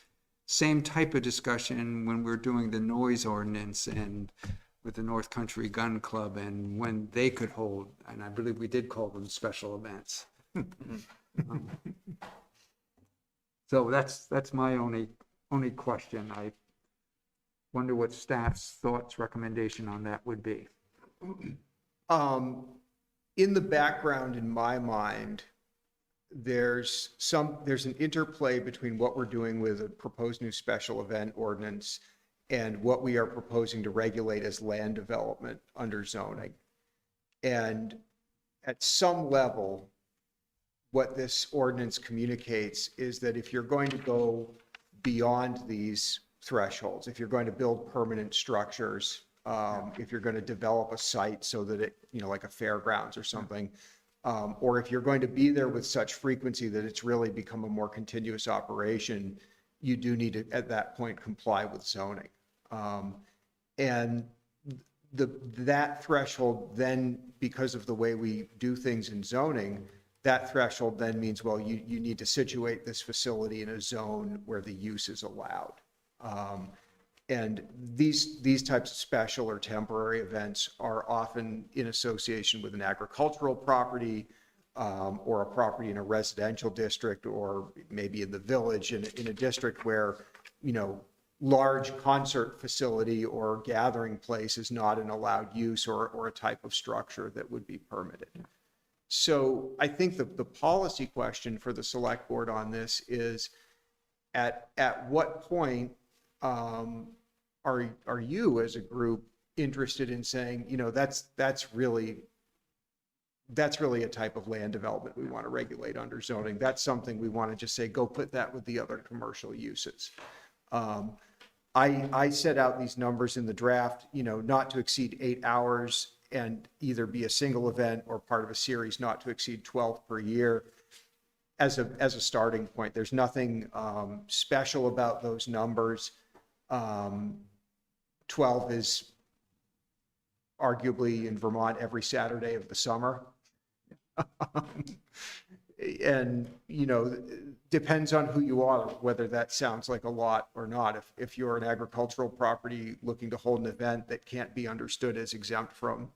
same type of discussion when we were doing the noise ordinance and with the North Country Gun Club and when they could hold, and I believe we did call them special events. So that's my only question. I wonder what staff's thoughts, recommendation on that would be. In the background, in my mind, there's an interplay between what we're doing with a proposed new special event ordinance and what we are proposing to regulate as land development under zoning. And at some level, what this ordinance communicates is that if you're going to go beyond these thresholds, if you're going to build permanent structures, if you're going to develop a site so that it, like a fairgrounds or something, or if you're going to be there with such frequency that it's really become a more continuous operation, you do need to, at that point, comply with zoning. And that threshold then, because of the way we do things in zoning, that threshold then means, well, you need to situate this facility in a zone where the use is allowed. And these types of special or temporary events are often in association with an agricultural property, or a property in a residential district, or maybe in the village in a district where, large concert facility or gathering place is not an allowed use or a type of structure that would be permitted. So I think the policy question for the select board on this is, at what point are you as a group interested in saying, that's really a type of land development we want to regulate under zoning. That's something we want to just say, go put that with the other commercial uses. I set out these numbers in the draft, not to exceed 8 hours and either be a single event or part of a series not to exceed 12 per year as a starting point. There's nothing special about those numbers. 12 is arguably in Vermont every Saturday of the summer. And, depends on who you are, whether that sounds like a lot or not. If you're an agricultural property looking to hold an event that can't be understood as exempt from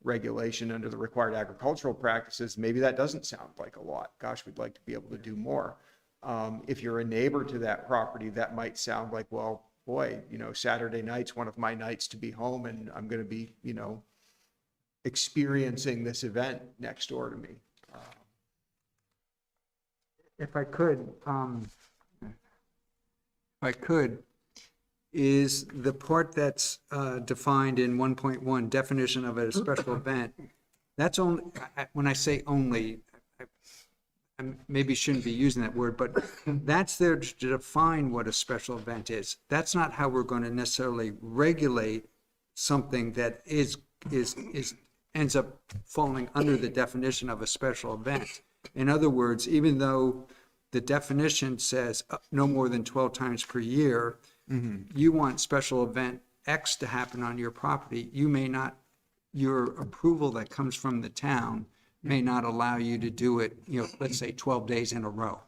regulation under the required agricultural practices, maybe that doesn't sound like a lot. Gosh, we'd like to be able to do more. If you're a neighbor to that property, that might sound like, well, boy, Saturday night's one of my nights to be home, and I'm going to be, experiencing this event next door to me. If I could, is the part that's defined in 1.1, definition of a special event, that's only, when I say only, I maybe shouldn't be using that word, but that's there to define what a special event is. That's not how we're going to necessarily regulate something that ends up falling under the definition of a special event. In other words, even though the definition says no more than 12 times per year, you want special event X to happen on your property, you may not, your approval that comes from the town may not allow you to do it, let's say 12 days in a row.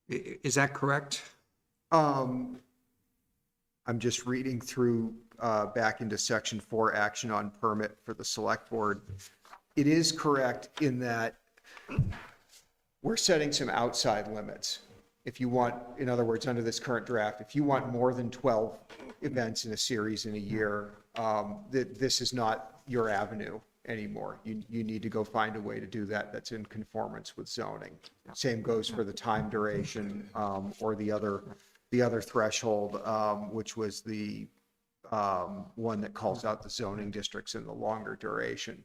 Is that correct? I'm just reading through back into section 4, action on permit for the select board. It is correct in that we're setting some outside limits. If you want, in other words, under this current draft, if you want more than 12 events in a series in a year, this is not your avenue anymore. You need to go find a way to do that that's in conformance with zoning. Same goes for the time duration, or the other threshold, which was the one that calls out the zoning districts and the longer duration.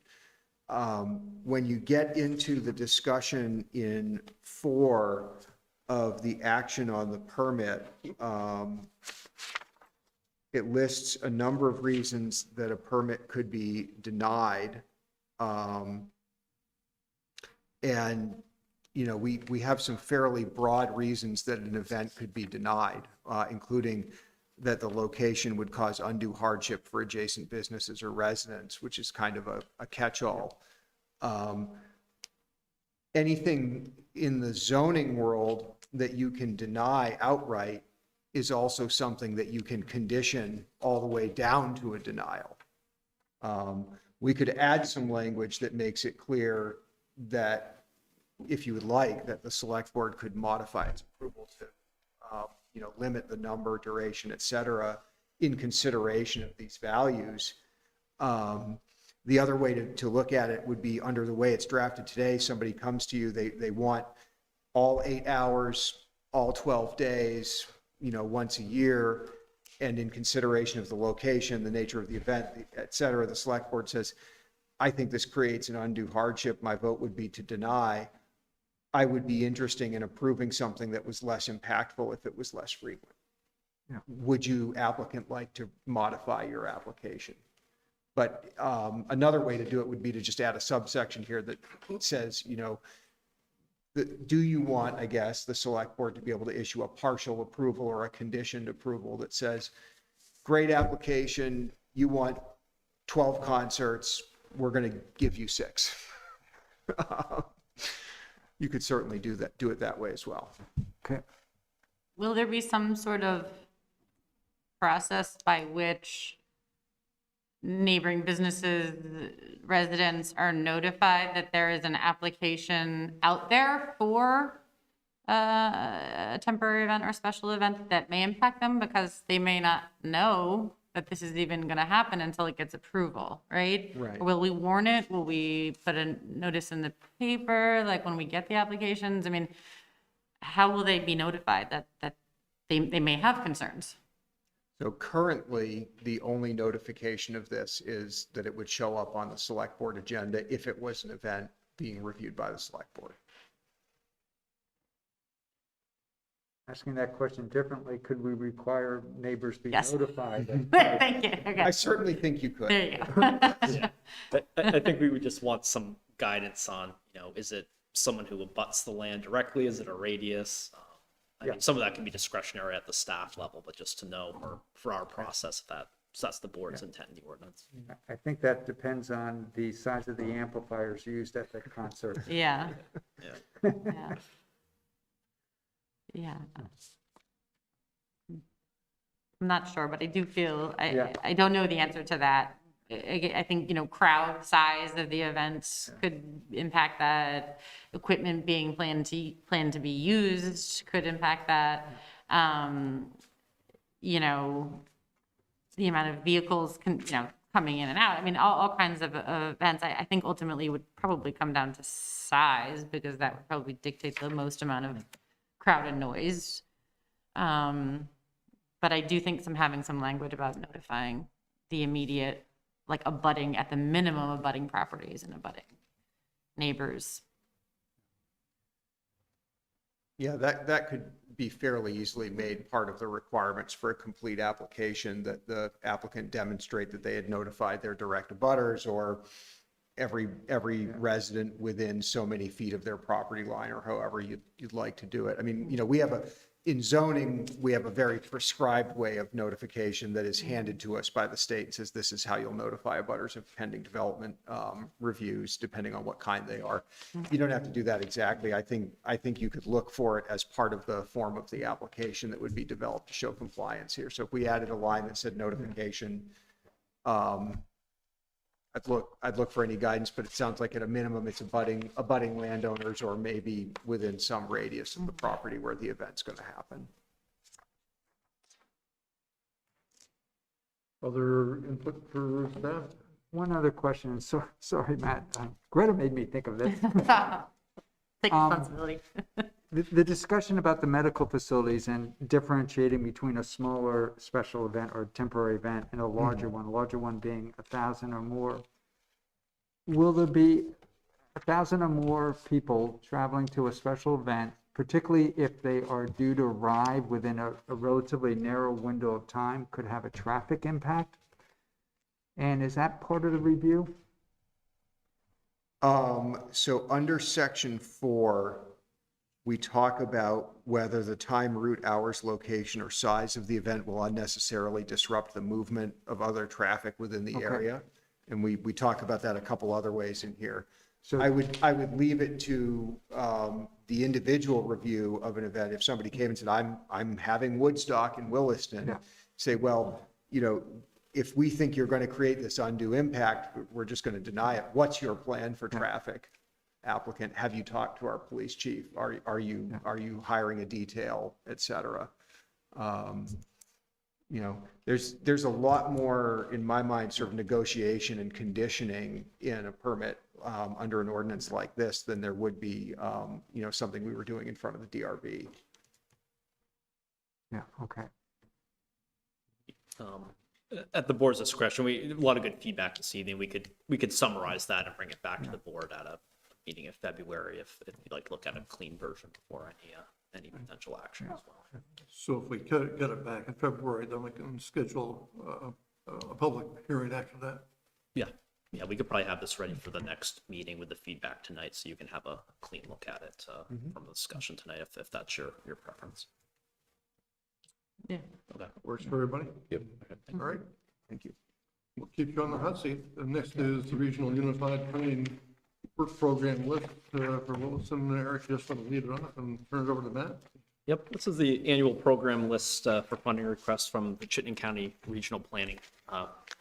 When you get into the discussion in 4 of the action on the permit, it lists a number of reasons that a permit could be denied. And, we have some fairly broad reasons that an event could be denied, including that the location would cause undue hardship for adjacent businesses or residents, which is kind of a catch-all. Anything in the zoning world that you can deny outright is also something that you can condition all the way down to a denial. We could add some language that makes it clear that, if you would like, that the select board could modify its approval to limit the number, duration, et cetera, in consideration of these values. The other way to look at it would be under the way it's drafted today. Somebody comes to you, they want all 8 hours, all 12 days, once a year. And in consideration of the location, the nature of the event, et cetera, the select board says, I think this creates an undue hardship. My vote would be to deny. I would be interested in approving something that was less impactful if it was less frequent. Yeah. Would you, applicant, like to modify your application? But another way to do it would be to just add a subsection here that says, do you want, I guess, the select board to be able to issue a partial approval or a conditioned approval that says, great application, you want 12 concerts, we're going to give you 6. You could certainly do it that way as well. Okay. Will there be some sort of process by which neighboring businesses, residents are notified that there is an application out there for a temporary event or special event that may impact them, because they may not know that this is even going to happen until it gets approval, right? Right. Or will we warn it? Will we put a notice in the paper, like when we get the applications? I mean, how will they be notified that they may have concerns? So currently, the only notification of this is that it would show up on the select board agenda if it was an event being reviewed by the select board. Asking that question differently, could we require neighbors be Yes. notified? Thank you. Okay. I certainly think you could. There you go. Yeah. I think we would just want some guidance on, is it someone who abuts the land directly? Is it a radius? I mean, some of that can be discretionary at the staff level, but just to know for our process, that's the board's intent in the ordinance. I think that depends on the size of the amplifiers used at the concert. Yeah. Yeah. Yeah. Yeah. I'm not sure, but I do feel, I don't know the answer to that. I think, crowd size of the events could impact that. Equipment being planned to be used could impact that. The amount of vehicles coming in and out. I mean, all kinds of events. I think ultimately would probably come down to size, because that would probably dictate the most amount of crowd and noise. But I do think having some language about notifying the immediate, like abutting, at the minimum, abutting properties and abutting neighbors. Yeah, that could be fairly easily made part of the requirements for a complete application, that the applicant demonstrate that they had notified their direct abutters, or every resident within so many feet of their property line, or however you'd like to do it. I mean, in zoning, we have a very prescribed way of notification that is handed to us by the state and says, this is how you'll notify abutters of pending development reviews, depending on what kind they are. You don't have to do that exactly. I think you could look for it as part of the form of the application that would be developed to show compliance here. So if we added a line that said notification, I'd look for any guidance, but it sounds like at a minimum, it's abutting landowners, or maybe within some radius of the property where the event's going to happen. Other input for staff? One other question. Sorry, Matt. Greta made me think of this. Take responsibility. The discussion about the medical facilities and differentiating between a smaller special event or temporary event and a larger one being 1,000 or more. Will there be 1,000 or more people traveling to a special event, particularly if they are due to arrive within a relatively narrow window of time, could have a traffic impact? And is that part of the review? So under section 4, we talk about whether the time, route, hours, location, or size of the event will unnecessarily disrupt the movement of other traffic within the area. And we talk about that a couple other ways in here. So I would leave it to the individual review of an event. If somebody came and said, I'm having Woodstock in Williston, say, well, if we think you're going to create this undue impact, we're just going to deny it. What's your plan for traffic? Applicant, have you talked to our police chief? Are you hiring a detail, et cetera? you know, there's a lot more, in my mind, sort of negotiation and conditioning in a permit under an ordinance like this than there would be, you know, something we were doing in front of the DRB. Yeah, okay. At the board's discretion, a lot of good feedback this evening. We could summarize that and bring it back to the board at a meeting in February if you'd like to look at a clean version before any potential action as well. So if we get it back in February, then we can schedule a public hearing after that. Yeah, we could probably have this ready for the next meeting with the feedback tonight, so you can have a clean look at it from the discussion tonight, if that's your preference. Yeah. Okay. Works for everybody? Yep. All right. Thank you. We'll keep you on the hot seat. The next is the Regional Unified Planning Work Program list for Williston. Eric, just want to lead it off and turn it over to Matt. Yep, this is the annual program list for funding requests from the Chittenden County Regional Planning,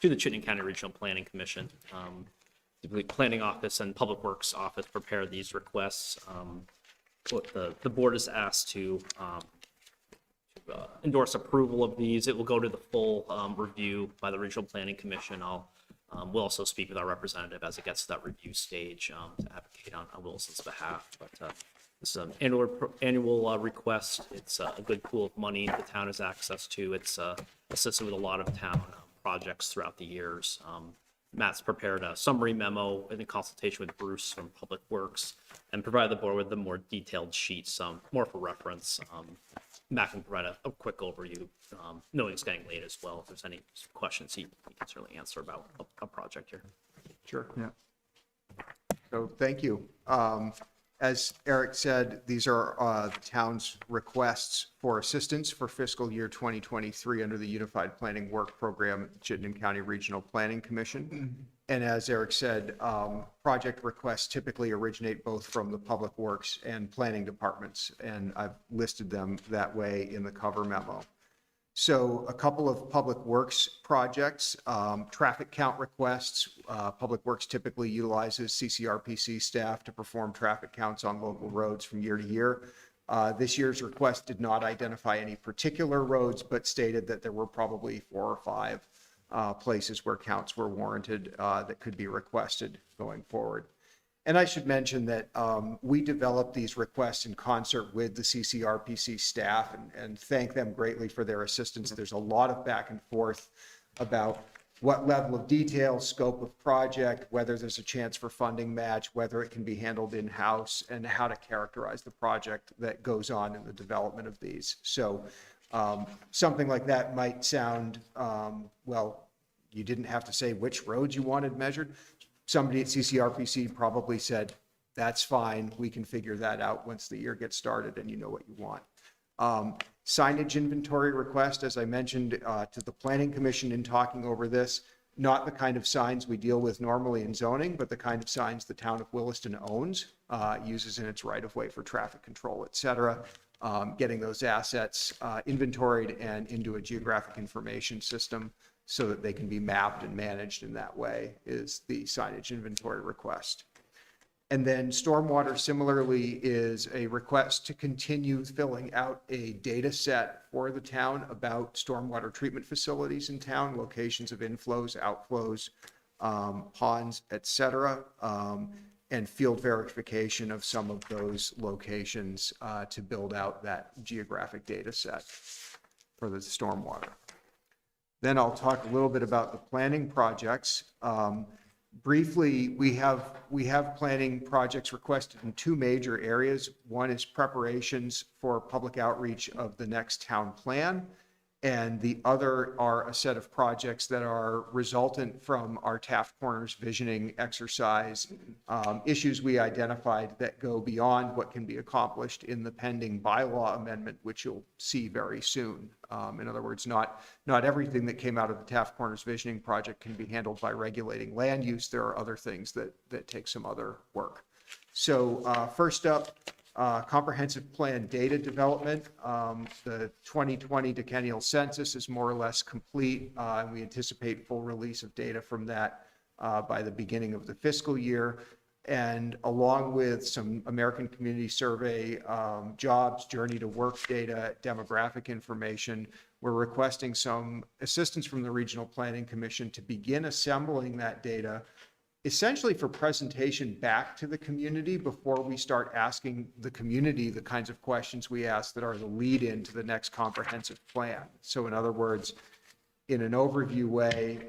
to the Chittenden County Regional Planning Commission. The Planning Office and Public Works Office prepare these requests. What the board is asked to endorse approval of these. It will go to the full review by the Regional Planning Commission. We'll also speak with our representative as it gets to that review stage to advocate on Williston's behalf. But this is an annual request. It's a good pool of money the town has access to. It's assisted with a lot of town projects throughout the years. Matt's prepared a summary memo in consultation with Bruce from Public Works and provided the board with the more detailed sheets, more for reference. Matt can provide a quick overview, knowing it's getting late as well. If there's any questions, he can certainly answer about a project here. Sure. Yeah. So thank you. As Eric said, these are the town's requests for assistance for fiscal year 2023 under the Unified Planning Work Program at the Chittenden County Regional Planning Commission. And as Eric said, project requests typically originate both from the Public Works and Planning departments, and I've listed them that way in the cover memo. So a couple of Public Works projects, traffic count requests. Public Works typically utilizes CCRPC staff to perform traffic counts on local roads from year to year. This year's request did not identify any particular roads, but stated that there were probably 4 or 5 places where counts were warranted that could be requested going forward. And I should mention that we developed these requests in concert with the CCRPC staff and thank them greatly for their assistance. There's a lot of back and forth about what level of detail, scope of project, whether there's a chance for funding match, whether it can be handled in-house, and how to characterize the project that goes on in the development of these. So something like that might sound, well, you didn't have to say which roads you wanted measured. Somebody at CCRPC probably said, that's fine, we can figure that out once the year gets started and you know what you want. Signage inventory request, as I mentioned to the Planning Commission in talking over this, not the kind of signs we deal with normally in zoning, but the kind of signs the town of Williston owns, uses in its right-of-way for traffic control, et cetera. Getting those assets inventoried and into a geographic information system so that they can be mapped and managed in that way is the signage inventory request. And then stormwater similarly is a request to continue filling out a data set for the town about stormwater treatment facilities in town, locations of inflows, outflows, ponds, et cetera, and field verification of some of those locations to build out that geographic data set for the stormwater. Then I'll talk a little bit about the planning projects. Briefly, we have planning projects requested in 2 major areas. One is preparations for public outreach of the next town plan, and the other are a set of projects that are resultant from our Taft Corners visioning exercise, issues we identified that go beyond what can be accomplished in the pending bylaw amendment, which you'll see very soon. In other words, not everything that came out of the Taft Corners visioning project can be handled by regulating land use. There are other things that take some other work. So first up, comprehensive plan data development. The 2020 decennial census is more or less complete, and we anticipate full release of data from that by the beginning of the fiscal year. And along with some American Community Survey jobs, journey to work data, demographic information, we're requesting some assistance from the Regional Planning Commission to begin assembling that data, essentially for presentation back to the community before we start asking the community the kinds of questions we ask that are the lead in to the next comprehensive plan. So in other words, in an overview way,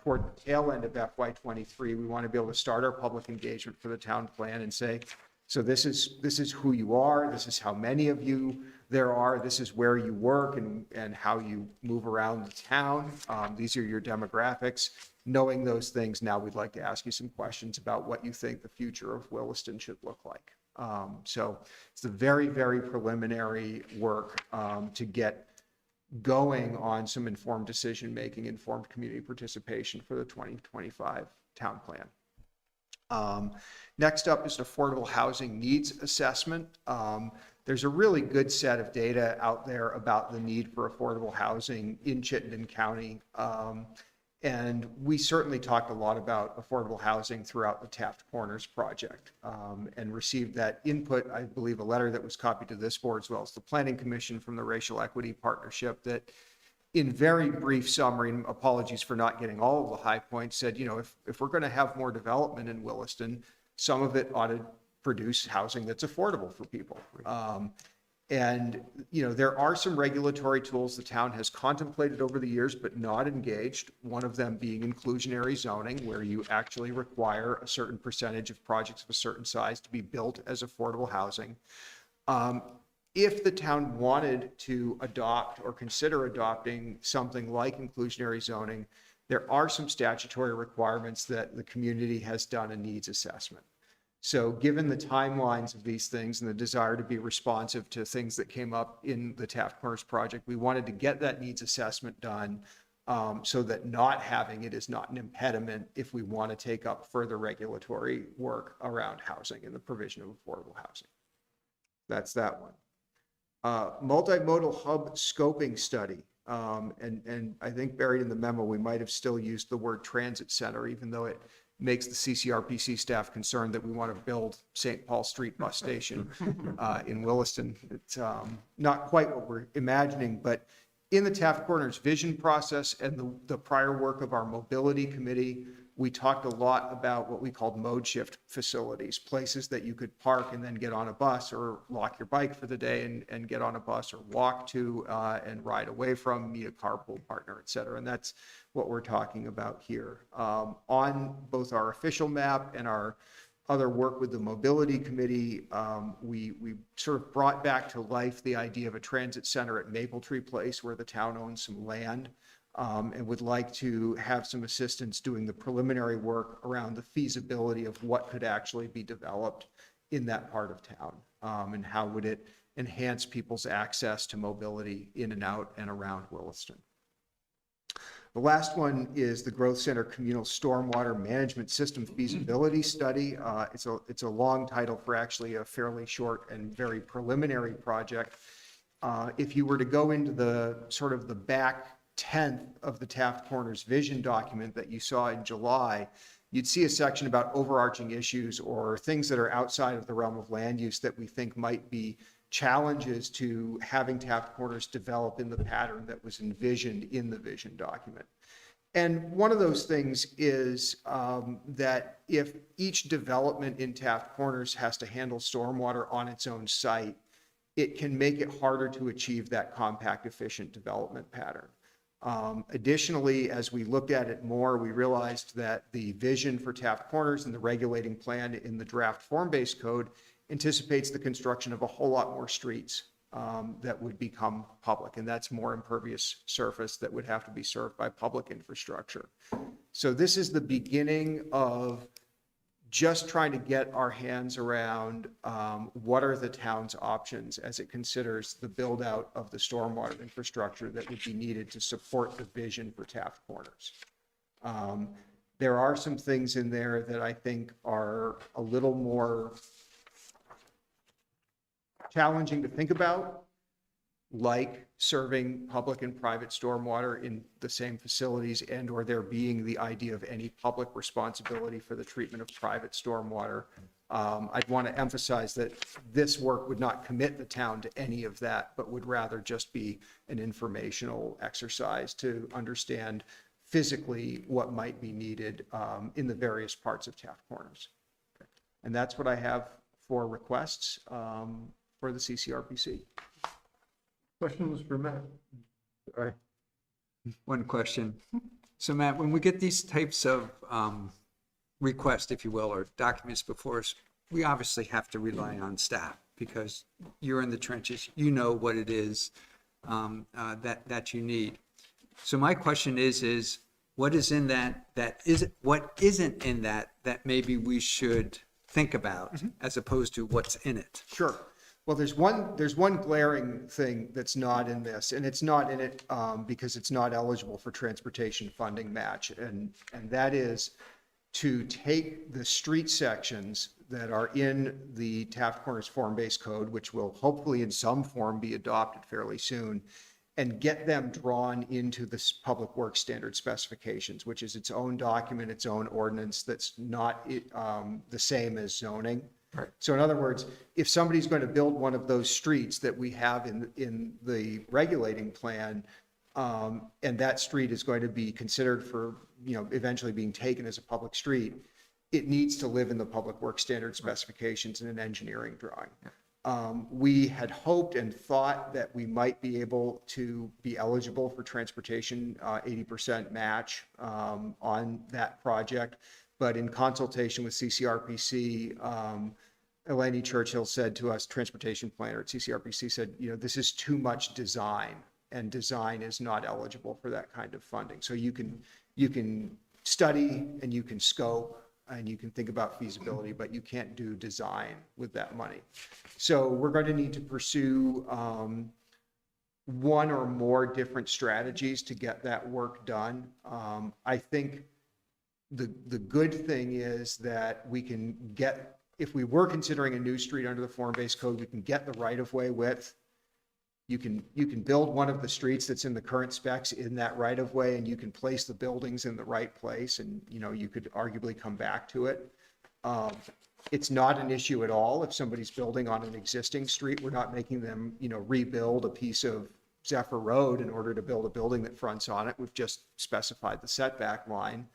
toward the tail end of FY23, we want to be able to start our public engagement for the town plan and say, so this is who you are, this is how many of you there are, this is where you work and how you move around the town. These are your demographics. Knowing those things, now we'd like to ask you some questions about what you think the future of Williston should look like. So it's the very, very preliminary work to get going on some informed decision-making, informed community participation for the 2025 town plan. Next up is affordable housing needs assessment. There's a really good set of data out there about the need for affordable housing in Chittenden County. And we certainly talked a lot about affordable housing throughout the Taft Corners project and received that input, I believe a letter that was copied to this board as well as the Planning Commission from the Racial Equity Partnership that in very brief summary, and apologies for not getting all of the high points, said, you know, if we're going to have more development in Williston, some of it ought to produce housing that's affordable for people. And, you know, there are some regulatory tools the town has contemplated over the years, but not engaged. One of them being inclusionary zoning, where you actually require a certain percentage of projects of a certain size to be built as affordable housing. If the town wanted to adopt or consider adopting something like inclusionary zoning, there are some statutory requirements that the community has done a needs assessment. So given the timelines of these things and the desire to be responsive to things that came up in the Taft Corners project, we wanted to get that needs assessment done so that not having it is not an impediment if we want to take up further regulatory work around housing and the provision of affordable housing. That's that one. Multimodal hub scoping study. And I think buried in the memo, we might have still used the word transit center, even though it makes the CCRPC staff concerned that we want to build St. Paul Street bus station in Williston. It's not quite what we're imagining, but in the Taft Corners vision process and the prior work of our mobility committee, we talked a lot about what we called mode shift facilities, places that you could park and then get on a bus or lock your bike for the day and get on a bus or walk to and ride away from, meet a carpool partner, et cetera. And that's what we're talking about here. On both our official map and our other work with the mobility committee, we sort of brought back to life the idea of a transit center at Maple Tree Place where the town owns some land. And would like to have some assistance doing the preliminary work around the feasibility of what could actually be developed in that part of town, and how would it enhance people's access to mobility in and out and around Williston. The last one is the Growth Center Communal Stormwater Management System Feasibility Study. It's a long title for actually a fairly short and very preliminary project. If you were to go into the sort of the back 10th of the Taft Corners vision document that you saw in July, you'd see a section about overarching issues or things that are outside of the realm of land use that we think might be challenges to having Taft Corners develop in the pattern that was envisioned in the vision document. And one of those things is that if each development in Taft Corners has to handle stormwater on its own site, it can make it harder to achieve that compact, efficient development pattern. Additionally, as we looked at it more, we realized that the vision for Taft Corners and the regulating plan in the draft form-based code anticipates the construction of a whole lot more streets that would become public, and that's more impervious surface that would have to be served by public infrastructure. So this is the beginning of just trying to get our hands around what are the town's options as it considers the build out of the stormwater infrastructure that would be needed to support the vision for Taft Corners. There are some things in there that I think are a little more challenging to think about. like serving public and private stormwater in the same facilities and or there being the idea of any public responsibility for the treatment of private stormwater. I'd want to emphasize that this work would not commit the town to any of that, but would rather just be an informational exercise to understand physically what might be needed in the various parts of Taft Corners. And that's what I have for requests for the CCRPC. Questions for Matt? All right. One question. So Matt, when we get these types of requests, if you will, or documents before us, we obviously have to rely on staff because you're in the trenches, you know what it is that you need. So my question is what is in what isn't in that maybe we should think about as opposed to what's in it? Sure. Well, there's one glaring thing that's not in this, and it's not in it because it's not eligible for transportation funding match, and that is to take the street sections that are in the Taft Corners form-based code, which will hopefully in some form be adopted fairly soon, and get them drawn into this public works standard specifications, which is its own document, its own ordinance that's not the same as zoning. Right. So in other words, if somebody's going to build one of those streets that we have in the regulating plan, and that street is going to be considered for, eventually being taken as a public street, it needs to live in the public works standard specifications in an engineering drawing. We had hoped and thought that we might be able to be eligible for transportation 80% match on that project. But in consultation with CCRPC, Eleni Churchill said to us, transportation planner at CCRPC said, this is too much design, and design is not eligible for that kind of funding. So you can study and you can scope and you can think about feasibility, but you can't do design with that money. So we're going to need to pursue one or more different strategies to get that work done. I think the good thing is that we can get, if we were considering a new street under the form-based code, we can get the right-of-way width. You can build one of the streets that's in the current specs in that right-of-way, and you can place the buildings in the right place, and you could arguably come back to it. It's not an issue at all if somebody's building on an existing street. We're not making them rebuild a piece of Zephyr Road in order to build a building that fronts on it. We've just specified the setback line.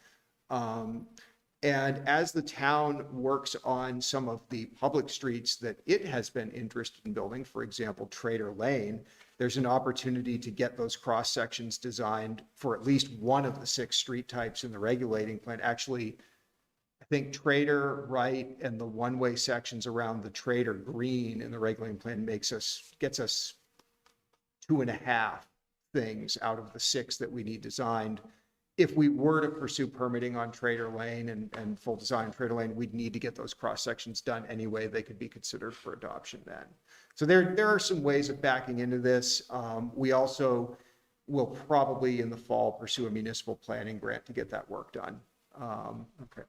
And as the town works on some of the public streets that it has been interested in building, for example, Trader Lane, there's an opportunity to get those cross sections designed for at least one of the 6 street types in the regulating plan. Actually, I think Trader Right and the one-way sections around the Trader Green in the regulating plan gets us 2.5 things out of the 6 that we need designed. If we were to pursue permitting on Trader Lane and full design on Trader Lane, we'd need to get those cross sections done anyway. They could be considered for adoption then. So there are some ways of backing into this. We also will probably in the fall pursue a municipal planning grant to get that work done. Okay.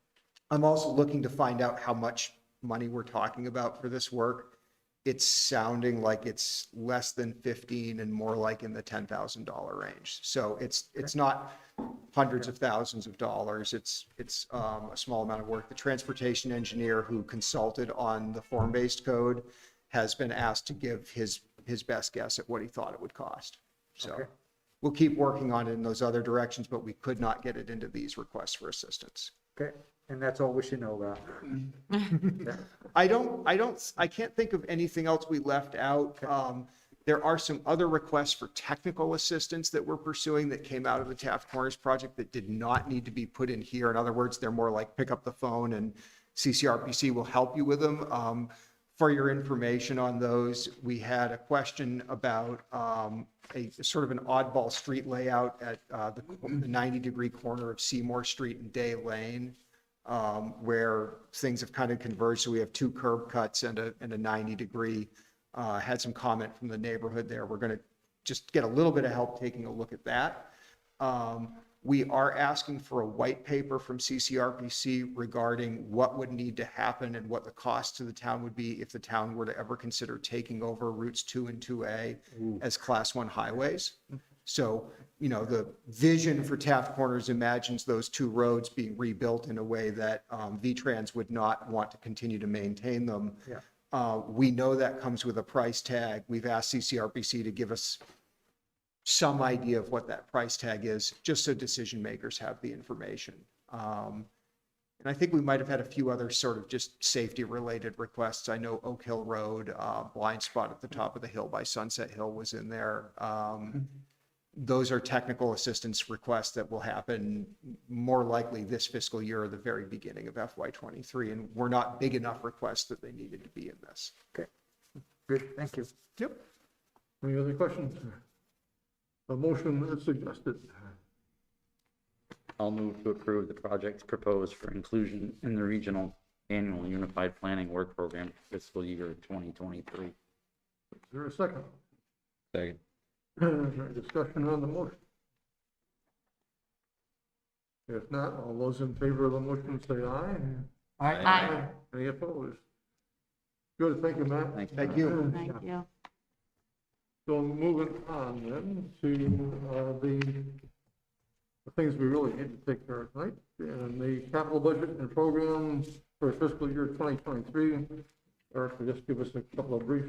I'm also looking to find out how much money we're talking about for this work. It's sounding like it's less than 15 and more like in the $10,000 range. So it's not hundreds of thousands of dollars. It's a small amount of work. The transportation engineer who consulted on the form-based code has been asked to give his best guess at what he thought it would cost. So we'll keep working on it in those other directions, but we could not get it into these requests for assistance. Okay. And that's all we should know about. I can't think of anything else we left out. There are some other requests for technical assistance that we're pursuing that came out of the Taft Corners project that did not need to be put in here. In other words, they're more like pick up the phone and CCRPC will help you with them. For your information on those, we had a question about a sort of an oddball street layout at the 90-degree corner of Seymour Street and Day Lane, where things have kind of converged. So we have 2 curb cuts and a 90-degree. Had some comment from the neighborhood there. We're going to just get a little bit of help taking a look at that. We are asking for a white paper from CCRPC regarding what would need to happen and what the cost to the town would be if the town were to ever consider taking over routes 2 and 2A as Class 1 highways. So, you know, the vision for Taft Corners imagines those two roads being rebuilt in a way that V-Trans would not want to continue to maintain them. We know that comes with a price tag. We've asked CCRPC to give us some idea of what that price tag is, just so decision makers have the information. And I think we might have had a few other sort of just safety related requests. I know Oak Hill Road, blind spot at the top of the hill by Sunset Hill was in there. Those are technical assistance requests that will happen more likely this fiscal year or the very beginning of FY23. And we're not big enough requests that they needed to be in this. Okay, good, thank you. Yep. Any other questions? A motion is suggested. I'll move to approve the projects proposed for inclusion in the Regional Annual Unified Planning Work Program for fiscal year 2023. Is there a second? Second. Is there any discussion on the motion? If not, all those in favor of the motion say aye. Aye. Any opposed? Good, thank you, Matt. Thank you. Thank you. So moving on then to the things we really need to take care of tonight, and the capital budget and program for fiscal year 2023. Eric, just give us a couple of brief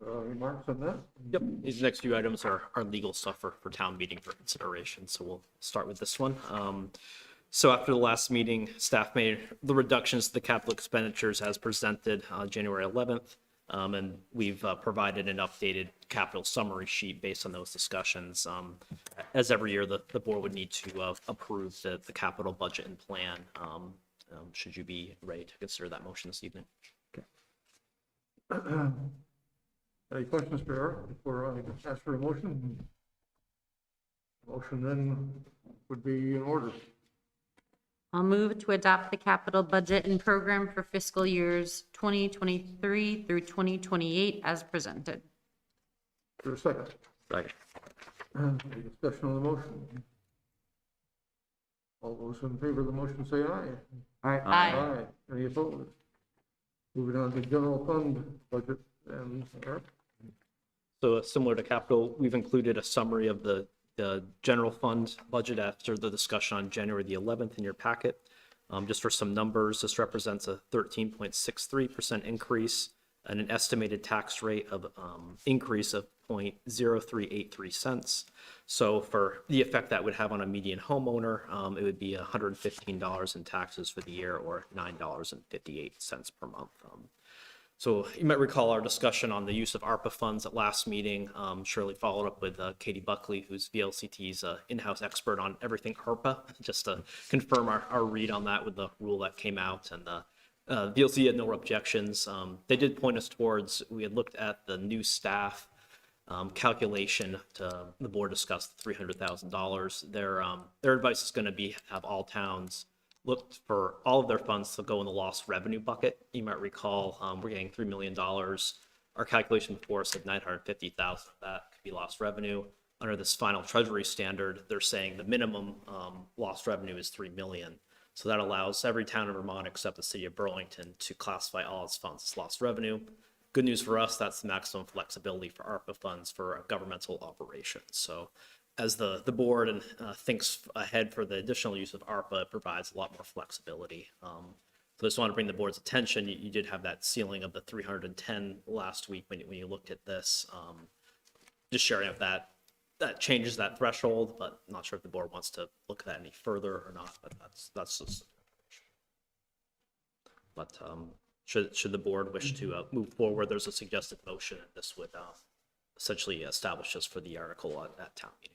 remarks on that. Yep, these next few items are legal stuff for town meeting for consideration, so we'll start with this one. So after the last meeting, staff made the reductions to the capital expenditures as presented January 11th. And we've provided an updated capital summary sheet based on those discussions. As every year, the board would need to approve the capital budget and plan. Should you be ready to consider that motion this evening? Okay. Any questions for Eric before I ask for a motion? Motion then would be in order. I'll move to adopt the capital budget and program for fiscal years 2023 through 2028 as presented. For a second. Second. Any discussion on the motion? All those in favor of the motion say aye. Aye. Aye. Any opposed? Moving on to general fund budget and Eric. So similar to capital, we've included a summary of the general fund budget after the discussion on January the 11th in your packet. Just for some numbers, this represents a 13.63% increase and an estimated tax rate of increase of 0.0383 cents. So for the effect that would have on a median homeowner, it would be $115 in taxes for the year or $9.58 per month. So you might recall our discussion on the use of ARPA funds at last meeting. Shirley followed up with Katie Buckley, who's VLCT's in-house expert on everything ARPA, just to confirm our read on that with the rule that came out. And VLC had no objections. They did point us towards, we had looked at the new staff calculation to the board discussed $300,000. Their advice is going to be have all towns looked for all of their funds to go in the lost revenue bucket. You might recall we're getting $3 million. Our calculation before said $950,000 of that could be lost revenue. Under this final treasury standard, they're saying the minimum lost revenue is $3 million. So that allows every town in Vermont except the city of Burlington to classify all its funds as lost revenue. Good news for us, that's the maximum flexibility for ARPA funds for governmental operations. So as the board and thinks ahead for the additional use of ARPA, it provides a lot more flexibility. So I just want to bring the board's attention. You did have that ceiling of the 310 last week when you looked at this. Just sharing of that changes that threshold, but I'm not sure if the board wants to look at that any further or not. But that's just. But should the board wish to move forward, there's a suggested motion, and this would essentially establish us for the article at town meeting.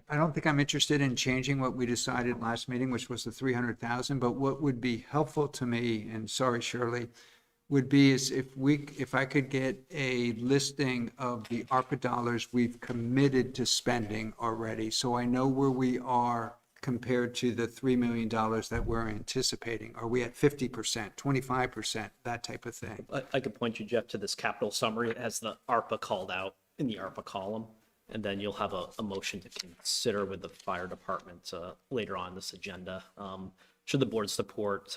I don't think I'm interested in changing what we decided last meeting, which was the 300,000, but what would be helpful to me, and sorry, Shirley, would be is if I could get a listing of the ARPA dollars we've committed to spending already, so I know where we are compared to the $3 million that we're anticipating. Are we at 50%, 25%, that type of thing? I could point you, Jeff, to this capital summary. It has the ARPA called out in the ARPA column. And then you'll have a motion to consider with the fire department later on this agenda. Should the board support,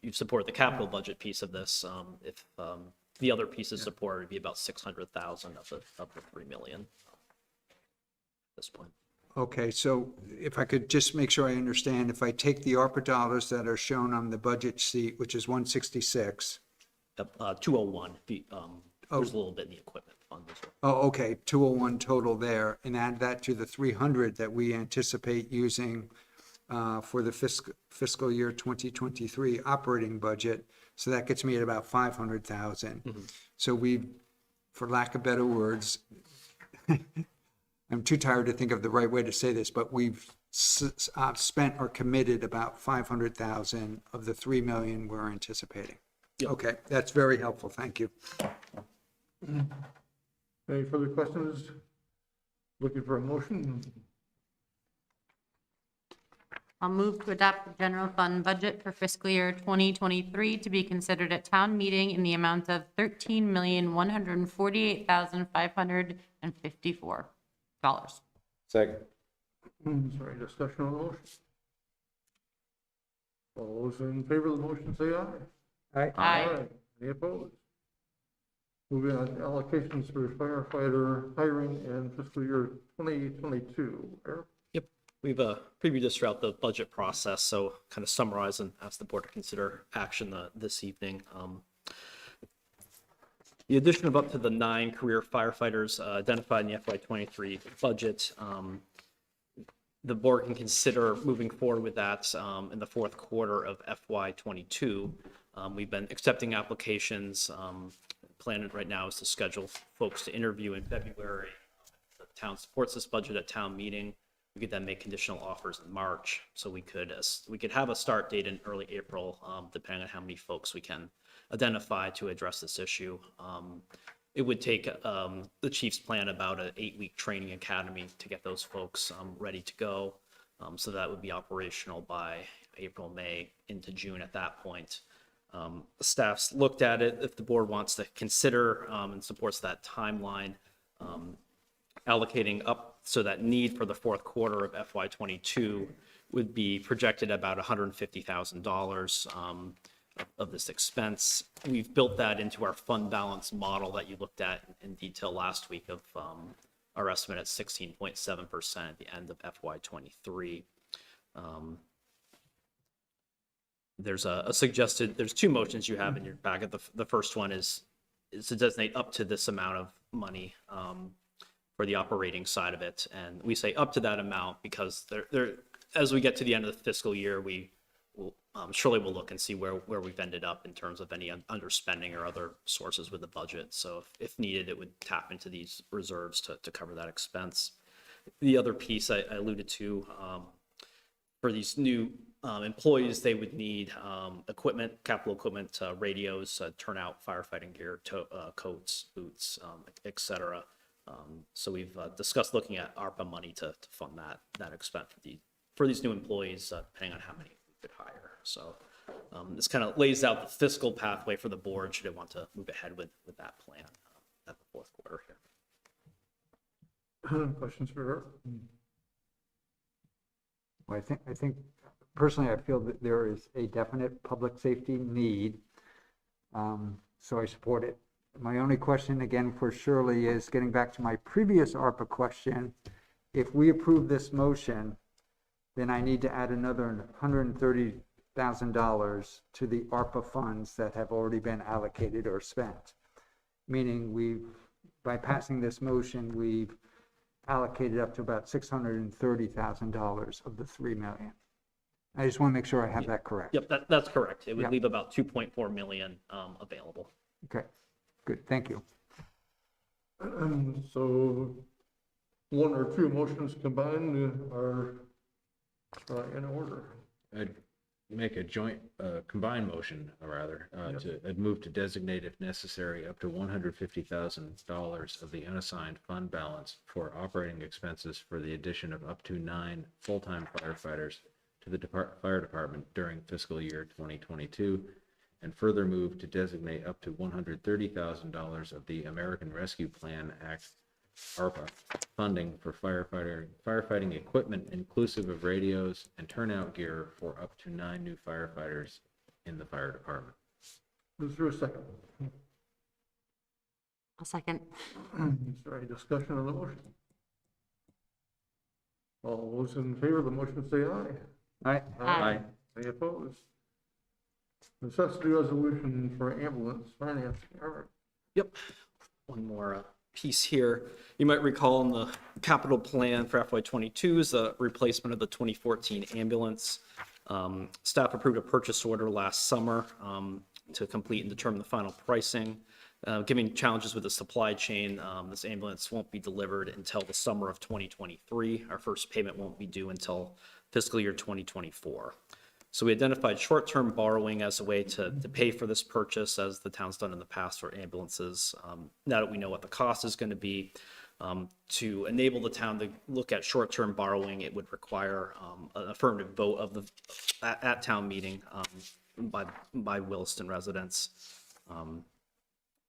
you support the capital budget piece of this, if the other piece is supported, it'd be about 600,000 of the 3 million at this point. Okay, so if I could just make sure I understand, if I take the ARPA dollars that are shown on the budget sheet, which is 166. 201, there's a little bit in the equipment fund as well. Oh, okay, 201 total there, and add that to the 300 that we anticipate using for the fiscal year 2023 operating budget. So that gets me at about 500,000. So we, for lack of better words, I'm too tired to think of the right way to say this, but we've spent or committed about 500,000 of the 3 million we're anticipating. Yep. Okay, that's very helpful. Thank you. Any further questions? Looking for a motion? I'll move to adopt the general fund budget for fiscal year 2023 to be considered at town meeting in the amount of $13,148,554. Second. Sorry, discussion on the motion. All those in favor of the motion say aye. Aye. Aye. Any opposed? Moving on to allocations for firefighter hiring and fiscal year 2022. Eric? Yep, we've previewed this throughout the budget process, so kind of summarize and ask the board to consider action this evening. The addition of up to the 9 career firefighters identified in the FY23 budget, the board can consider moving forward with that in the fourth quarter of FY22. We've been accepting applications. Plan right now is to schedule folks to interview in February. The town supports this budget at town meeting. We could then make conditional offers in March. So we could have a start date in early April, depending on how many folks we can identify to address this issue. It would take the chief's plan about an 8-week training academy to get those folks ready to go. So that would be operational by April, May into June at that point. The staff's looked at it. If the board wants to consider and supports that timeline, allocating up so that need for the fourth quarter of FY22 would be projected about $150,000 of this expense. We've built that into our fund balance model that you looked at in detail last week of our estimate at 16.7% at the end of FY23. There's there's 2 motions you have in your packet. The first one is to designate up to this amount of money for the operating side of it. And we say up to that amount because as we get to the end of the fiscal year, we will surely we'll look and see where we've ended up in terms of any underspending or other sources with the budget. So if needed, it would tap into these reserves to cover that expense. The other piece I alluded to, for these new employees, they would need equipment, capital equipment, radios, turnout, firefighting gear, coats, boots, etc. So we've discussed looking at ARPA money to fund that expense for these new employees, depending on how many we could hire. So this kind of lays out the fiscal pathway for the board should it want to move ahead with that plan at the fourth quarter here. Questions for her? Well, I think personally, I feel that there is a definite public safety need, so I support it. My only question, again, for Shirley is getting back to my previous ARPA question. If we approve this motion, then I need to add another $130,000 to the ARPA funds that have already been allocated or spent. Meaning by passing this motion, we've allocated up to about $630,000 of the $3 million. I just want to make sure I have that correct. Yep, that's correct. It would leave about 2.4 million available. Okay, good, thank you. So 1 or 2 motions combined are in order. I'd make a joint, combined motion, I'd move to designate, if necessary, up to $150,000 of the unassigned fund balance for operating expenses for the addition of up to 9 full-time firefighters to the fire department during fiscal year 2022, and further move to designate up to $130,000 of the American Rescue Plan Act ARPA funding for firefighting equipment inclusive of radios and turnout gear for up to 9 new firefighters in the fire department. Is there a second? I'll second. Is there any discussion on the motion? All those in favor of the motion say aye. Aye. Aye. Any opposed? Necessity resolution for ambulance financing. All right. Yep. One more piece here. You might recall in the capital plan for FY22 is the replacement of the 2014 ambulance. Staff approved a purchase order last summer to complete and determine the final pricing. Given challenges with the supply chain, this ambulance won't be delivered until the summer of 2023. Our first payment won't be due until fiscal year 2024. So we identified short-term borrowing as a way to pay for this purchase, as the town's done in the past for ambulances. Now that we know what the cost is going to be, to enable the town to look at short-term borrowing, it would require an affirmative vote of at town meeting by Williston residents.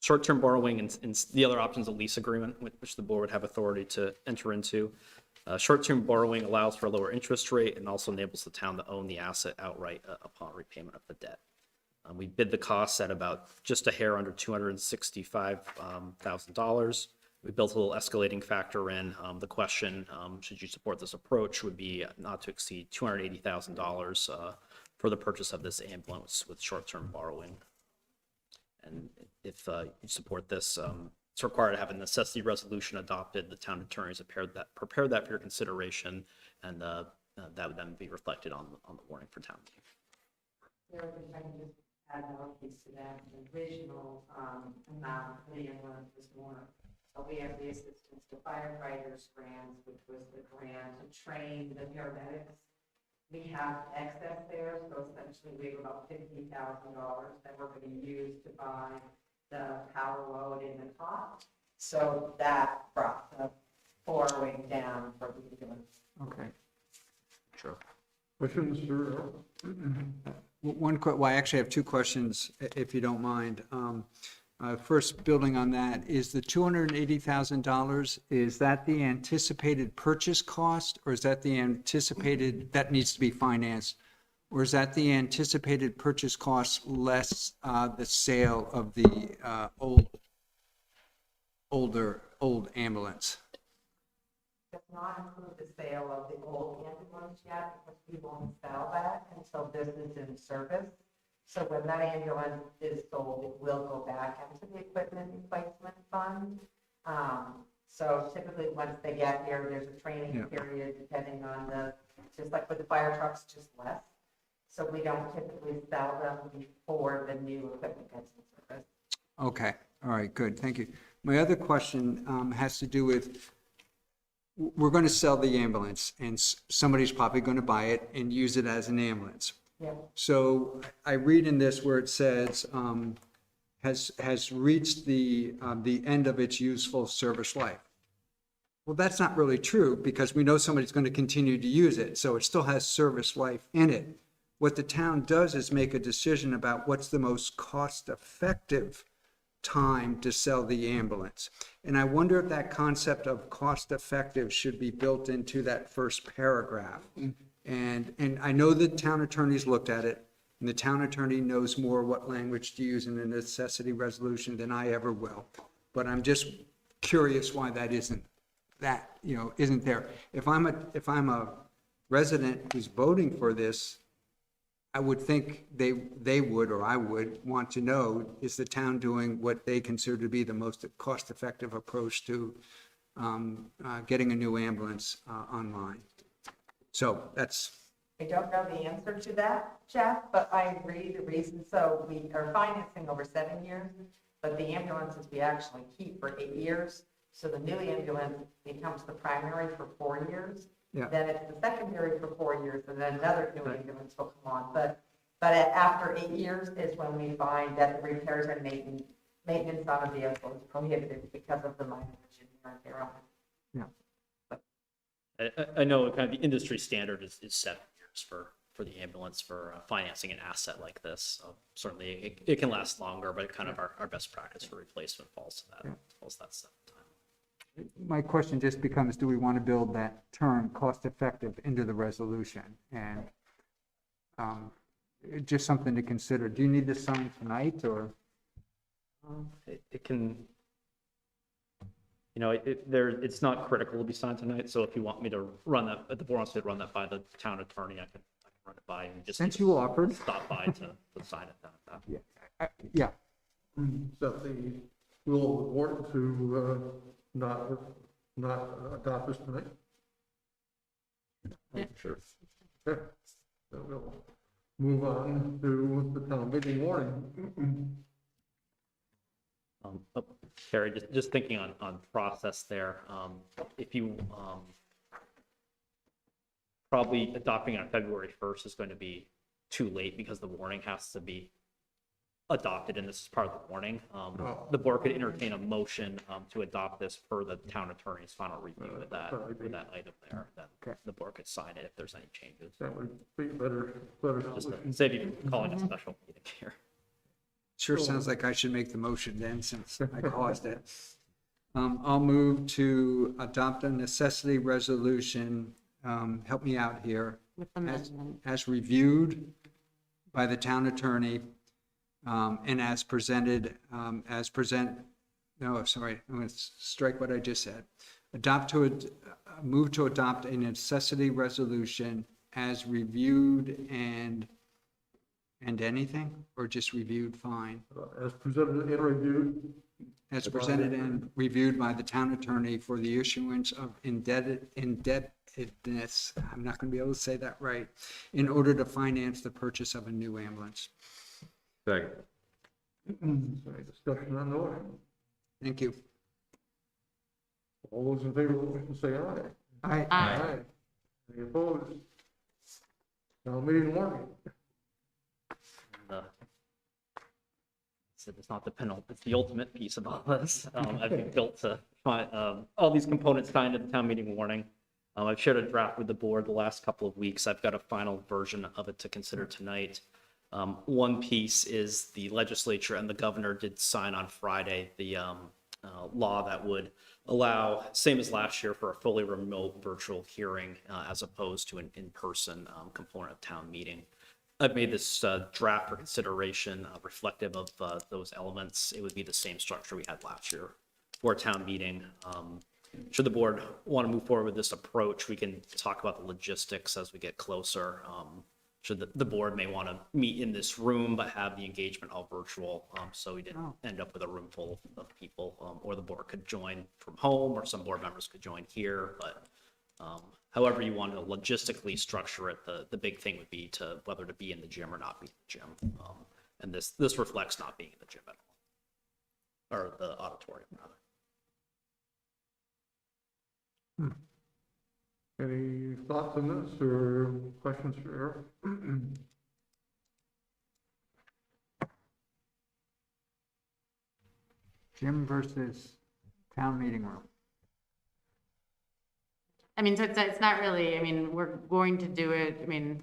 Short-term borrowing and the other option is a lease agreement, which the board would have authority to enter into. Short-term borrowing allows for a lower interest rate and also enables the town to own the asset outright upon repayment of the debt. We bid the costs at about just a hair under $265,000. We built a little escalating factor in. The question, should you support this approach, would be not to exceed $280,000 for the purchase of this ambulance with short-term borrowing. And if you support this, it's required to have a necessity resolution adopted. The town attorneys have prepared that for your consideration, and that would then be reflected on the warning for town meeting. If I can just add another piece to that, the original amount for the ambulance was more. So we have the assistance to firefighters grants, which was the grant to train the paramedics. We have excess there, so essentially we have about $50,000 that we're going to use to buy the power load in the top. So that brought the borrowing down for the ambulance. Okay. Sure. Questions for? Well, I actually have two questions, if you don't mind. First, building on that, is the $280,000, is that the anticipated purchase cost, or is that the anticipated, that needs to be financed? Or is that the anticipated purchase cost less the sale of the old ambulance? Does not include the sale of the old ambulance yet, because we won't sell that until this is in service. So when that ambulance is sold, it will go back into the equipment replacement fund. So typically, once they get here, there's a training period depending on just like with the fire trucks, just less. So we don't typically sell them before the new equipment gets in service. Okay, all right, good, thank you. My other question has to do with, we're going to sell the ambulance, and somebody's probably going to buy it and use it as an ambulance. Yeah. So I read in this where it says, has reached the end of its useful service life. Well, that's not really true, because we know somebody's going to continue to use it, so it still has service life in it. What the town does is make a decision about what's the most cost-effective time to sell the ambulance. And I wonder if that concept of cost-effective should be built into that first paragraph. And I know the town attorneys looked at it, and the town attorney knows more what language to use in a necessity resolution than I ever will. But I'm just curious why that isn't there. If I'm a resident who's voting for this, I would think they would, or I would want to know, is the town doing what they consider to be the most cost-effective approach to getting a new ambulance online? So that's. I don't know the answer to that, Jeff, but I agree the reason. So we are financing over 7 years, but the ambulances we actually keep for 8 years. So the new ambulance becomes the primary for 4 years. Yeah. Then it's the secondary for 4 years, and then another new ambulance will come on. But after 8 years is when we find that the repairs and maintenance on a vehicle is prohibited because of the mileage inherent thereon. Yeah. I know kind of the industry standard is 7 years for the ambulance for financing an asset like this. So certainly it can last longer, but kind of our best practice for replacement falls to that 7 time. my question just becomes, do we want to build that term cost-effective into the resolution? And just something to consider. Do you need this signed tonight, or? It can, you know, it's not critical to be signed tonight, so if you want me to run that, if the board wants to run that by the town attorney, I can run it by and just. Since you offered. Stop by to sign it down. Yeah. Yeah. So the will of the board to not adopt this tonight? Yeah. Sure. Okay, so we'll move on to the town meeting warning. Carrie, just thinking on process there, if you, probably adopting on February 1st is going to be too late because the warning has to be adopted, and this is part of the warning. The board could entertain a motion to adopt this per the town attorney's final review with that item there. Then the board could sign it if there's any changes. That would be better Just solution. to save you from calling a special meeting here. Sure sounds like I should make the motion then, since I caused it. I'll move to adopt a necessity resolution, help me out here, With amendment. as reviewed by the town attorney, and as presented, no, sorry, I'm going to strike what I just said. Move to adopt a necessity resolution as reviewed and anything, or just reviewed, fine? As presented and reviewed. As presented and reviewed by the town attorney for the issuance of indebtedness, I'm not going to be able to say that right, in order to finance the purchase of a new ambulance. Second. Any discussion on the order? Thank you. All those in favor, of the motion say aye. Aye. Aye. Any opposed? Town meeting warning. It's not the penultimate, it's the ultimate piece of all this. I've been built to find all these components tied into the town meeting warning. I've shared a draft with the board the last couple of weeks. I've got a final version of it to consider tonight. One piece is the legislature and the governor did sign on Friday the law that would allow, same as last year, for a fully remote virtual hearing as opposed to an in-person component of town meeting. I've made this draft for consideration reflective of those elements. It would be the same structure we had last year for a town meeting. Should the board want to move forward with this approach, we can talk about the logistics as we get closer. Should the board may want to meet in this room but have the engagement all virtual, so we didn't end up with a room full of people, or the board could join from home, or some board members could join here, but however you want to logistically structure it, the big thing would be to whether to be in the gym or not be in the gym. And this reflects not being in the gym at all, or the auditorium rather. Any thoughts on this or questions for Eric? Gym versus town meeting room. I mean, so it's not really, I mean, we're going to do it, I mean,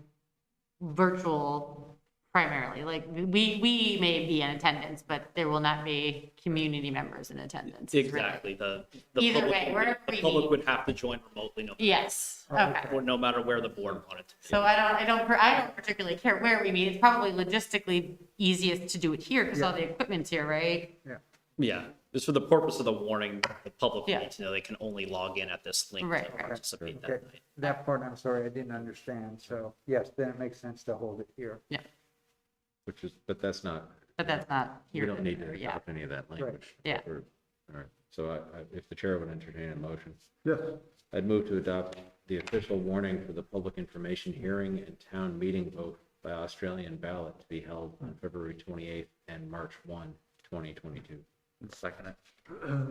virtual primarily. Like, we may be in attendance, but there will not be community members in attendance. Exactly. The Either public, way, wherever the we public meet. would have to join remotely. No, Yes, okay. or no matter where the board wanted to. So I don't particularly care where we meet. It's probably logistically easiest to do it here because all the equipment's here, right? Yeah, just for the purpose of the warning, the public Yeah. needs to know they can only log in at this link Right, to right. participate that Okay, night. that part, I'm sorry, I didn't understand. So yes, then it makes sense to hold it here. Yeah, But that's not. but that's not We here. don't need to Yeah. adopt any of that language. Yeah. All right, so if the chair would entertain a motion. Yes. I'd move to adopt the official warning for the public information hearing and town meeting vote by Australian ballot to be held on February 28th and March 1, 2022. Second it.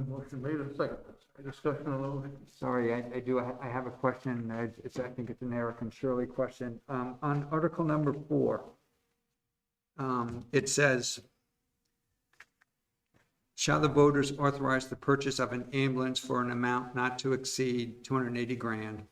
Motion made and seconded. Any discussion on those? Sorry, I have a question. I think it's an Eric and Shirley question. On article number 4, it says, shall the voters authorize the purchase of an ambulance for an amount not to exceed 280 grand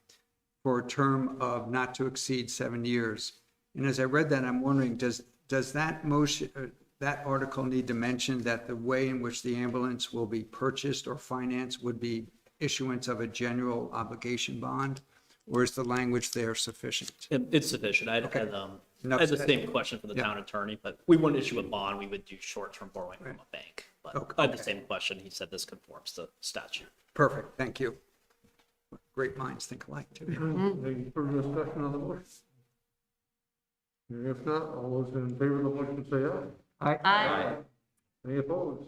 for a term of not to exceed 7 years? And as I read that, I'm wondering, does that motion, that article need to mention that the way in which the ambulance will be purchased or financed would be issuance of a general obligation bond? Or is the language there sufficient? It's sufficient. I Okay. had, Enough I had the said. same question for the town attorney, but we wouldn't issue a bond. We would do short-term borrowing from a bank. But I had the same question. He said this conforms to statute. Perfect, thank you. Great minds think alike, too. Any further discussion on the motion? If not, all those in favor of the motion say aye. Aye. Any opposed?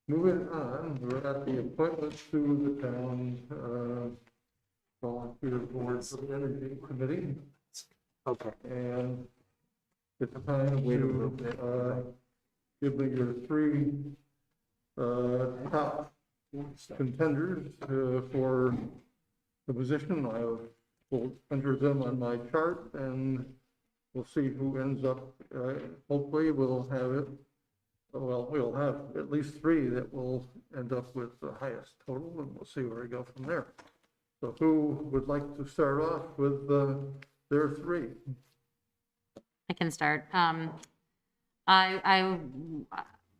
Moving on, we're at the appointments to the town volunteer board for the energy committee. Okay. And it's time to give me your three top contenders for the position. I will enter them on my chart and we'll see who ends up. Hopefully we'll have it. Well, we'll have at least three that will end up with the highest total, and we'll see where we go from there. So who would like to start off with their three? I can start.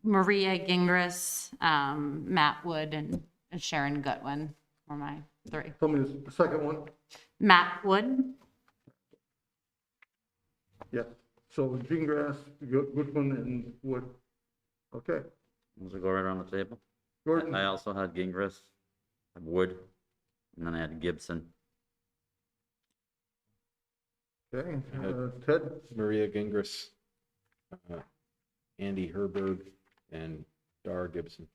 Maria Gingras, Matt Wood, and Sharon Gutwin were my three. Tell me the second one. Matt Wood. Yes. So Gingras, Goodwin, and Wood. Okay. Those will go right around the table. Gordon. I also had Gingras, Wood, and then I had Gibson. Okay. I had Ted. Maria Gingras, Andy Herberg, and Dar Gibson.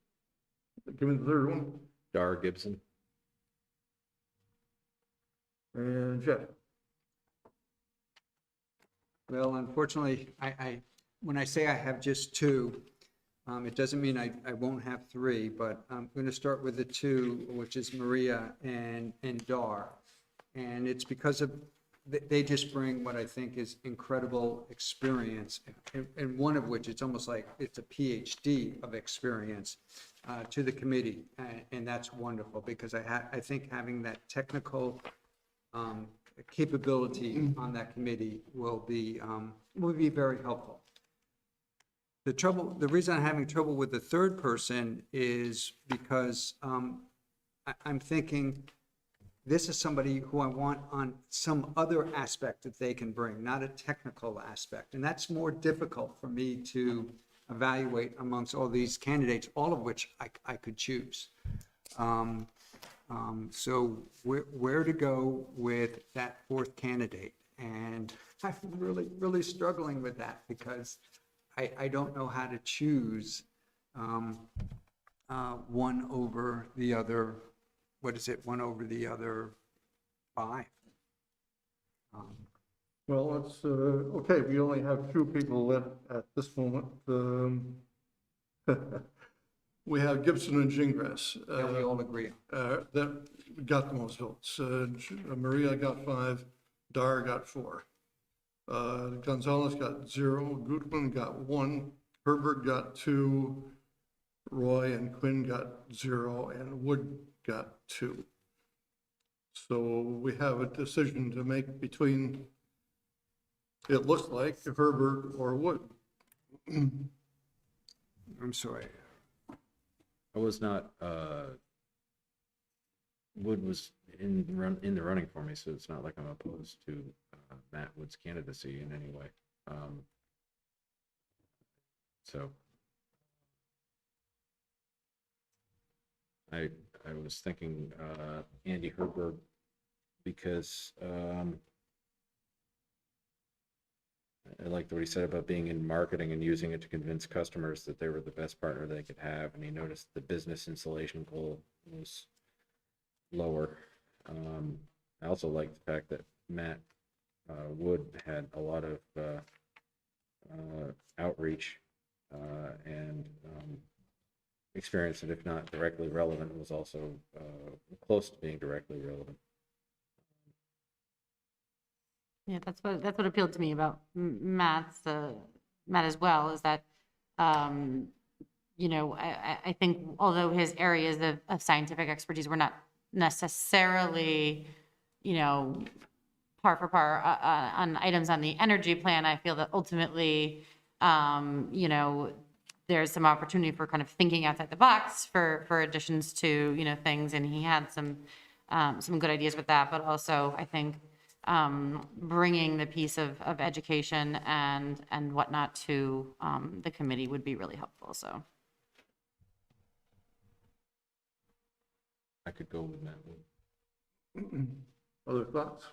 Give me the third one. Dar Gibson. And Jeff. Well, unfortunately, when I say I have just two, it doesn't mean I won't have three, but I'm going to start with the two, which is Maria and Dar. And it's because of, they just bring what I think is incredible experience, and one of which it's almost like it's a PhD of experience to the committee. And that's wonderful because I think having that technical capability on that committee will be very helpful. The reason I'm having trouble with the third person is because I'm thinking this is somebody who I want on some other aspect that they can bring, not a technical aspect. And that's more difficult for me to evaluate amongst all these candidates, all of which I could choose. So where to go with that fourth candidate? And I'm really, really struggling with that because I don't know how to choose one over the other. What is it? One over the other five. Well, it's okay. We only have two people left at this moment. We have Gibson and Gingras. That we all agree on. That got the most votes. Maria got 5, Dar got 4. Gonzalez got 0, Goodwin got 1, Herbert got 2, Roy and Quinn got 0, and Wood got 2. So we have a decision to make between, it looks like, Herbert or Wood. I'm sorry. I was not, Wood was in the running for me, so it's not like I'm opposed to Matt Wood's candidacy in any way. So I was thinking Andy Herberg because I liked what he said about being in marketing and using it to convince customers that they were the best partner they could have. And he noticed the business insulation goal was lower. I also liked the fact that Matt Wood had a lot of outreach and experience that, if not directly relevant, was also close to being directly relevant. Yeah, that's what appealed to me about Matt as well, is that, you know, I think although his areas of scientific expertise were not necessarily, you know, par for par on items on the energy plan, I feel that ultimately, you know, there's some opportunity for kind of thinking outside the box for additions to, you know, things. And he had some good ideas with that, but also I think bringing the piece of education and whatnot to the committee would be really helpful. So I could go with that one. Other thoughts?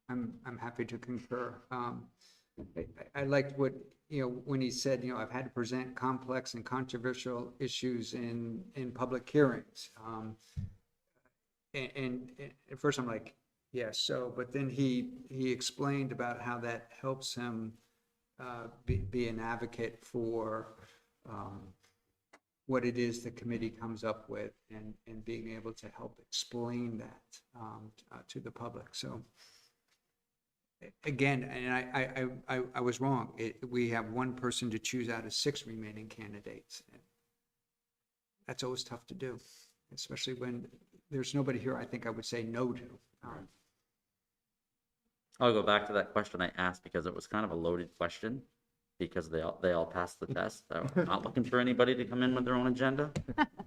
I'm happy to concur. I liked what, you know, when he said, you know, I've had to present complex and controversial issues in public hearings. And at first I'm like, yes, so, but then he explained about how that helps him be an advocate for what it is the committee comes up with and being able to help explain that to the public. So again, and I was wrong. We have one person to choose out of 6 remaining candidates. That's always tough to do, especially when there's nobody here I think I would say no to. I'll go back to that question I asked because it was kind of a loaded question because they all passed the test. So I'm not looking for anybody to come in with their own agenda.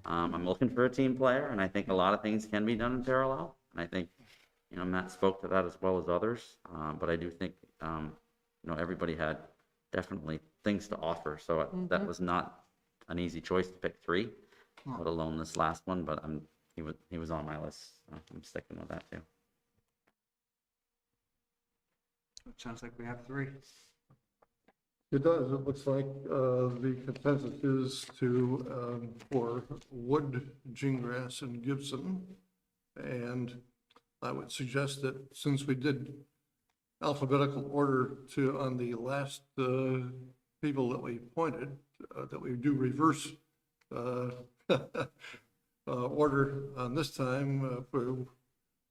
I'm looking for a team player, and I think a lot of things can be done in parallel. And I think, you know, Matt spoke to that as well as others. But I do think, you know, everybody had definitely things to offer. So that was not an easy choice to pick 3, let alone this last one. But he was on my list. So I'm sticking with that too. It sounds like we have 3. It does. It looks like the consensus is to, for Wood, Gingras, and Gibson. And I would suggest that since we did alphabetical order on the last people that we appointed, that we do reverse order on this time. For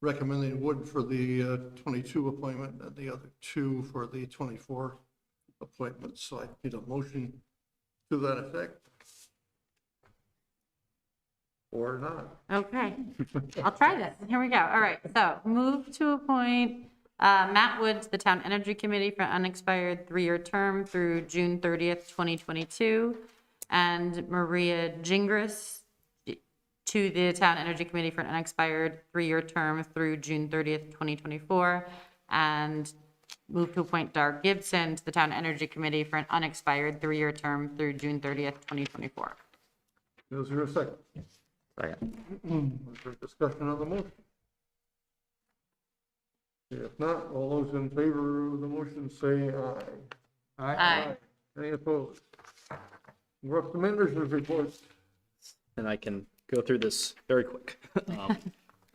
recommending Wood for the 22 appointment and the other 2 for the 24 appointments. So I need a motion to that effect. Or not. okay, I'll try this. Here we go. All right, so move to appoint Matt Wood to the Town Energy Committee for an unexpired 3-year term through June 30th, 2022, and Maria Gingras to the Town Energy Committee for an unexpired 3-year term through June 30th, 2024, and move to appoint Dar Gibson to the Town Energy Committee for an unexpired 3-year term through June 30th, 2024. Is there a second? Second. Is there discussion on the motion? If not, all those in favor of the motion say aye. Aye. Any opposed? We're up to manager's report. And I can go through this very quick.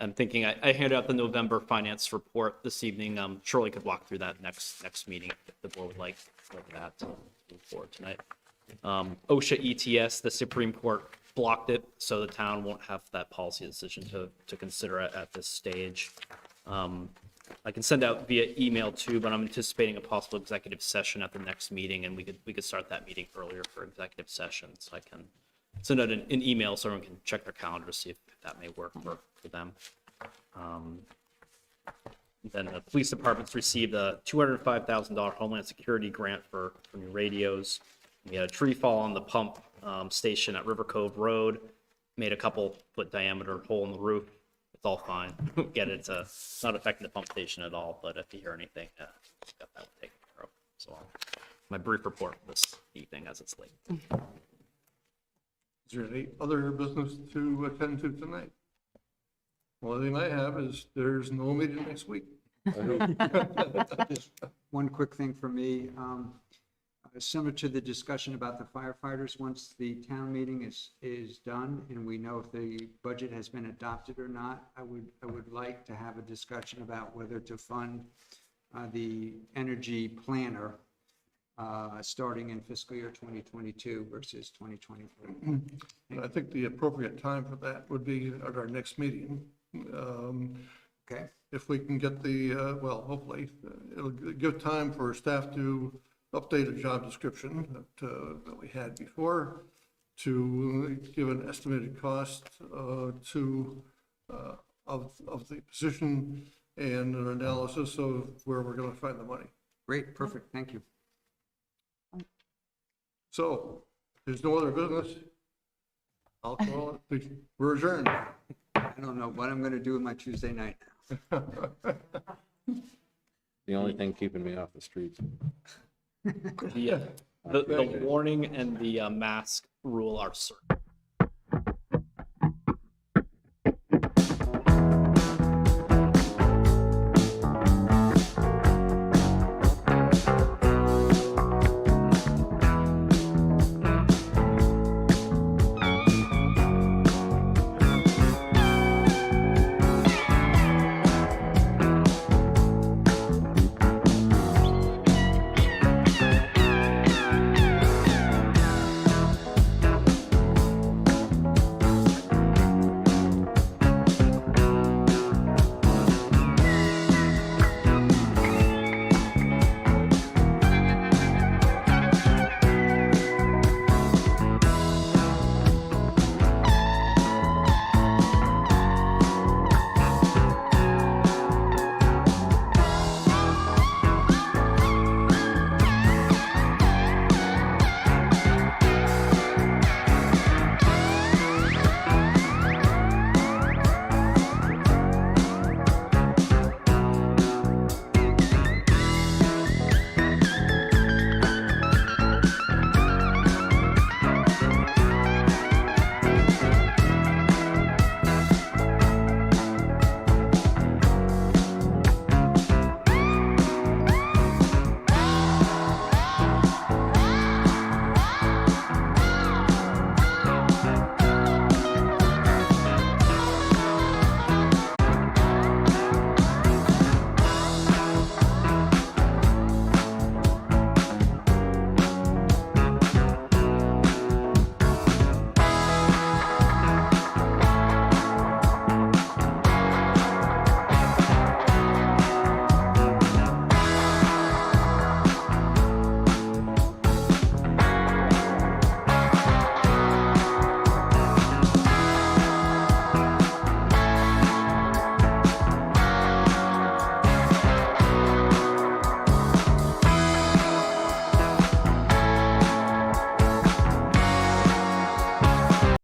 I'm thinking I handed out the November finance report this evening. Shirley could walk through that next meeting if the board would like that to move forward tonight. OSHA ETS, the Supreme Court blocked it, so the town won't have that policy decision to consider at this stage. I can send out via email too, but I'm anticipating a possible executive session at the next meeting, and we could start that meeting earlier for executive session. So I can send out an email so everyone can check their calendar to see if that may work for them. Then the police department's received a $205,000 Homeland Security grant for new radios. We had a tree fall on the pump station at River Cove Road, made a couple foot diameter hole in the roof. It's all fine. Get it. It's not affecting the pump station at all, but if you hear anything, got that taken care of. So my brief report this evening as it's late. Is there any other business to attend to tonight? Well, the thing I have is there's no meeting next week. Just one quick thing for me. Similar to the discussion about the firefighters, once the town meeting is done and we know if the budget has been adopted or not, I would like to have a discussion about whether to fund the energy planner starting in fiscal year 2022 versus 2023. I think the appropriate time for that would be at our next meeting. Okay. If we can get the, well, hopefully, it'll give time for staff to update a job description that we had before, to give an estimated cost of the position and an analysis of where we're going to find the money. Great, perfect, thank you. So, there's no other business. I'll call it, we're adjourned. I don't know what I'm gonna do with my Tuesday night. The only thing keeping me off the streets. The warning and the mask rule are certain.